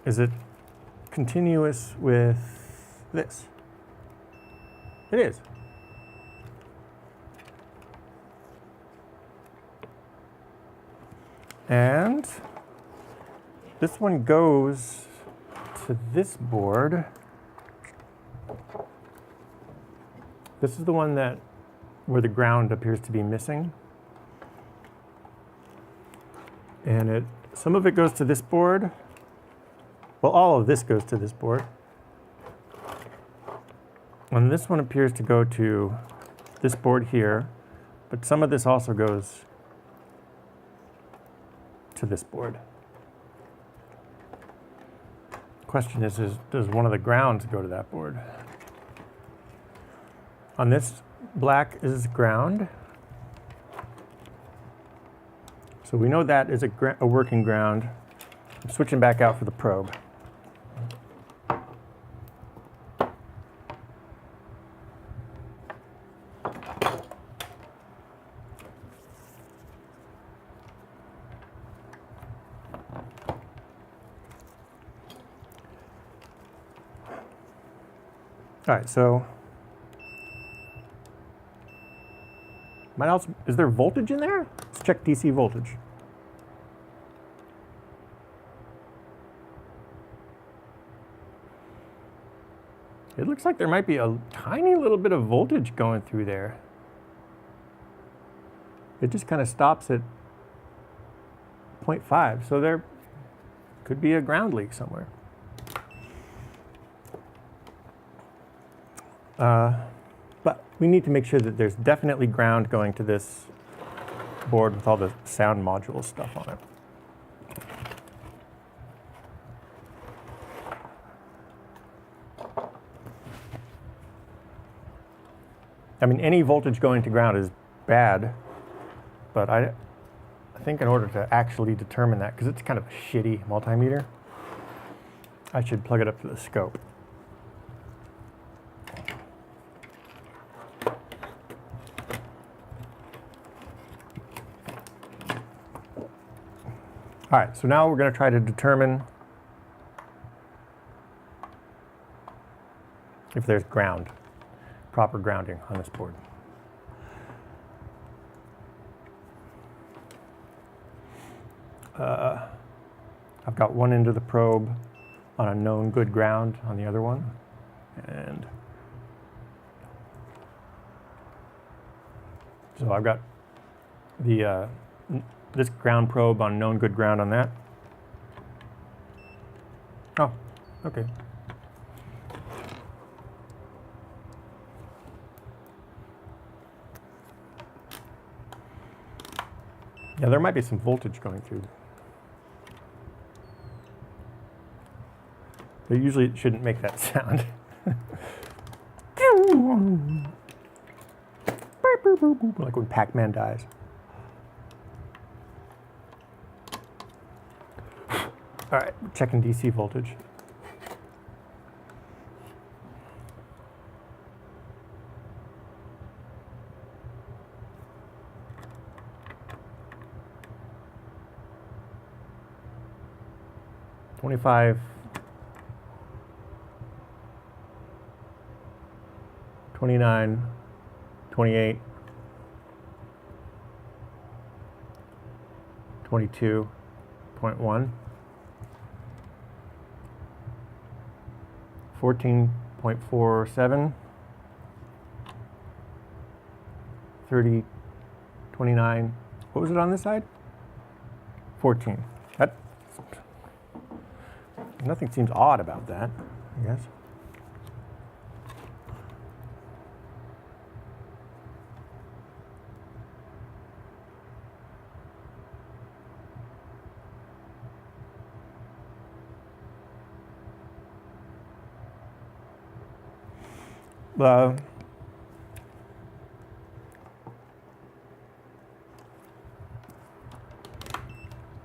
Is it continuous with this? It is. And this one goes to this board. This is the one where the ground appears to be missing. And some of it goes to this board. Well, all of this goes to this board. And this one appears to go to this board here, but some of this also goes to this board. Question is does one of the grounds go to that board? On this, black is ground. So we know that is a working ground. I'm switching back out for the probe. All right, so is there voltage in there? Let's check DC voltage. It looks like there might be a tiny little bit of voltage going through there. It just kind of stops at 0.5, so there could be a ground leak somewhere. But we need to make sure that there's definitely ground going to this board with all the sound module stuff on it. I mean, any voltage going to ground is bad, but I think in order to actually determine that, because it's kind of a shitty multimeter, I should plug it up to the scope. All right, so now we're going to try to determine if there's proper grounding on this board. I've got one end of the probe on a known good ground on the other one, and so I've got the this ground probe on known good ground on that. Oh, okay. Yeah, there might be some voltage going through. They usually shouldn't make that sound. Like when Pac-Man dies. All right, checking DC voltage. $25, 29, 28, 22.1, 14.47, 30, 29. What was it on this side? 14. That, nothing seems odd about that, I guess.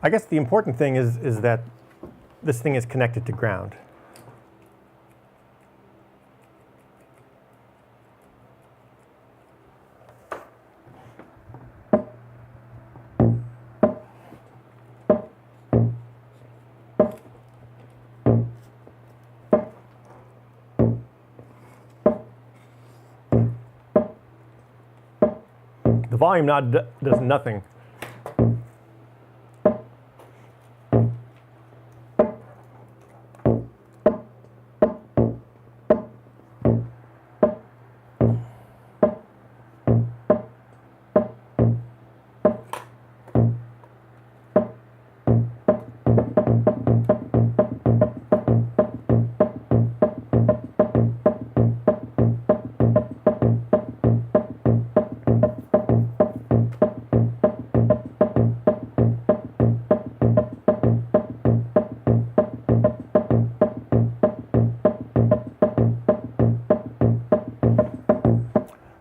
I guess the important thing is that this thing is connected to ground. The volume knob does nothing.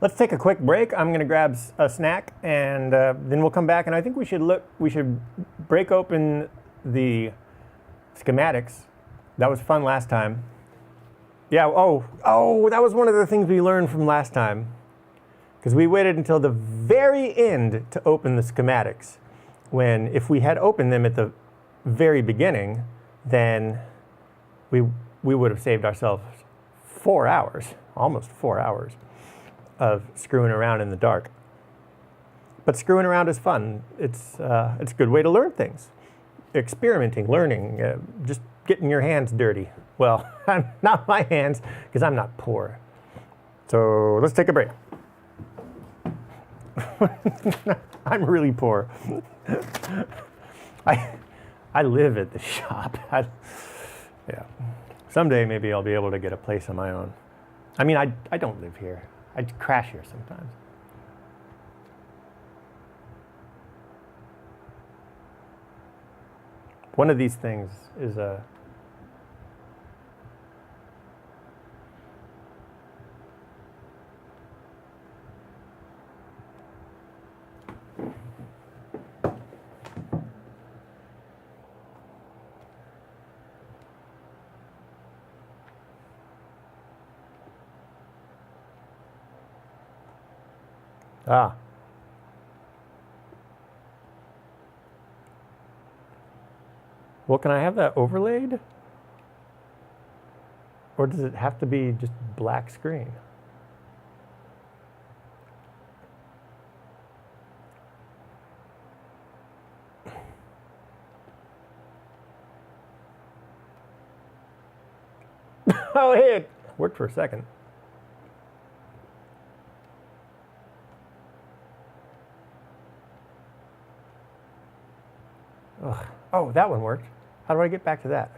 Let's take a quick break. I'm going to grab a snack, and then we'll come back. And I think we should break open the schematics. That was fun last time. Yeah. Oh, that was one of the things we learned from last time, because we waited until the very end to open the schematics. When if we had opened them at the very beginning, then we would have saved ourselves 4 hours, almost 4 hours. Of screwing around in the dark. But screwing around is fun. It's a good way to learn things. Experimenting, learning, just getting your hands dirty. Well, not my hands, because I'm not poor. So let's take a break. I'm really poor. I live at the shop. Yeah. Someday maybe I'll be able to get a place on my own. I mean, I don't live here. I crash here sometimes. One of these things is a Well, can I have that overlaid? Or does it have to be just black screen? Oh, hey, it worked for a second. Ugh. Oh, that one worked. How do I get back to that?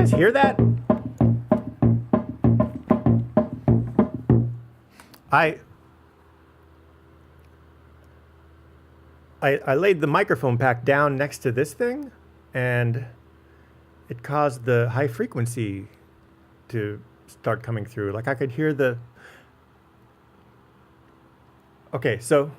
guys hear that? I laid the microphone pack down next to this thing, and it caused the high frequency to start coming through. Like I could hear the... Okay, so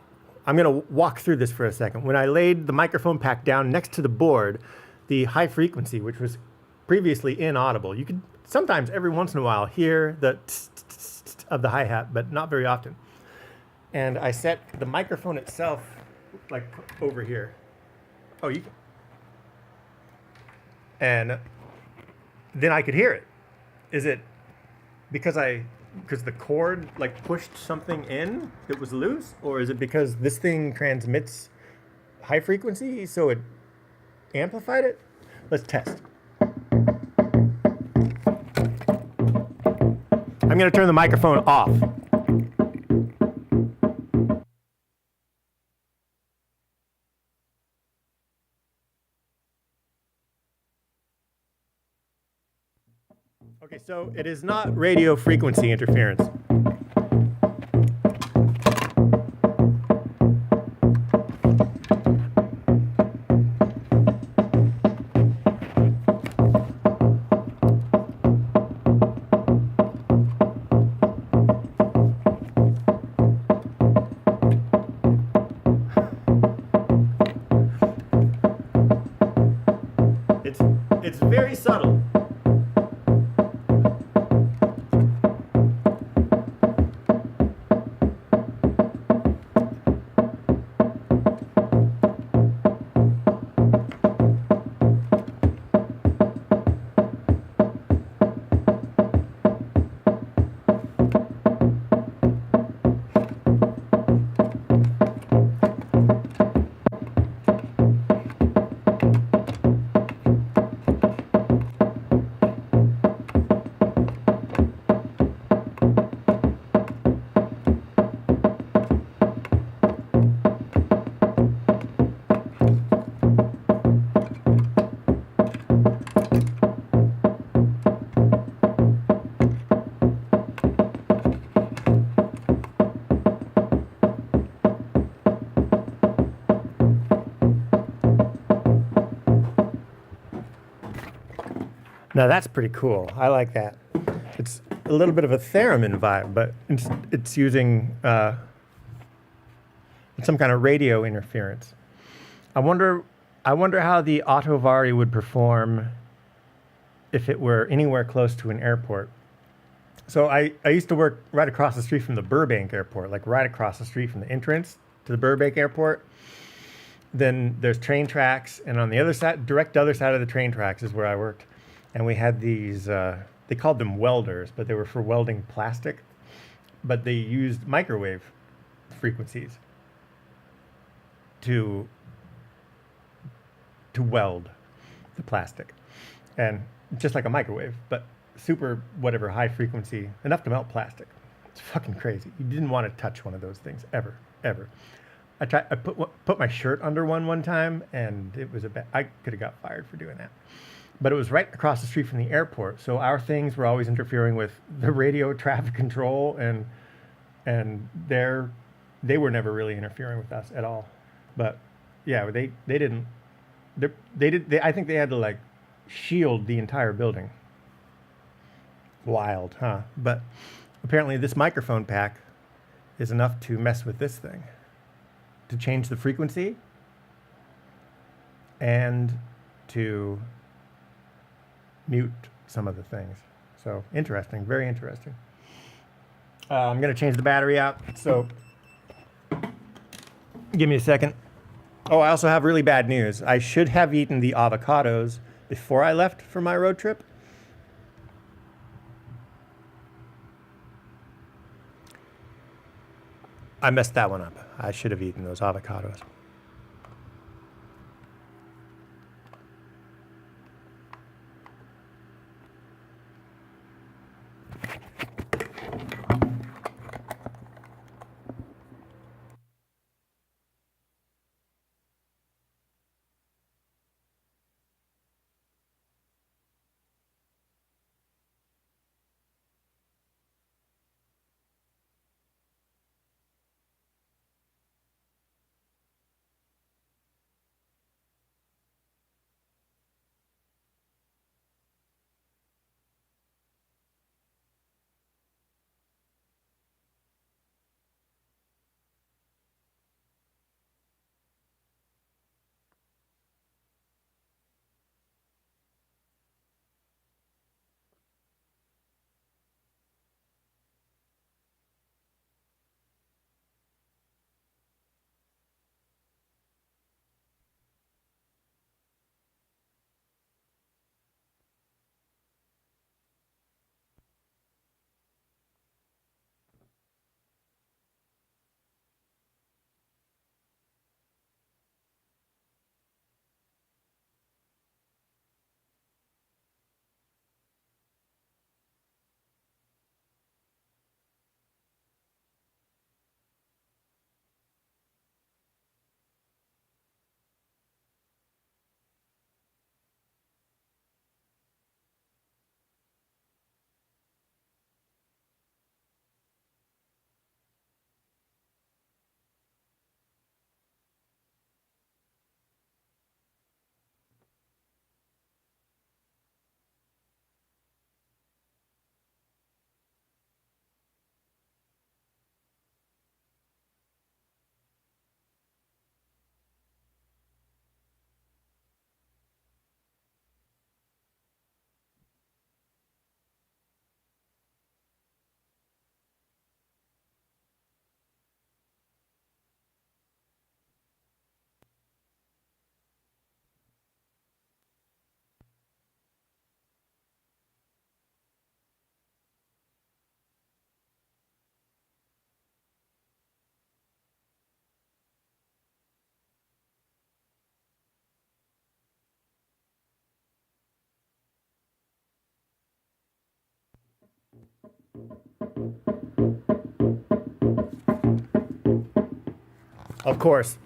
I'm going to walk through this for a second. When I laid the microphone pack down next to the board, the high frequency, which was previously inaudible, you could sometimes every once in a while hear the of the hi-hat, but not very often. And I set the microphone itself like over here. Oh, you can. And then I could hear it. Is it because the cord like pushed something in that was loose, or is it because this thing transmits high frequency so it amplified it? Let's test. I'm going to turn the microphone off. Okay, so it is not radio frequency interference. It's very subtle. Now that's pretty cool. I like that. It's a little bit of a theremin vibe, but it's using some kind of radio interference. I wonder how the AUTO-VARI would perform if it were anywhere close to an airport. So I used to work right across the street from the Burbank airport, like right across the street from the entrance to the Burbank airport. Then there's train tracks, and on the other side, direct other side of the train tracks is where I worked. And we had these, they called them welders, but they were for welding plastic. But they used microwave frequencies to weld the plastic. And just like a microwave, but super whatever high frequency, enough to melt plastic. It's fucking crazy. You didn't want to touch one of those things ever, ever. I put my shirt under one time, and it was I could have got fired for doing that. But it was right across the street from the airport, so our things were always interfering with the radio traffic control, and they were never really interfering with us at all. But yeah, they didn't. I think they had to like shield the entire building. Wild, huh? But apparently this microphone pack is enough to mess with this thing, to change the frequency and to mute some of the things. So interesting, very interesting. I'm going to change the battery out, so give me a second. Oh, I also have really bad news. I should have eaten the avocados before I left for my road trip. I messed that one up. I should have eaten those avocados. Of course,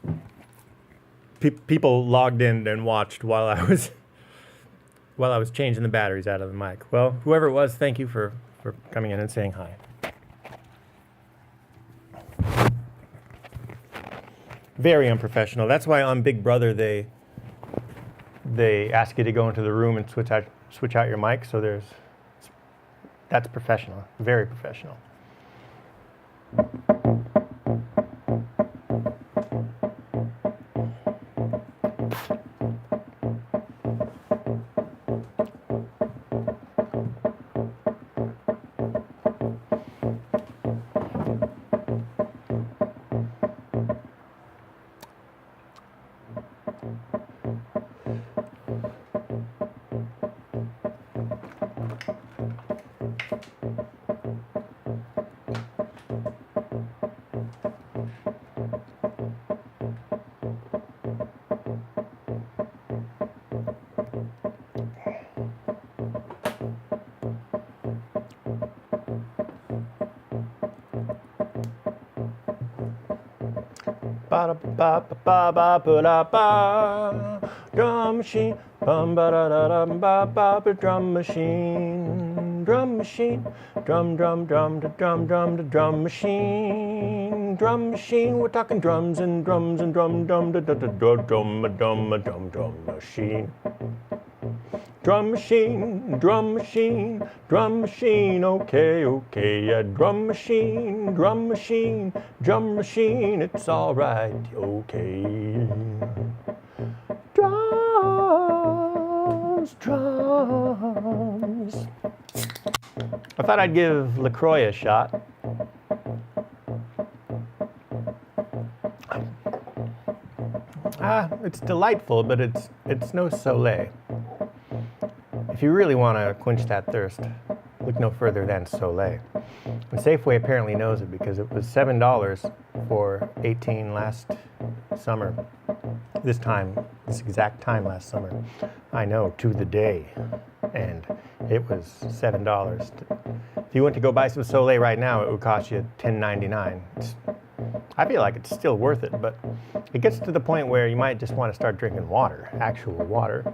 people logged in and watched while I was changing the batteries out of the mic. Well, whoever it was, thank you for coming in and saying hi. Very unprofessional. That's why on Big Brother they ask you to go into the room and switch out your mic. So that's professional. Very professional. Ba ba ba ba ba ba da ba. Drum machine, bum ba da da da ba ba ba. Drum machine, drum machine, drum drum drum da drum drum da drum machine, drum machine. We're talking drums and drums and drum drum da da da drum drum drum drum machine. Drum machine, drum machine, drum machine, okay, okay, yeah, drum machine, drum machine, drum machine, it's all right, okay. Drums, drums. I thought I'd give LaCroix a shot. It's delightful, but it's no Soleil. If you really want to quench that thirst, look no further than Soleil. And Safeway apparently knows it because it was $7 for 18 last summer. This exact time last summer. I know, to the day. And it was $7. If you went to go buy some Soleil right now, it would cost you $10.99. I feel like it's still worth it, but it gets to the point where you might just want to start drinking water, actual water.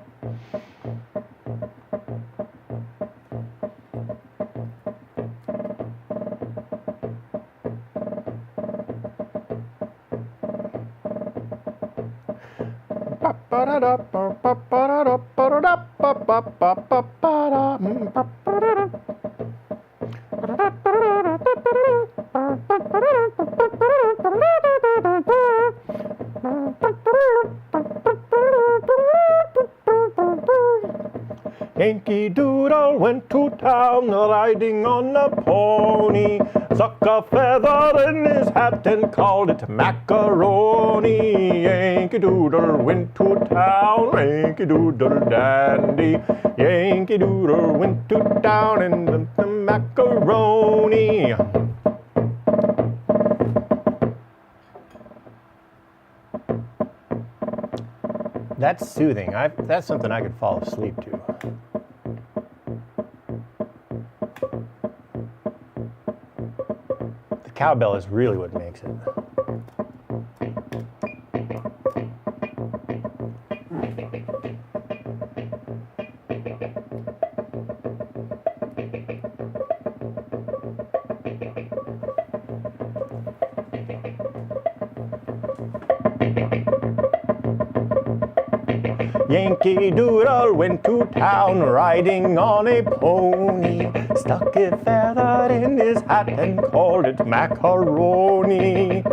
Yankee Doodle went to town riding on a pony, stuck a feather in his hat and called it macaroni. Yankee Doodle went to town, Yankee Doodle dandy. Yankee Doodle went to town and the macaroni. That's soothing. That's something I could fall asleep to. The cowbell is really what makes it. Yankee Doodle went to town riding on a pony, stuck a feather in his hat and called it macaroni.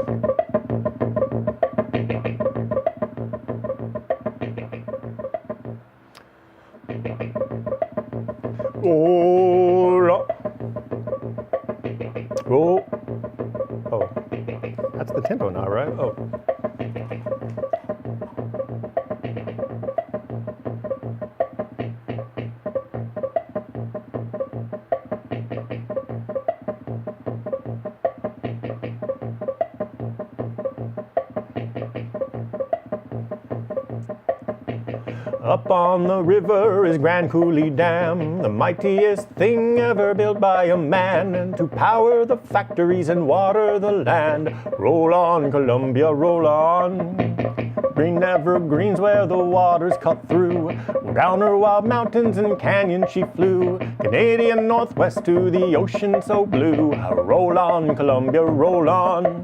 Oh, oh, oh, that's the tempo now, right? Oh. Up on the river is Grand Coulee Dam, the mightiest thing ever built by a man, and to power the factories and water the land. Roll on, Columbia, roll on. Green evergreens where the waters cut through. Down her wild mountains and canyons she flew. Canadian Northwest to the ocean so blue. Roll on, Columbia, roll on.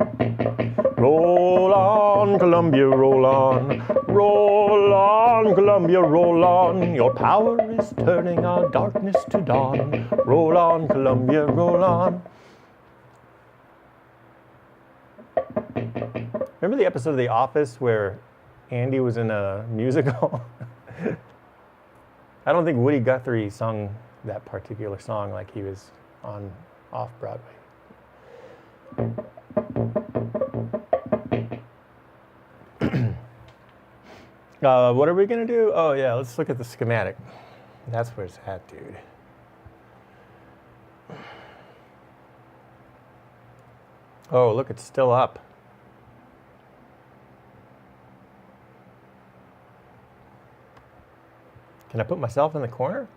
Roll on, Columbia, roll on. Roll on, Columbia, roll on. Your power is turning our darkness to dawn. Roll on, Columbia, roll on. Remember the episode of The Office where Andy was in a musical? I don't think Woody Guthrie sung that particular song like he was on off-Broadway. What are we going to do? Oh, yeah, let's look at the schematic. That's where it's at, dude. Oh, look, it's still up. Can I put myself in the corner?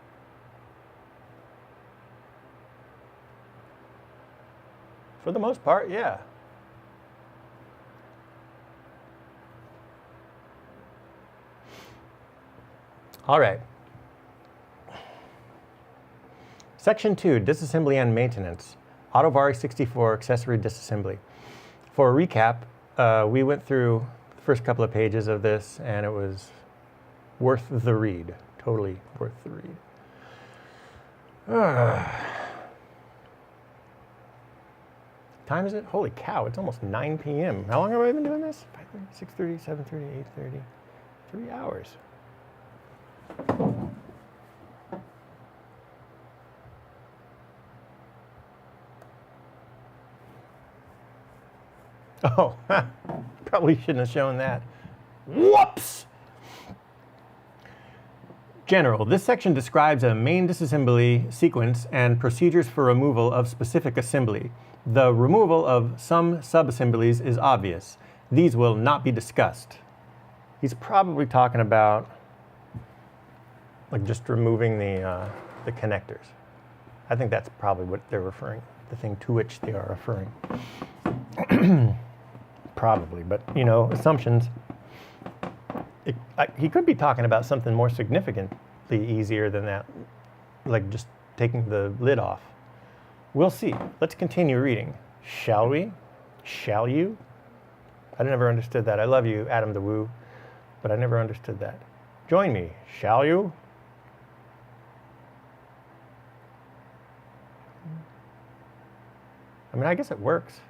For the most part, yeah. All right. Section 2, disassembly and maintenance. AUTO-VARI 64 accessory disassembly. For a recap, we went through the first couple of pages of this, and it was worth the read. Totally worth the read. Time is it? Holy cow, it's almost 9 p.m. How long have I been doing this? 5:30, 6:30, 7:30, 8:30. 3 hours. Oh, probably shouldn't have shown that. Whoops! General, this section describes a main disassembly sequence and procedures for removal of specific assembly. The removal of some subassemblies is obvious. These will not be discussed. He's probably talking about like just removing the connectors. I think that's probably what they're referring, the thing to which they are referring. Probably, but you know, assumptions. He could be talking about something more significantly easier than that, like just taking the lid off. We'll see. Let's continue reading. Shall we? Shall you? I never understood that. I love you, Adam the Woo, but I never understood that. Join me. Shall you? I mean, I guess it works,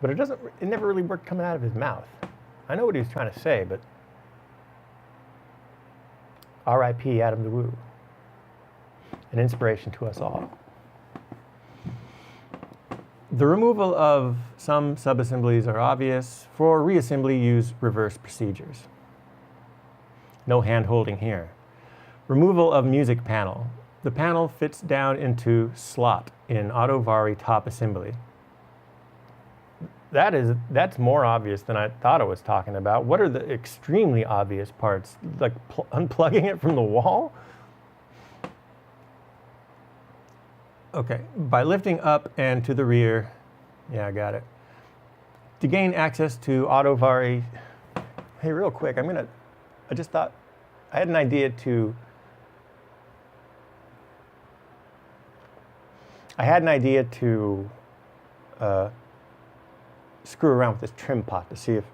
but it never really worked coming out of his mouth. I know what he was trying to say, but R.I.P. Adam the Woo. An inspiration to us all. The removal of some subassemblies are obvious. For reassembly, use reverse procedures. No hand-holding here. Removal of music panel. The panel fits down into slot in AUTO-VARI top assembly. That's more obvious than I thought it was talking about. What are the extremely obvious parts? Like unplugging it from the wall? Okay, by lifting up and to the rear, yeah, I got it. To gain access to AUTO-VARI, hey, real quick, I just thought, I had an idea to, screw around with this trim pot to see if,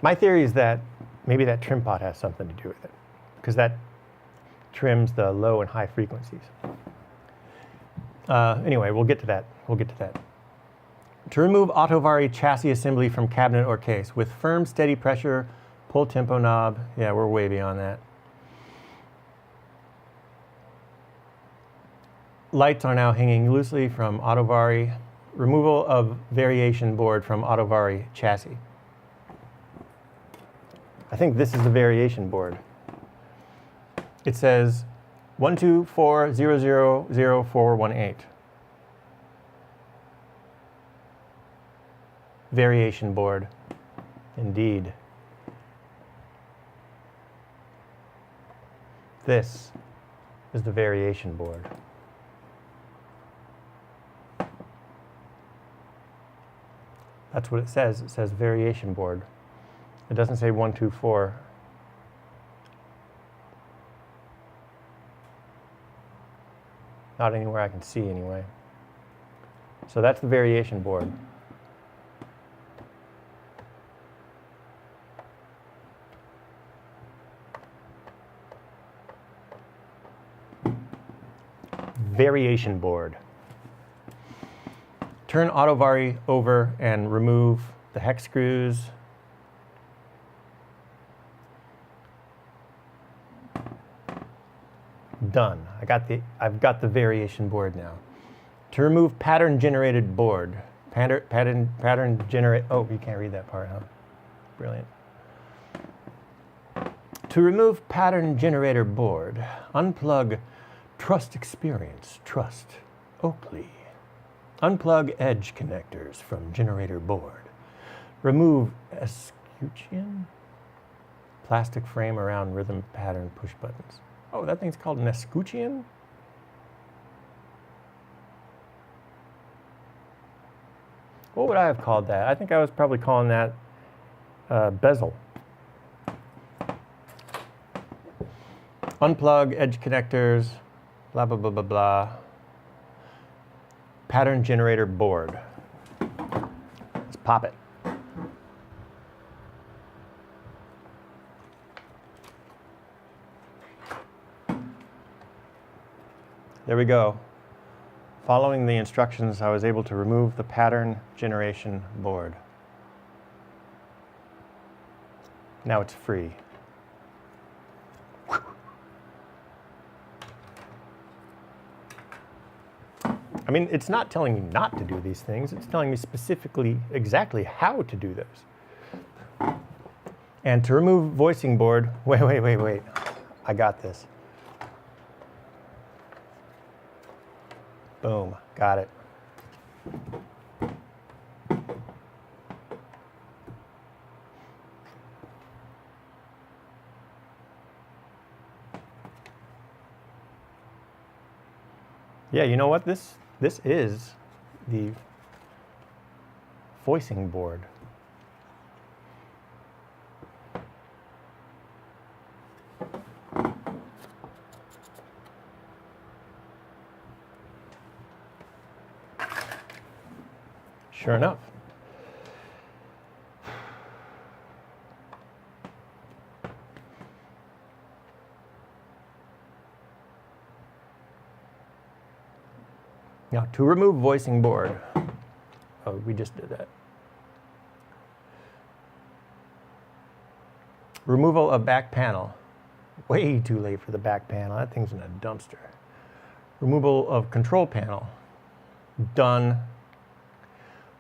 my theory is that maybe that trim pot has something to do with it, because that trims the low and high frequencies. Anyway, we'll get to that. To remove AUTO-VARI chassis assembly from cabinet or case with firm, steady pressure, pull tempo knob. Yeah, we're way beyond that. lights are now hanging loosely from AUTO-VARI. Removal of variation board from AUTO-VARI chassis. I think this is the variation board. It says 124000418. Variation board, indeed. This is the variation board. That's what it says. It says variation board. It doesn't say 124. Not anywhere I can see anyway. So that's the variation board. Variation board. Turn AUTO-VARI over and remove the hex screws. Done. I've got the variation board now. To remove pattern generated board. Pattern generate. Oh, you can't read that part, huh? Brilliant. To remove pattern generator board, unplug Trust Experience, Trust Oakley. Unplug edge connectors from generator board. Remove escutcheon, plastic frame around rhythm pattern push buttons. Oh, that thing's called an escutcheon? What would I have called that? I think I was probably calling that bezel. Unplug edge connectors, blah, blah, blah, blah, blah. Pattern generator board. Let's pop it. There we go. Following the instructions, I was able to remove the pattern generation board. Now it's free. I mean, it's not telling me not to do these things. It's telling me specifically exactly how to do those. And to remove voicing board, wait. I got this. Boom, got it. Yeah, you know what? This is the voicing board. Sure enough. Now, to remove voicing board, oh, we just did that. Removal of back panel. Way too late for the back panel. That thing's in a dumpster. Removal of control panel. Done.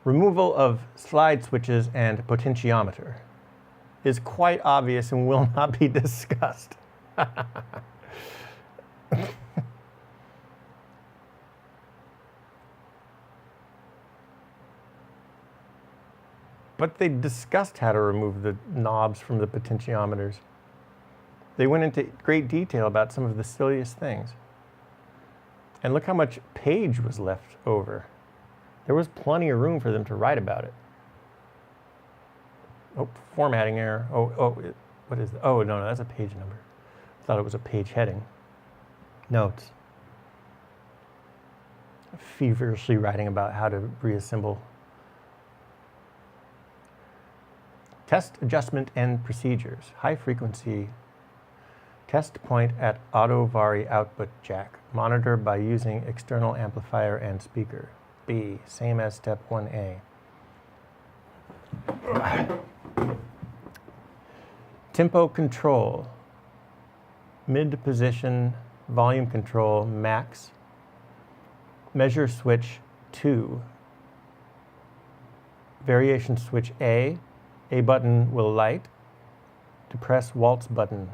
Removal of slide switches and potentiometer is quite obvious and will not be discussed. But they discussed how to remove the knobs from the potentiometers. They went into great detail about some of the silliest things. And look how much page was left over. There was plenty of room for them to write about it. Oh, formatting error. What is that? Oh, no, that's a page number. I thought it was a page heading. Notes. Feverishly writing about how to reassemble. Test adjustment and procedures. High frequency. Test point at AUTO-VARI output jack. Monitor by using external amplifier and speaker. B, same as step 1A. Tempo control. Mid position, volume control, max. Measure switch 2. Variation switch A. A button will light. Depress waltz button.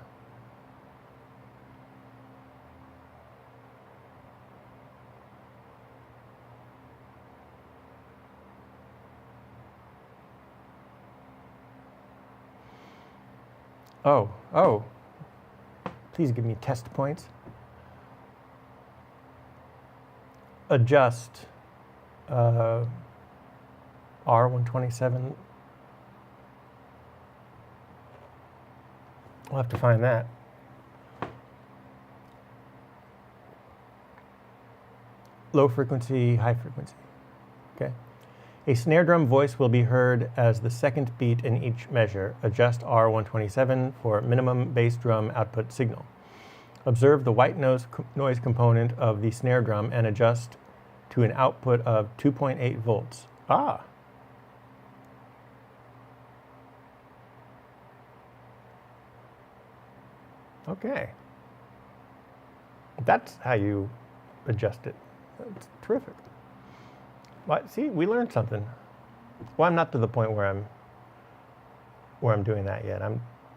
Oh. Please give me test points. Adjust R127. We'll have to find that. Low frequency, high frequency. Okay. A snare drum voice will be heard as the second beat in each measure. Adjust R127 for minimum bass drum output signal. Observe the white noise component of the snare drum and adjust to an output of 2.8 volts. Ah. Okay. That's how you adjust it. That's terrific. What? See, we learned something. Well, I'm not to the point where I'm doing that yet.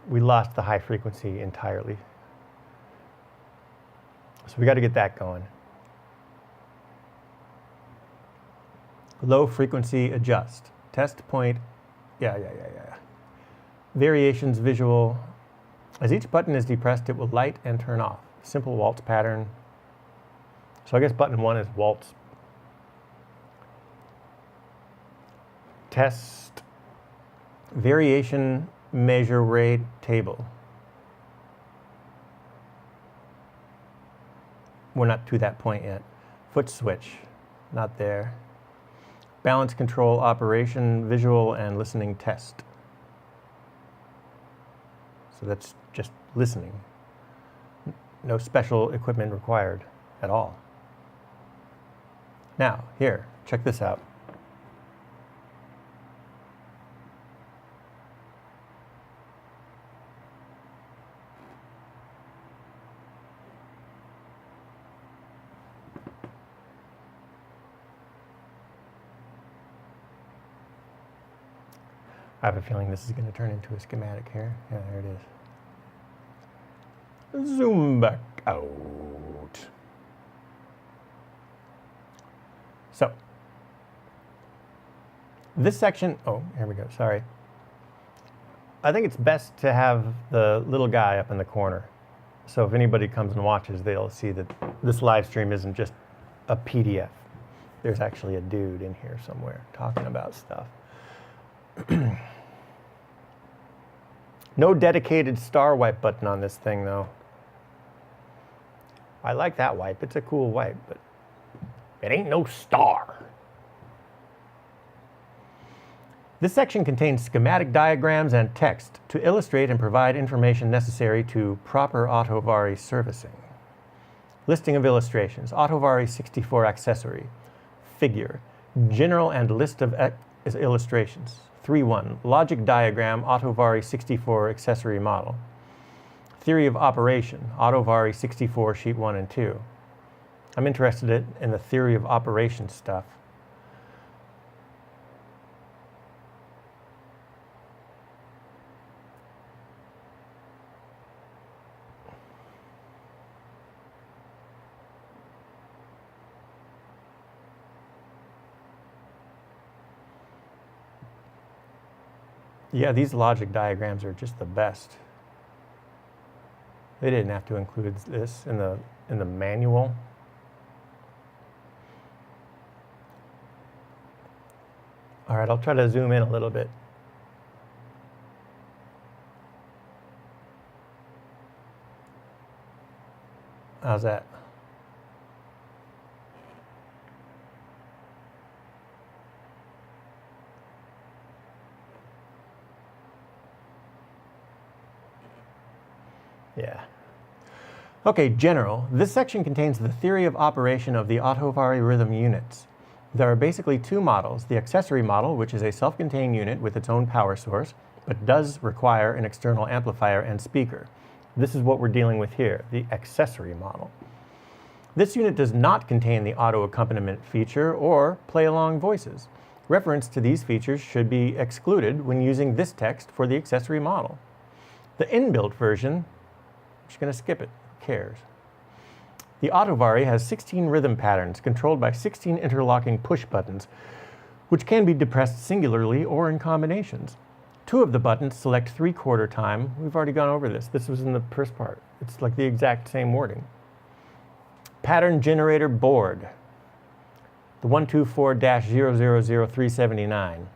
We lost the high frequency entirely. So we got to get that going. Low frequency adjust. Test point. Yeah. Variations visual. As each button is depressed, it will light and turn off. Simple waltz pattern. So I guess button 1 is waltz. Test. Variation measure rate table. We're not to that point yet. Foot switch, not there. Balance control operation, visual and listening test. So that's just listening. No special equipment required at all. Now, here, check this out. I have a feeling this is going to turn into a schematic here. Yeah, there it is. Zoom back out. So, this section, oh, here we go, sorry. I think it's best to have the little guy up in the corner. So if anybody comes and watches, they'll see that this live stream isn't just a PDF. There's actually a dude in here somewhere talking about stuff. No dedicated star wipe button on this thing, though. I like that wipe. It's a cool wipe, but it ain't no star. This section contains schematic diagrams and text to illustrate and provide information necessary to proper AUTO-VARI servicing. Listing of illustrations. AUTO-VARI 64 accessory. Figure. General and list of illustrations. 3.1. Logic diagram, AUTO-VARI 64 accessory model. Theory of operation, AUTO-VARI 64 sheet 1 and 2. I'm interested in the theory of operation stuff. Yeah, these logic diagrams are just the best. They didn't have to include this in the manual. All right, I'll try to zoom in a little bit. How's that? Yeah. Okay, general. This section contains the theory of operation of the AUTO-VARI rhythm units. There are basically two models. The accessory model, which is a self-contained unit with its own power source, but does require an external amplifier and speaker. This is what we're dealing with here, the accessory model. This unit does not contain the auto accompaniment feature or play along voices. Reference to these features should be excluded when using this text for the accessory model. The inbuilt version, I'm just going to skip it, who cares? The AUTO-VARI has 16 rhythm patterns controlled by 16 interlocking push buttons, which can be depressed singularly or in combinations. 2 of the buttons select 3/4 time. We've already gone over this. This was in the first part. It's like the exact same wording. Pattern generator board. The 124-000379.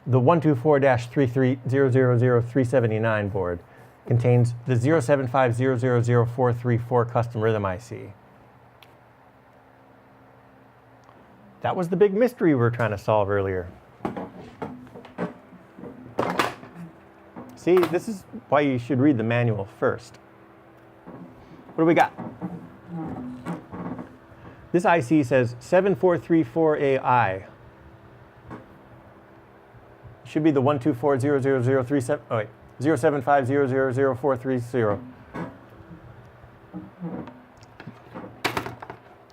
The 124-330000379 board contains the 075000434 custom rhythm IC. That was the big mystery we were trying to solve earlier. See, this is why you should read the manual first. What do we got? This IC says 7434AI. Should be the 124-00037. Oh wait, 075000430.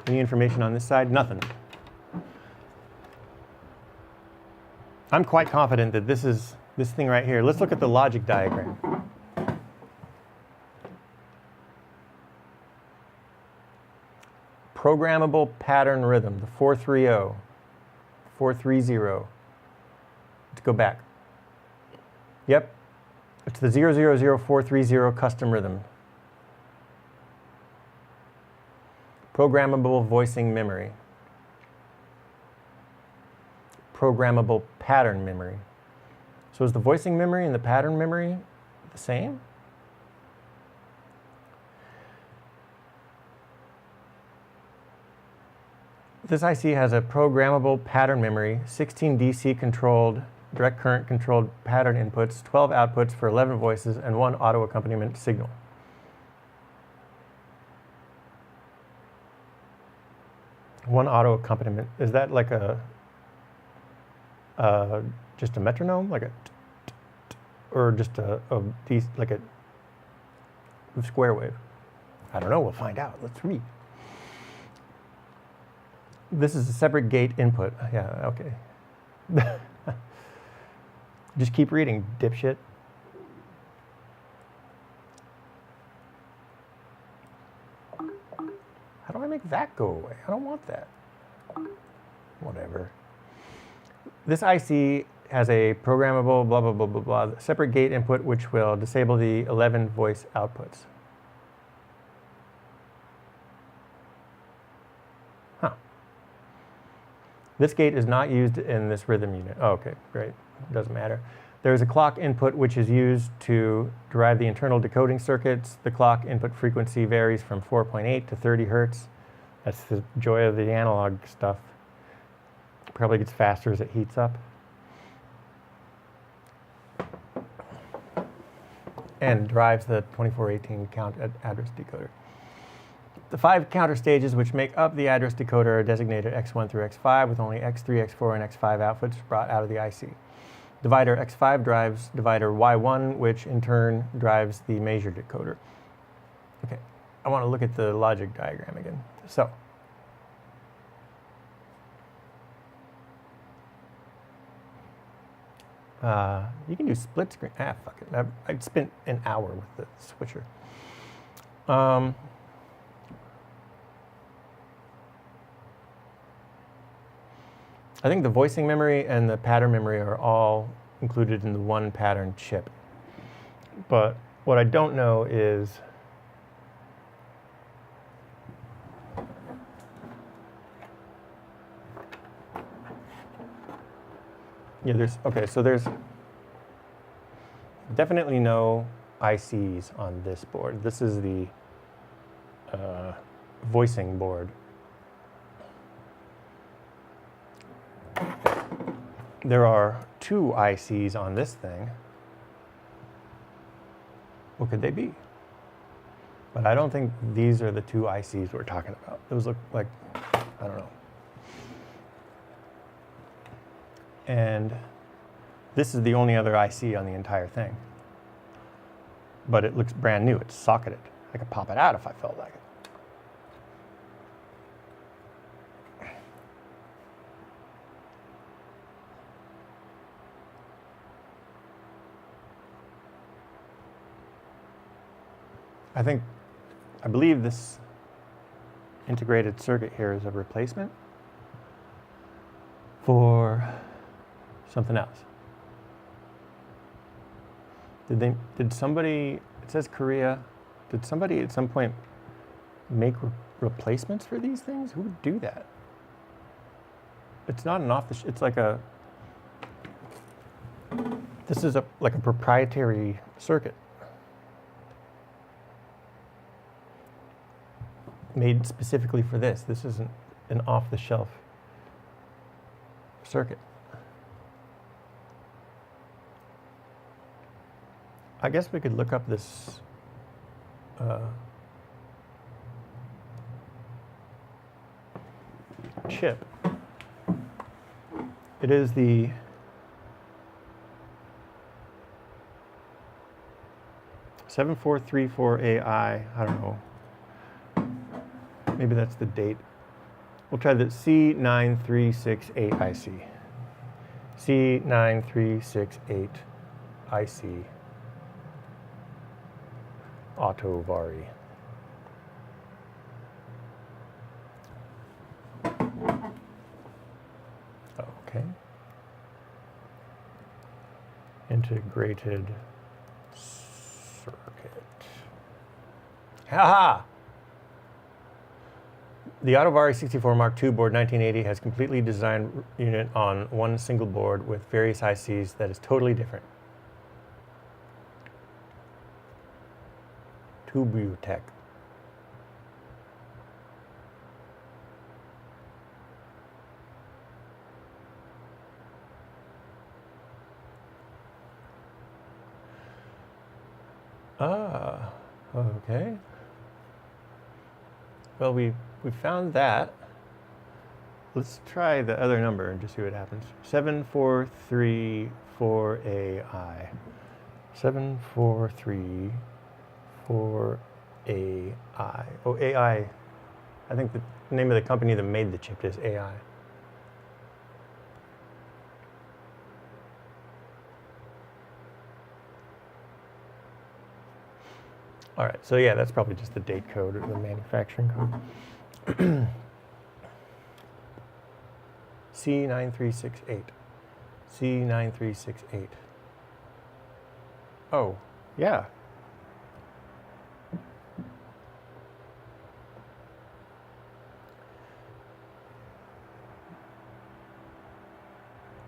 Any information on this side? Nothing. I'm quite confident that this is this thing right here. Let's look at the logic diagram. Programmable pattern rhythm, the 430. 430. Let's go back. Yep, it's the 000430 custom rhythm. Programmable voicing memory. Programmable pattern memory. So is the voicing memory and the pattern memory the same? This IC has a programmable pattern memory, 16 DC controlled, direct current controlled pattern inputs, 12 outputs for 11 voices, and 1 auto accompaniment signal. One auto accompaniment, is that like just a metronome, like a, or just like a square wave? I don't know, we'll find out. Let's read. This is a separate gate input. Yeah, okay. Just keep reading, dipshit. How do I make that go away? I don't want that. Whatever. This IC has a programmable blah, blah, blah, blah, blah, separate gate input which will disable the 11 voice outputs. Huh. This gate is not used in this rhythm unit. Oh, okay, great. Doesn't matter. There is a clock input which is used to derive the internal decoding circuits. The clock input frequency varies from 4.8 to 30 hertz. That's the joy of the analog stuff. Probably gets faster as it heats up. And drives the 2418 count address decoder. The 5 counter stages which make up the address decoder are designated X1 through X5 with only X3, X4, and X5 outputs brought out of the IC. Divider X5 drives divider Y1, which in turn drives the measure decoder. Okay, I want to look at the logic diagram again. So, you can do split screen. Ah, fuck it. I'd spent an hour with the switcher. I think the voicing memory and the pattern memory are all included in the one pattern chip. But what I don't know is so there's definitely no ICs on this board. This is the voicing board. There are 2 ICs on this thing. What could they be? But I don't think these are the 2 ICs we're talking about. Those look like, I don't know. And this is the only other IC on the entire thing. But it looks brand new. It's socketed. I could pop it out if I felt like it. I believe this integrated circuit here is a replacement for something else. Did somebody, it says Korea, did somebody at some point make replacements for these things? Who would do that? It's not an it's like a, this is like a proprietary circuit made specifically for this. This isn't an off-the-shelf circuit. I guess we could look up this chip. It is the '7434AI. I don't know. Maybe that's the date. We'll try the C9368IC. C9368IC. AUTO-VARI. Okay. Integrated circuit. Ha-ha! The AUTO-VARI 64 Mark II board 1980 has completely designed unit on one single board with various ICs that is totally different. Tubutech. Ah, okay. Well, we found that. Let's try the other number and just see what happens. 7434AI. 7434AI. Oh, AI. I think the name of the company that made the chip is AI. All right, so yeah, that's probably just the date code or the manufacturing code. C9368. C9368. Oh, yeah.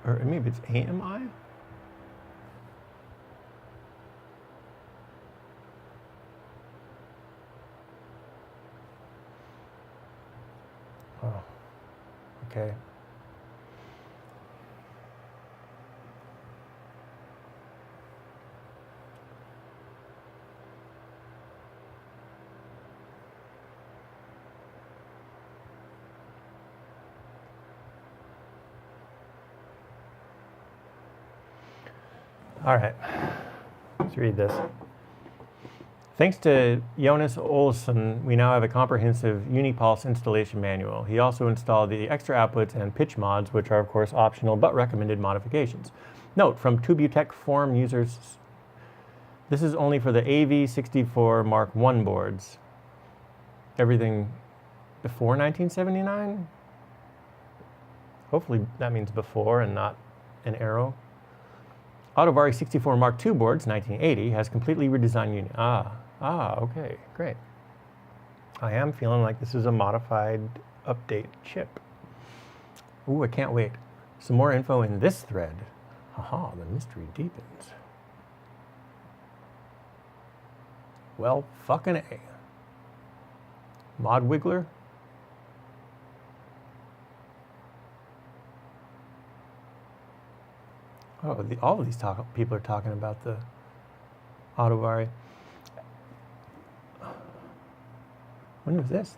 Or maybe it's AMI? Oh, okay. All right, let's read this. Thanks to Jonas Olsson, we now have a comprehensive Unipulse installation manual. He also installed the extra outputs and pitch mods, which are of course optional but recommended modifications. Note, from Tubutech forum users, this is only for the AV64 Mark I boards. Everything before 1979? Hopefully that means before and not an arrow. AUTO-VARI 64 Mark II boards, 1980, has completely redesigned unit. Okay, great. I am feeling like this is a modified update chip. Ooh, I can't wait. Some more info in this thread. Haha, the mystery deepens. Well, fucking A. Mod Wiggler? Oh, all of these people are talking about the AUTO-VARI. When was this?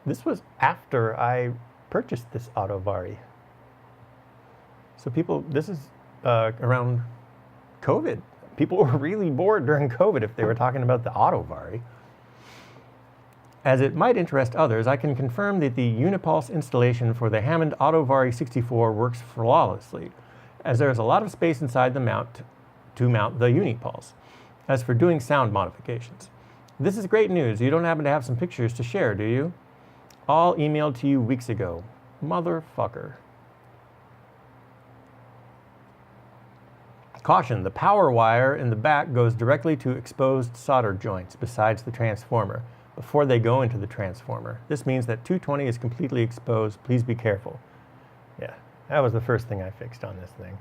This was after I purchased this AUTO-VARI. So this is around COVID. People were really bored during COVID if they were talking about the AUTO-VARI. As it might interest others, I can confirm that the Unipulse installation for the Hammond AUTO-VARI 64 works flawlessly, as there is a lot of space inside the mount to mount the Unipulse. As for doing sound modifications, This is great news. You don't happen to have some pictures to share, do you? All emailed to you weeks ago. Motherfucker. Caution, the power wire in the back goes directly to exposed solder joints besides the transformer before they go into the transformer. This means that 220 is completely exposed. Please be careful. Yeah, that was the first thing I fixed on this thing.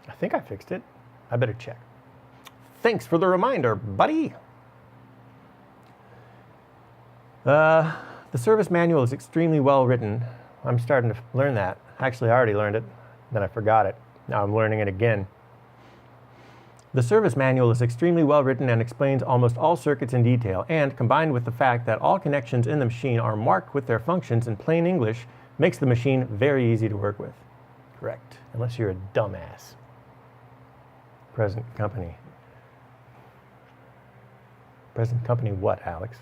I think I fixed it. I better check. Thanks for the reminder, buddy. The service manual is extremely well written. I'm starting to learn that. Actually, I already learned it, then I forgot it. Now I'm learning it again. The service manual is extremely well written and explains almost all circuits in detail, and combined with the fact that all connections in the machine are marked with their functions in plain English, makes the machine very easy to work with. Correct, unless you're a dumbass. Present company. Present company what, Alex?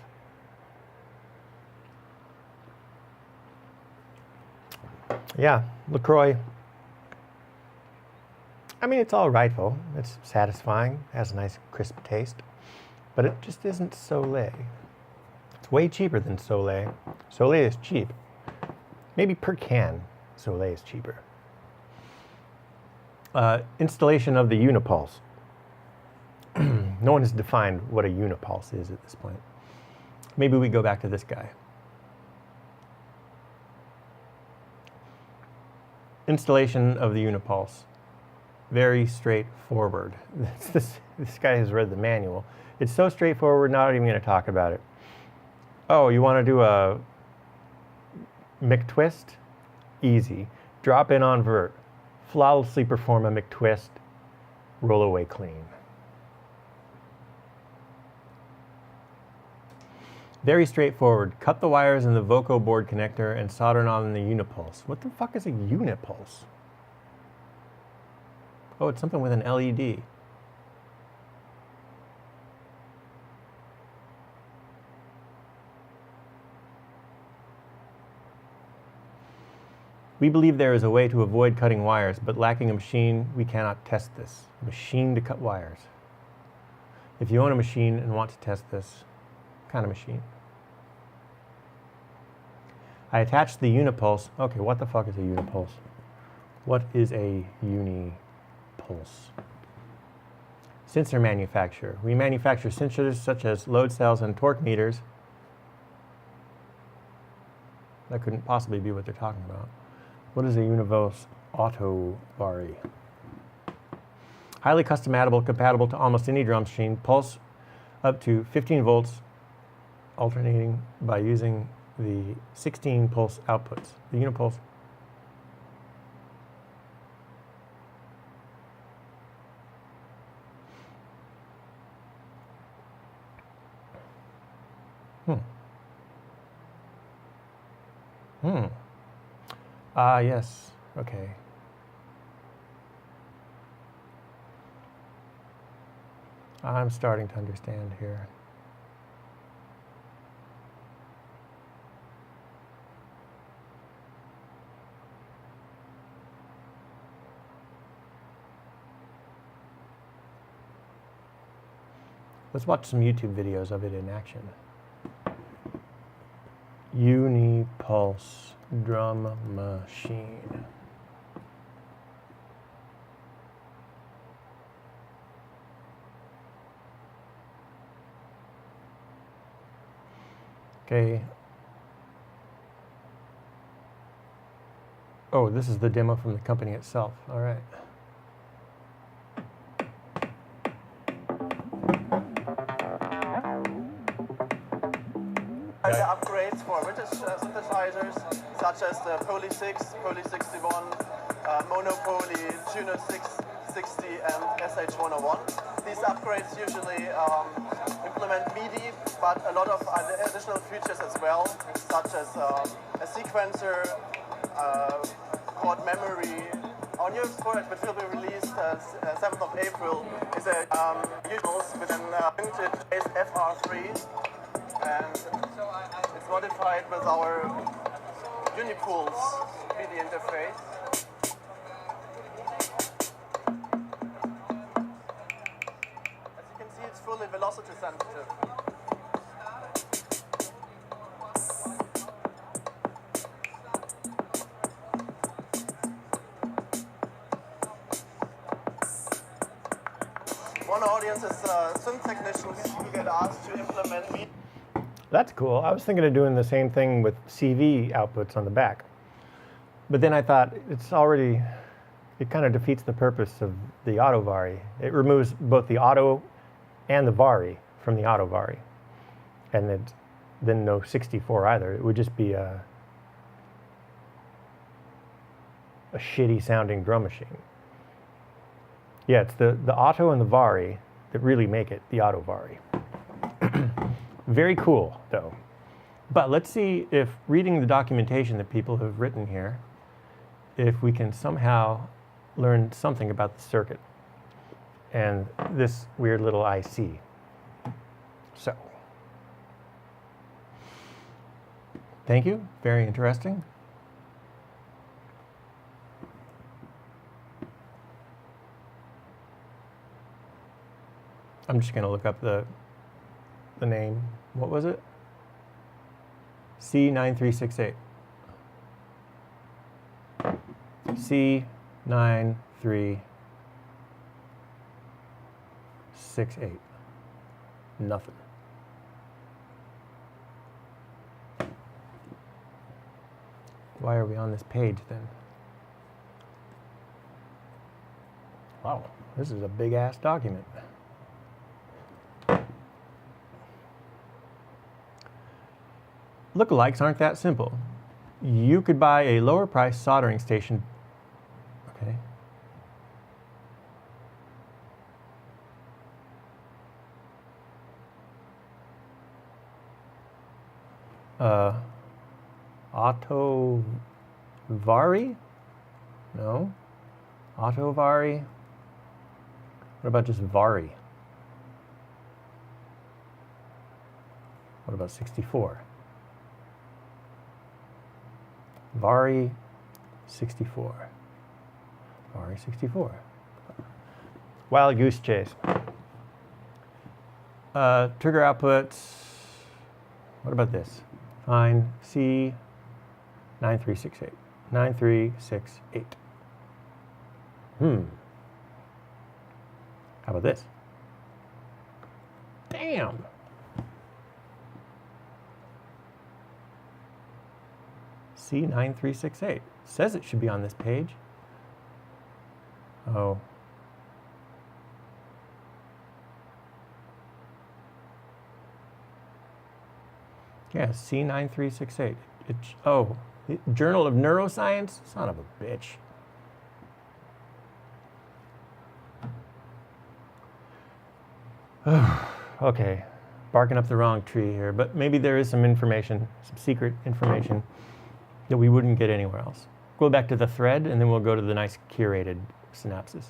Yeah, LaCroix. I mean, it's all rightful. It's satisfying, has a nice crisp taste, but it just isn't Soleil. It's way cheaper than Soleil. Soleil is cheap. Maybe per can, Soleil is cheaper. Installation of the unipulse. No one has defined what a unipulse is at this point. Maybe we go back to this guy. Installation of the unipulse. Very straightforward. This guy has read the manual. It's so straightforward, not even going to talk about it. Oh, you want to do a McTwist? Easy. Drop in on vert. Flawlessly perform a McTwist. Roll away clean. Very straightforward. Cut the wires in the Voco board connector and solder on the unipulse. What the fuck is a unipulse? Oh, it's something with an LED. We believe there is a way to avoid cutting wires, but lacking a machine, we cannot test this. A machine to cut wires. If you own a machine and want to test this, what kind of machine? I attached the unipulse. Okay, what the fuck is a unipulse? What is a unipulse? Sensor manufacturer. We manufacture sensors such as load cells and torque meters. That couldn't possibly be what they're talking about. What is a Univos AUTO-VARI? Highly customizable, compatible to almost any drum machine. Pulse up to 15 volts, alternating by using the 16 pulse outputs. The unipulse. Yes. Okay. I'm starting to understand here. Let's watch some YouTube videos of it in action. Unipulse drum machine. Okay. Oh, this is the demo from the company itself. All right. The upgrades for British synthesizers, such as the Poly 6, Poly 61, Mono Poly, Juno 660, and SH101. These upgrades usually implement MIDI, but a lot of additional features as well, such as a sequencer, chord memory. Our newest product, which will be released 7th of April, is a usuals with an vintage FR3. and it's modified with our Unipulse MIDI interface. As you can see, it's fully velocity sensitive. One audience is synth technicians who get asked to implement MIDI. That's cool. I was thinking of doing the same thing with CV outputs on the back. But then I thought it kind of defeats the purpose of the AUTO-VARI. It removes both the auto and the VARI from the AUTO-VARI. And then no 64 either. It would just be a shitty sounding drum machine. Yeah, it's the auto and the VARI that really make it the AUTO-VARI. Very cool, though. But let's see if reading the documentation that people have written here, if we can somehow learn something about the circuit and this weird little IC. So, thank you. Very interesting. I'm just going to look up the name. What was it? C9368. C9368. Nothing. Why are we on this page then? Wow, this is a big ass document. Lookalikes aren't that simple. You could buy a lower price soldering station. Okay. AUTO-VARI? No. AUTO-VARI? What about just VARI? What about 64? VARI 64. VARI 64. Wild goose chase. Trigger outputs. What about this? Fine. C9368. 9368. How about this? Damn. C9368. Says it should be on this page. Oh. Yeah, C9368. Oh, Journal of Neuroscience? Son of a bitch. Okay, barking up the wrong tree here, but maybe there is some information, some secret information that we wouldn't get anywhere else. Go back to the thread, and then we'll go to the nice curated synapses.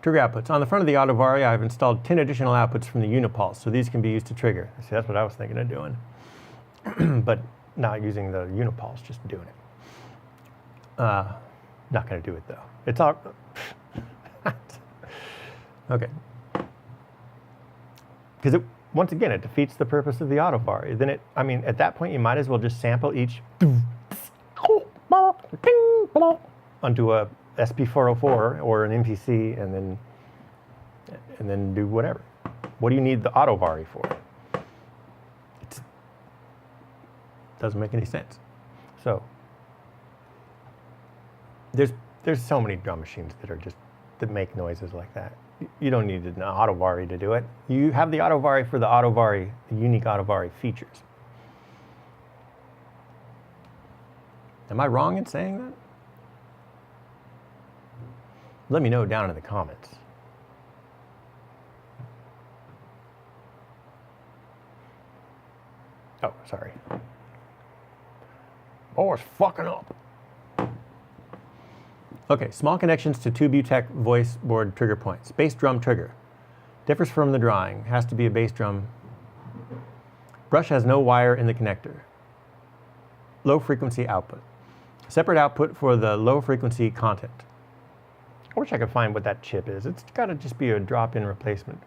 Trigger outputs. On the front of the AUTO-VARI, I've installed 10 additional outputs from the Unipulse, so these can be used to trigger. See, that's what I was thinking of doing. But not using the Unipulse, just doing it. Not going to do it, though. It's all... Okay. Because once again, it defeats the purpose of the AUTO-VARI. Then I mean, at that point, you might as well just sample each onto a SP404 or an MPC, and then do whatever. What do you need the AUTO-VARI for? It doesn't make any sense. So there's so many drum machines that make noises like that. You don't need an AUTO-VARI to do it. You have the AUTO-VARI for the AUTO-VARI, the unique AUTO-VARI features. Am I wrong in saying that? Let me know down in the comments. Oh, sorry. Oh, it's fucking up. Okay, small connections to two Butech voice board trigger points. Bass drum trigger. Differs from the drawing. Has to be a bass drum. Brush has no wire in the connector. Low frequency output. Separate output for the low frequency content. I wish I could find what that chip is. It's got to just be a drop-in replacement.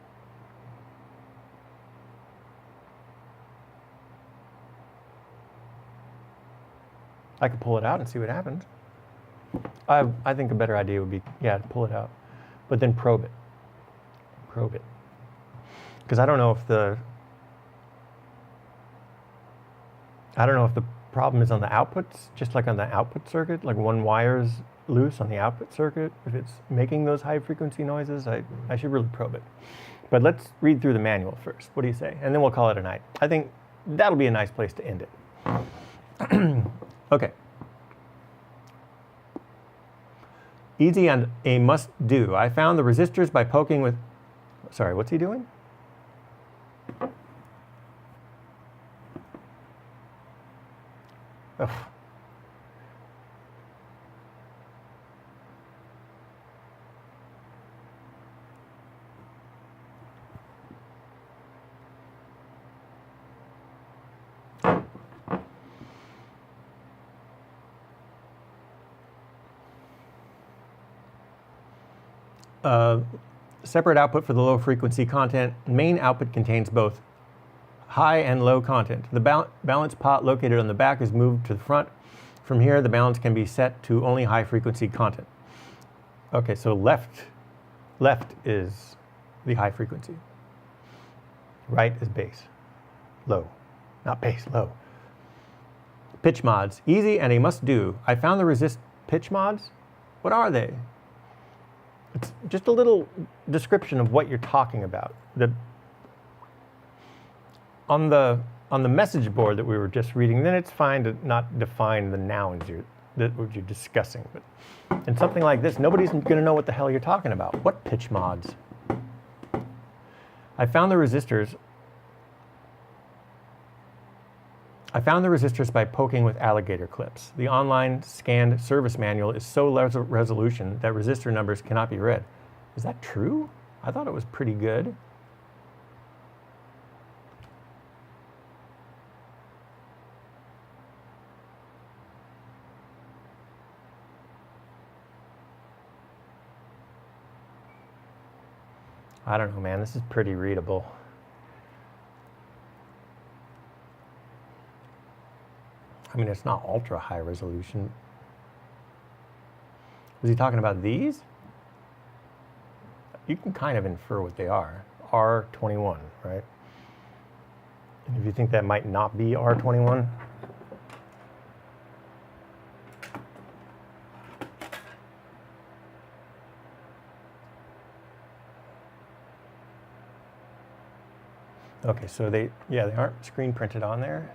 I could pull it out and see what happens. I think a better idea would be, yeah, to pull it out, but then probe it. Probe it. Because I don't know if the problem is on the outputs, just like on the output circuit, like one wire's loose on the output circuit. If it's making those high frequency noises, I should really probe it. But let's read through the manual first. What do you say? And then we'll call it a night. I think that'll be a nice place to end it. Okay. Easy and a must do. I found the resistors by poking with, sorry, what's he doing? Ugh. Separate output for the low frequency content. Main output contains both high and low content. The balance pot located on the back is moved to the front. From here, the balance can be set to only high frequency content. Okay, so left is the high frequency. Right is bass. Low, not bass, low. Pitch mods, easy and a must do. I found the resist pitch mods. What are they? It's just a little description of what you're talking about. On the message board that we were just reading, then it's fine to not define the nouns that you're discussing. But in something like this, nobody's going to know what the hell you're talking about. What pitch mods? I found the resistors by poking with alligator clips. The online scanned service manual is so low resolution that resistor numbers cannot be read. Is that true? I thought it was pretty good. I don't know, man. This is pretty readable. I mean, it's not ultra high resolution. Was he talking about these? You can kind of infer what they are. R21, right? And if you think that might not be R21, okay, so they aren't screen printed on there.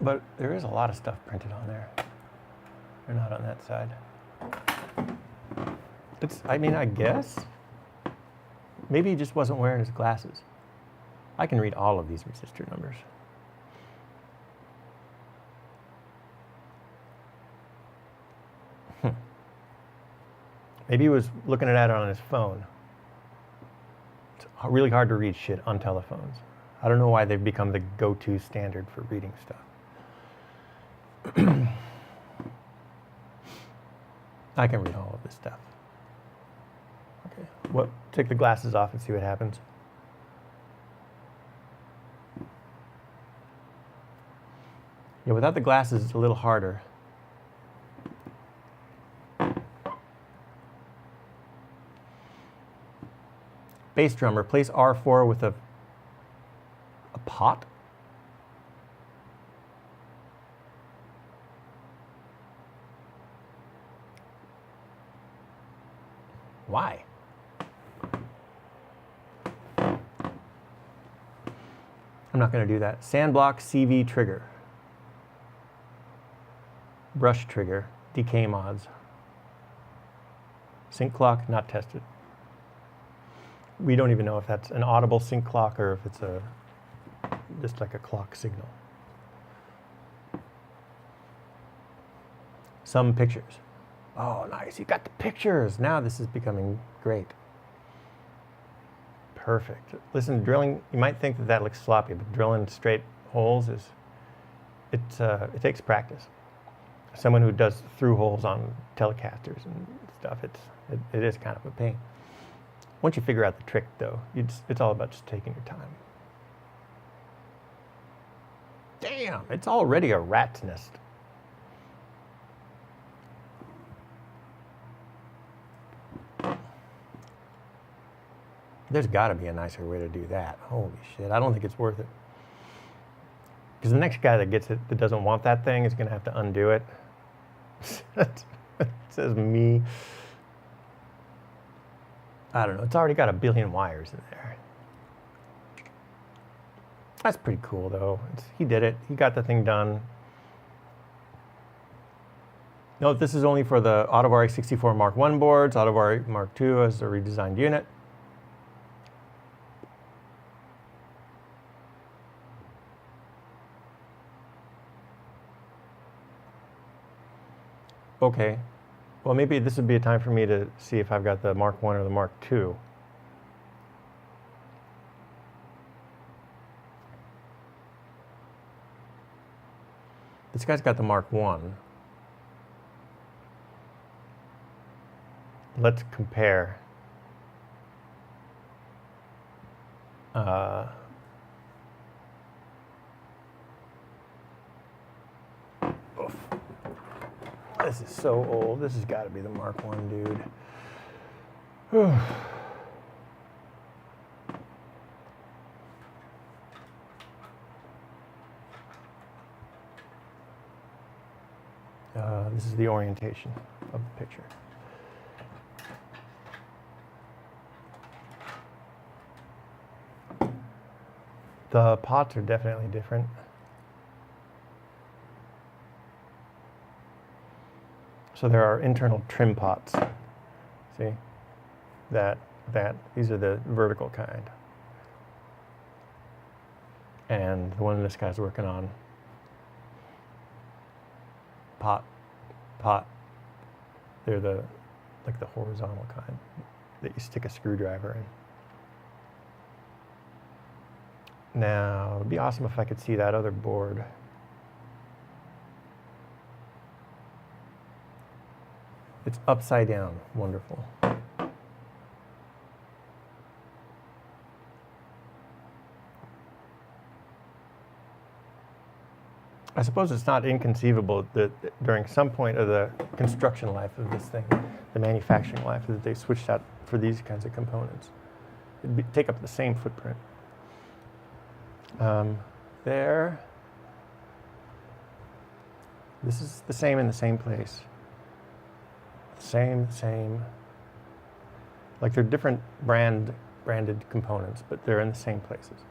But there is a lot of stuff printed on there. They're not on that side. I mean, I guess. Maybe he just wasn't wearing his glasses. I can read all of these resistor numbers. Maybe he was looking at it on his phone. It's really hard to read shit on telephones. I don't know why they've become the go-to standard for reading stuff. I can read all of this stuff. Okay, take the glasses off and see what happens. Yeah, without the glasses, it's a little harder. Bass drum, replace R4 with a pot? Why? I'm not going to do that. Sandblock CV trigger. Brush trigger. Decay mods. Sync clock, not tested. We don't even know if that's an audible sync clock or if it's just like a clock signal. Some pictures. Oh, nice. You got the pictures. Now this is becoming great. perfect. Listen, drilling, you might think that that looks sloppy, but drilling straight holes it takes practice. Someone who does through holes on Telecasters and stuff, it is kind of a pain. Once you figure out the trick, though, it's all about just taking your time. Damn, it's already a rat's nest. There's got to be a nicer way to do that. Holy shit, I don't think it's worth it. Because the next guy that gets it, that doesn't want that thing, is going to have to undo it. It says me. I don't know, it's already got a billion wires in there. That's pretty cool, though. He did it. He got the thing done. Note, this is only for the AUTO-VARI 64 Mark I boards. AUTO-VARI Mark II is a redesigned unit. Okay, well, maybe this would be a time for me to see if I've got the Mark I or the Mark II. This guy's got the Mark I. Let's compare. Oof. This is so old. This has got to be the Mark I, dude. Whew. This is the orientation of the picture. The pots are definitely different. So there are internal trim pots. See? These are the vertical kind. And the one this guy's working on, pot. They're like the horizontal kind that you stick a screwdriver in. Now, it'd be awesome if I could see that other board. It's upside down. Wonderful. I suppose it's not inconceivable that during some point of the construction life of this thing, the manufacturing life, that they switched out for these kinds of components. It'd take up the same footprint. There. This is the same in the same place. Same. Like they're different branded components, but they're in the same places.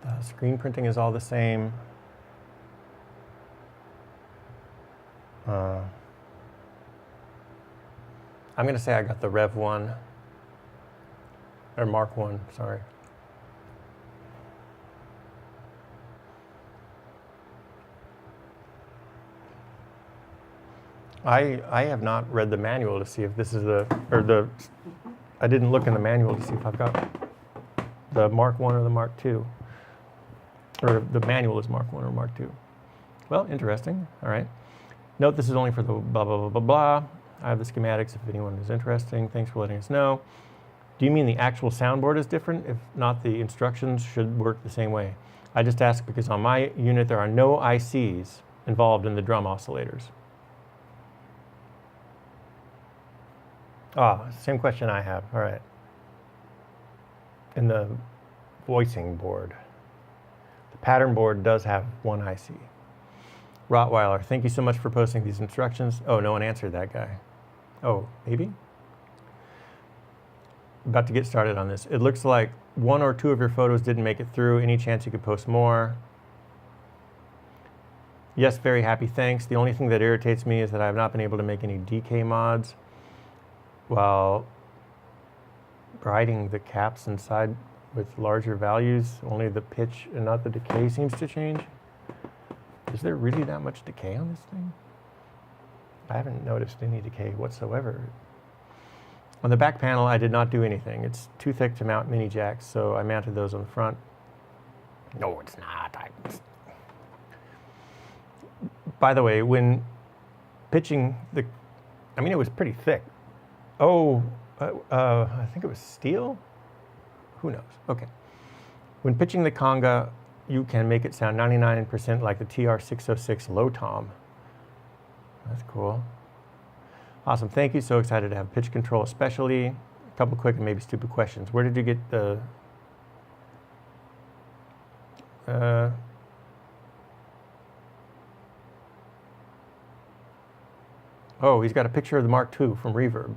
The screen printing is all the same. I'm going to say I got the Rev 1, or Mark 1, sorry. I have not read the manual to see if this is I didn't look in the manual to see if I've got the Mark 1 or the Mark 2. Or the manual is Mark 1 or Mark 2. Well, interesting. All right. Note this is only for the blah, blah, blah, blah, blah. I have the schematics if anyone is interested. Thanks for letting us know. Do you mean the actual soundboard is different? If not, the instructions should work the same way. I just ask because on my unit there are no ICs involved in the drum oscillators. Same question I have. All right. In the voicing board. Pattern board does have one IC. Rottweiler, thank you so much for posting these instructions. Oh, no one answered that guy. Oh, maybe? About to get started on this. It looks like 1 or 2 of your photos didn't make it through. Any chance you could post more? Yes, very happy, thanks. The only thing that irritates me is that I have not been able to make any DK mods while writing the caps inside with larger values. Only the pitch and not the decay seems to change. Is there really that much decay on this thing? I haven't noticed any decay whatsoever. On the back panel, I did not do anything. It's too thick to mount mini jacks, so I mounted those on the front. No, it's not. By the way, when pitching the, I mean, it was pretty thick. Oh, I think it was steel? Who knows? Okay. When pitching the conga, you can make it sound 99% like the TR-606 low tom. That's cool. Awesome, thank you. So excited to have pitch control, especially. A couple quick and maybe stupid questions. Where did you get the... oh, he's got a picture of the Mark II from Reverb.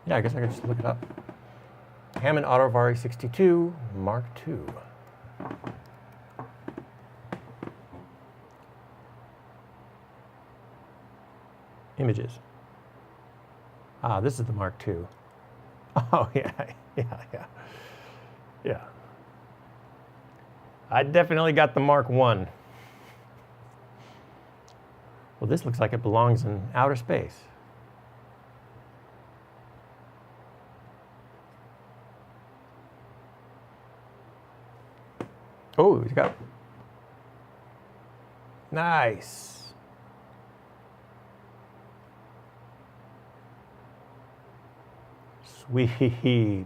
Yeah, I guess I could just look it up. Hammond AUTO-VARI 62, Mark II. Images. Ah, this is the Mark II. Oh, yeah. I definitely got the Mark I. Well, this looks like it belongs in outer space. Oh, he's got... Nice. Sweet.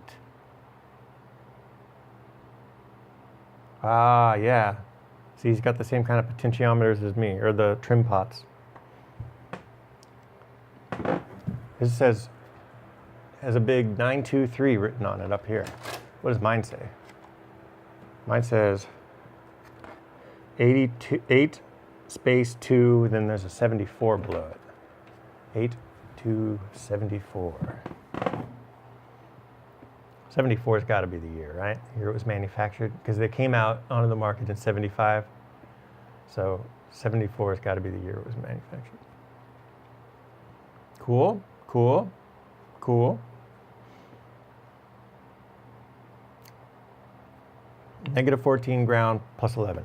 Ah, yeah. See, he's got the same kind of potentiometers as me, or the trim pots. This has a big 923 written on it up here. What does mine say? Mine says 8 space 2, then there's a 74 below it. 8 to 74. 74's got to be the year, right? The year it was manufactured, because they came out onto the market in 75. So 74's got to be the year it was manufactured. Cool, cool, cool. Negative 14 ground plus 11.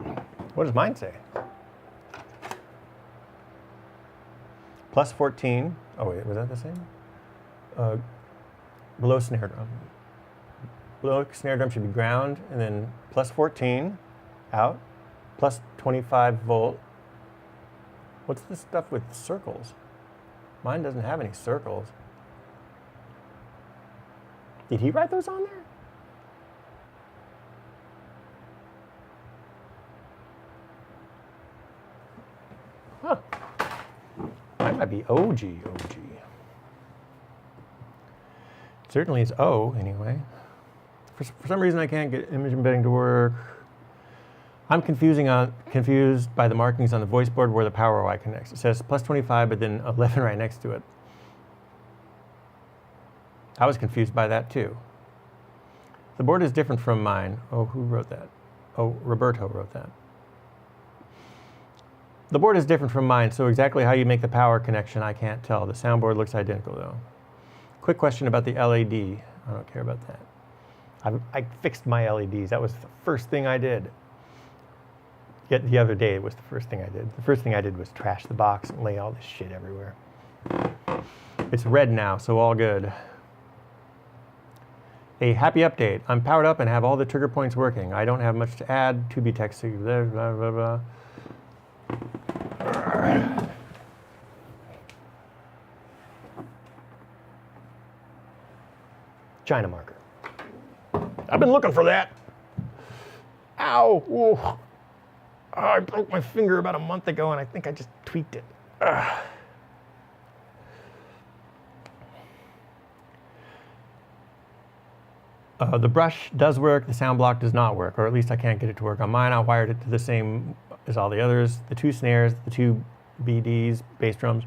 What does mine say? Plus 14. Oh wait, was that the same? Below snare drum. Below snare drum should be ground, and then plus 14 out, plus 25 volt. What's this stuff with circles? Mine doesn't have any circles. Did he write those on there? Huh. Mine might be OG. It certainly is O, anyway. For some reason, I can't get image embedding to work. I'm confused by the markings on the voice board where the power Y connects. It says plus 25, but then 11 right next to it. I was confused by that, too. The board is different from mine. Oh, who wrote that? Oh, Roberto wrote that. The board is different from mine, so exactly how you make the power connection, I can't tell. The soundboard looks identical, though. Quick question about the LED. I don't care about that. I fixed my LEDs. That was the first thing I did. Yet the other day, it was the first thing I did. The first thing I did was trash the box and lay all this shit everywhere. It's red now, so all good. A happy update. I'm powered up and have all the trigger points working. I don't have much to add. To be texted. Blah, blah, blah, blah. China marker. I've been looking for that. Ow. Ooh. Oh, I broke my finger about a month ago and I think I just tweaked it. The brush does work, the sound block does not work, or at least I can't get it to work on mine. I wired it to the same as all the others. The two snares, the two BDs, bass drums,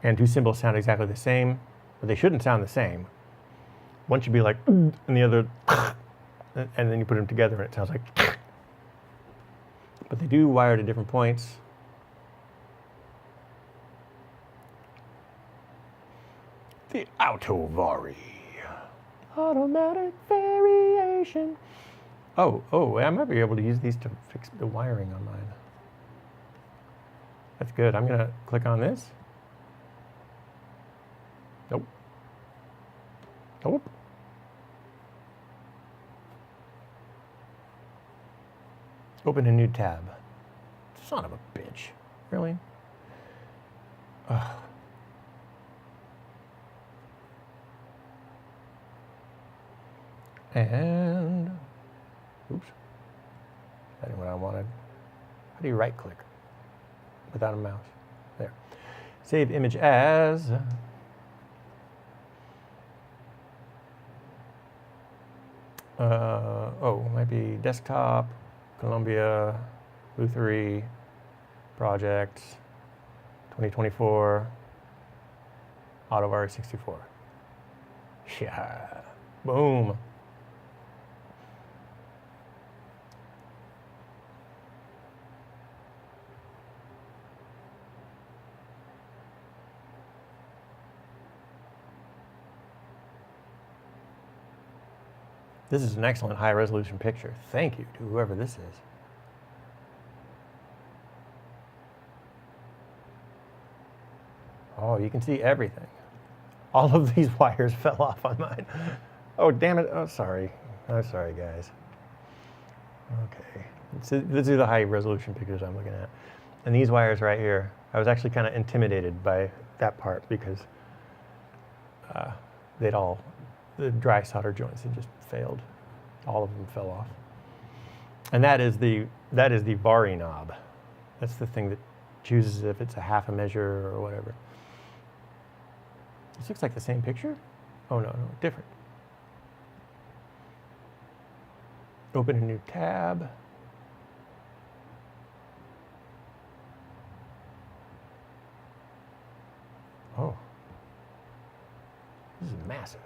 and two cymbals sound exactly the same, but they shouldn't sound the same. One should be like, and the other, and then you put them together and it sounds like, but they do wire to different points. The AUTO-VARI. Automatic variation. information. Oh, I might be able to use these to fix the wiring on mine. That's good. I'm going to click on this. Nope. Nope. Open a new tab. Son of a bitch. Really? Ugh. And, oops, that ain't what I wanted. How do you right click without a mouse? There. Save image as. It might be desktop, Columbia, Luthery, projects, 2024, AUTO-VARI 64. Yeah, boom. This is an excellent high-resolution picture. Thank you to whoever this is. Oh, you can see everything. All of these wires fell off on mine. Oh, damn it. Oh, sorry. I'm sorry, guys. Okay. These are the high-resolution pictures I'm looking at. And these wires right here, I was actually kind of intimidated by that part because the dry solder joints had just failed. All of them fell off. And that is the VARI knob. That's the thing that chooses if it's a half a measure or whatever. This looks like the same picture? Oh, no, different. Open a new tab. Oh, this is massive.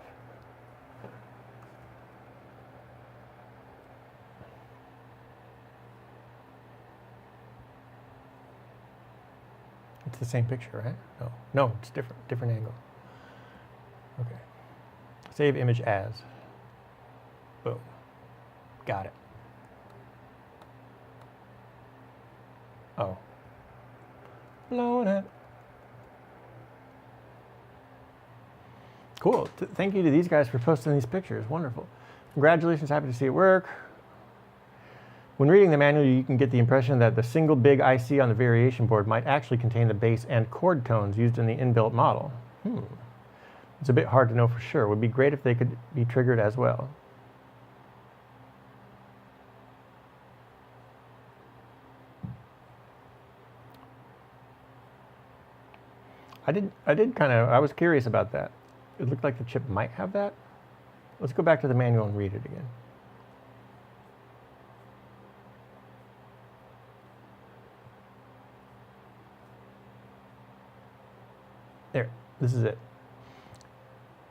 It's the same picture, right? No, it's different angle. Okay. Save image as. Boom. Got it. Oh. Blowing it. Cool. Thank you to these guys for posting these pictures. Wonderful. Congratulations. Happy to see it work. When reading the manual, you can get the impression that the single big IC on the variation board might actually contain the bass and chord tones used in the inbuilt model. It's a bit hard to know for sure. It would be great if they could be triggered as well. I was curious about that. It looked like the chip might have that. Let's go back to the manual and read it again. There, this is it.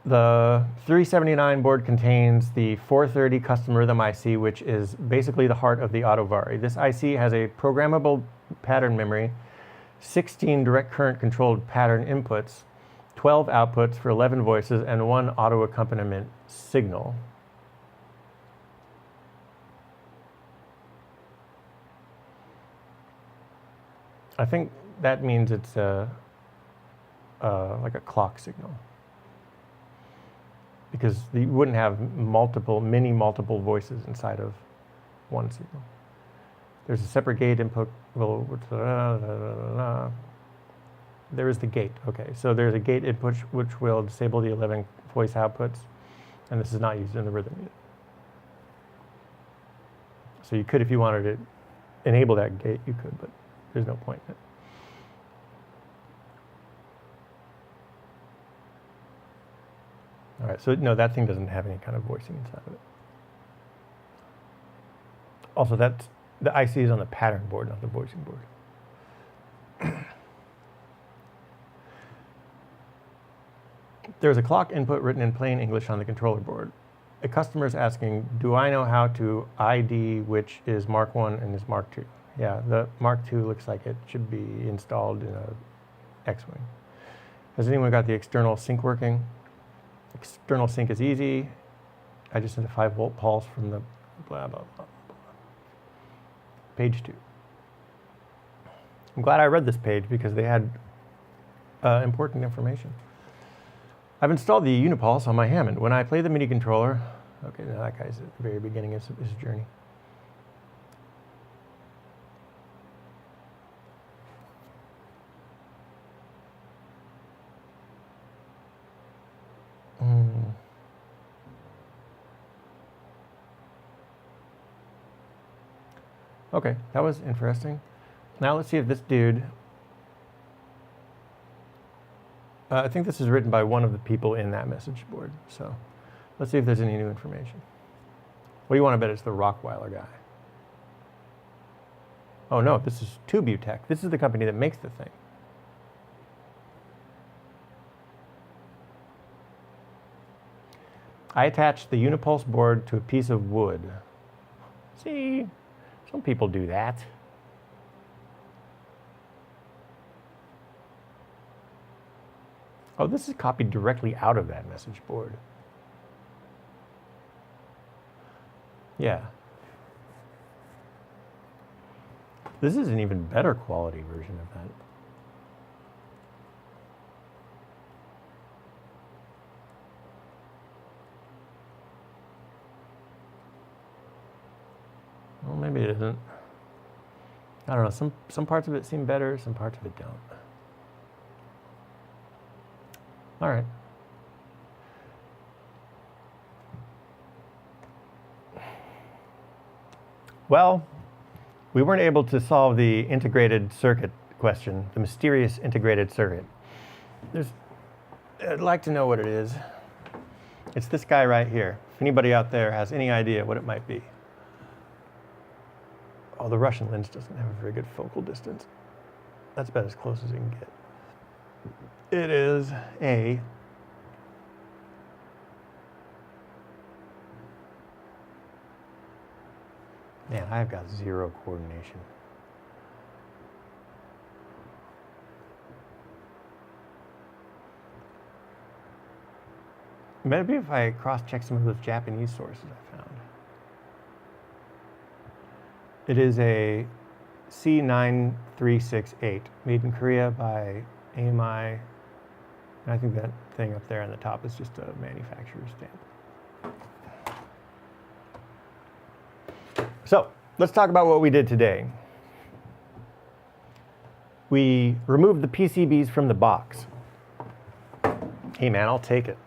The 379 board contains the 430 custom rhythm IC, which is basically the heart of the AUTO-VARI. This IC has a programmable pattern memory, 16 direct current controlled pattern inputs, 12 outputs for 11 voices, and 1 auto accompaniment signal. I think that means it's like a clock signal, because you wouldn't have multiple voices inside of one signal. There's a separate gate input. There is the gate. Okay, so there's a gate input which will disable the 11 voice outputs, and this is not used in the rhythm unit. So you could, if you wanted to enable that gate, you could, but there's no point in it. All right, so no, that thing doesn't have any kind of voicing inside of it. Also, that's the IC is on the pattern board, not the voicing board. There's a clock input written in plain English on the controller board. A customer is asking, do I know how to ID which is Mark 1 and is Mark 2? Yeah, the Mark 2 looks like it should be installed in a X-Wing. Has anyone got the external sync working? External sync is easy. I just sent a 5-volt pulse from the blah, blah, blah. Page 2. I'm glad I read this page because they had important information. I've installed the Unipulse on my Hammond. When I play the MIDI controller, okay, now that guy's at the very beginning of his journey. Okay, that was interesting. Now let's see if this dude, I think this is written by one of the people in that message board. So let's see if there's any new information. What do you want to bet it's the Rockweiler guy? Oh no, this is Tubutech. This is the company that makes the thing. I attached the Unipulse board to a piece of wood. See, some people do that. Oh, this is copied directly out of that message board. Yeah. This is an even better quality version of that. Well, maybe it isn't. I don't know. Some parts of it seem better, some parts of it don't. All right. Well, we weren't able to solve the integrated circuit question, the mysterious integrated circuit. I'd like to know what it is. It's this guy right here. If anybody out there has any idea what it might be. Oh, the Russian lens doesn't have a very good focal distance. That's about as close as you can get. It is a man, I've got zero coordination. Maybe if I cross-check some of those Japanese sources I found. It is a C9368, made in Korea by AMI. And I think that thing up there on the top is just a manufacturer's stamp. So let's talk about what we did today. We removed the PCBs from the box. Hey man, I'll take it.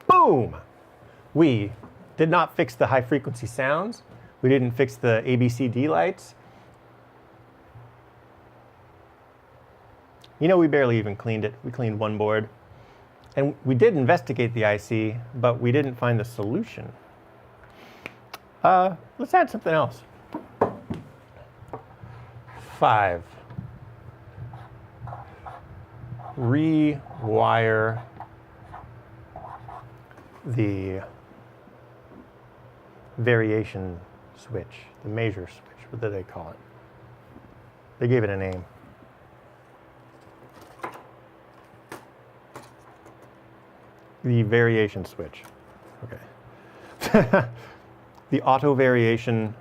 Boom! We did not fix the high frequency sounds. We didn't fix the ABCD lights. You know, we barely even cleaned it. We cleaned one board. And we did investigate the IC, but we didn't find the solution. Let's add something else. 5. Rewire the variation switch, the measure switch. What do they call it? They gave it a name. The variation switch. Okay. The auto variation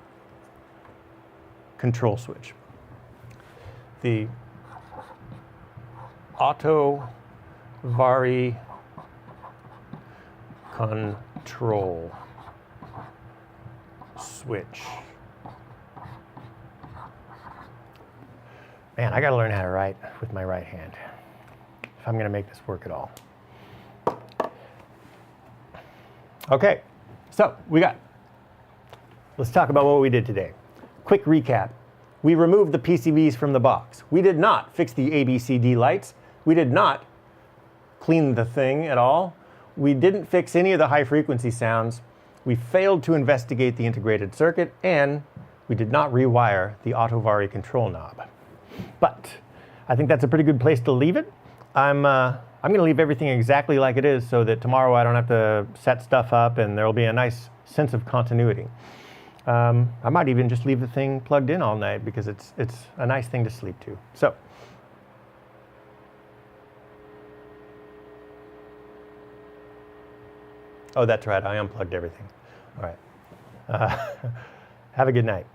control switch. The AUTO-VARI control switch. Man, I gotta learn how to write with my right hand if I'm gonna make this work at all. Okay, so let's talk about what we did today. Quick recap. We removed the PCBs from the box. We did not fix the ABCD lights. We did not clean the thing at all. We didn't fix any of the high frequency sounds. We failed to investigate the integrated circuit, and we did not rewire the AUTO-VARI control knob. But I think that's a pretty good place to leave it. I'm going to leave everything exactly like it is so that tomorrow I don't have to set stuff up and there will be a nice sense of continuity. I might even just leave the thing plugged in all night because it's a nice thing to sleep to. So. Oh, that's right. I unplugged everything. All right. Have a good night.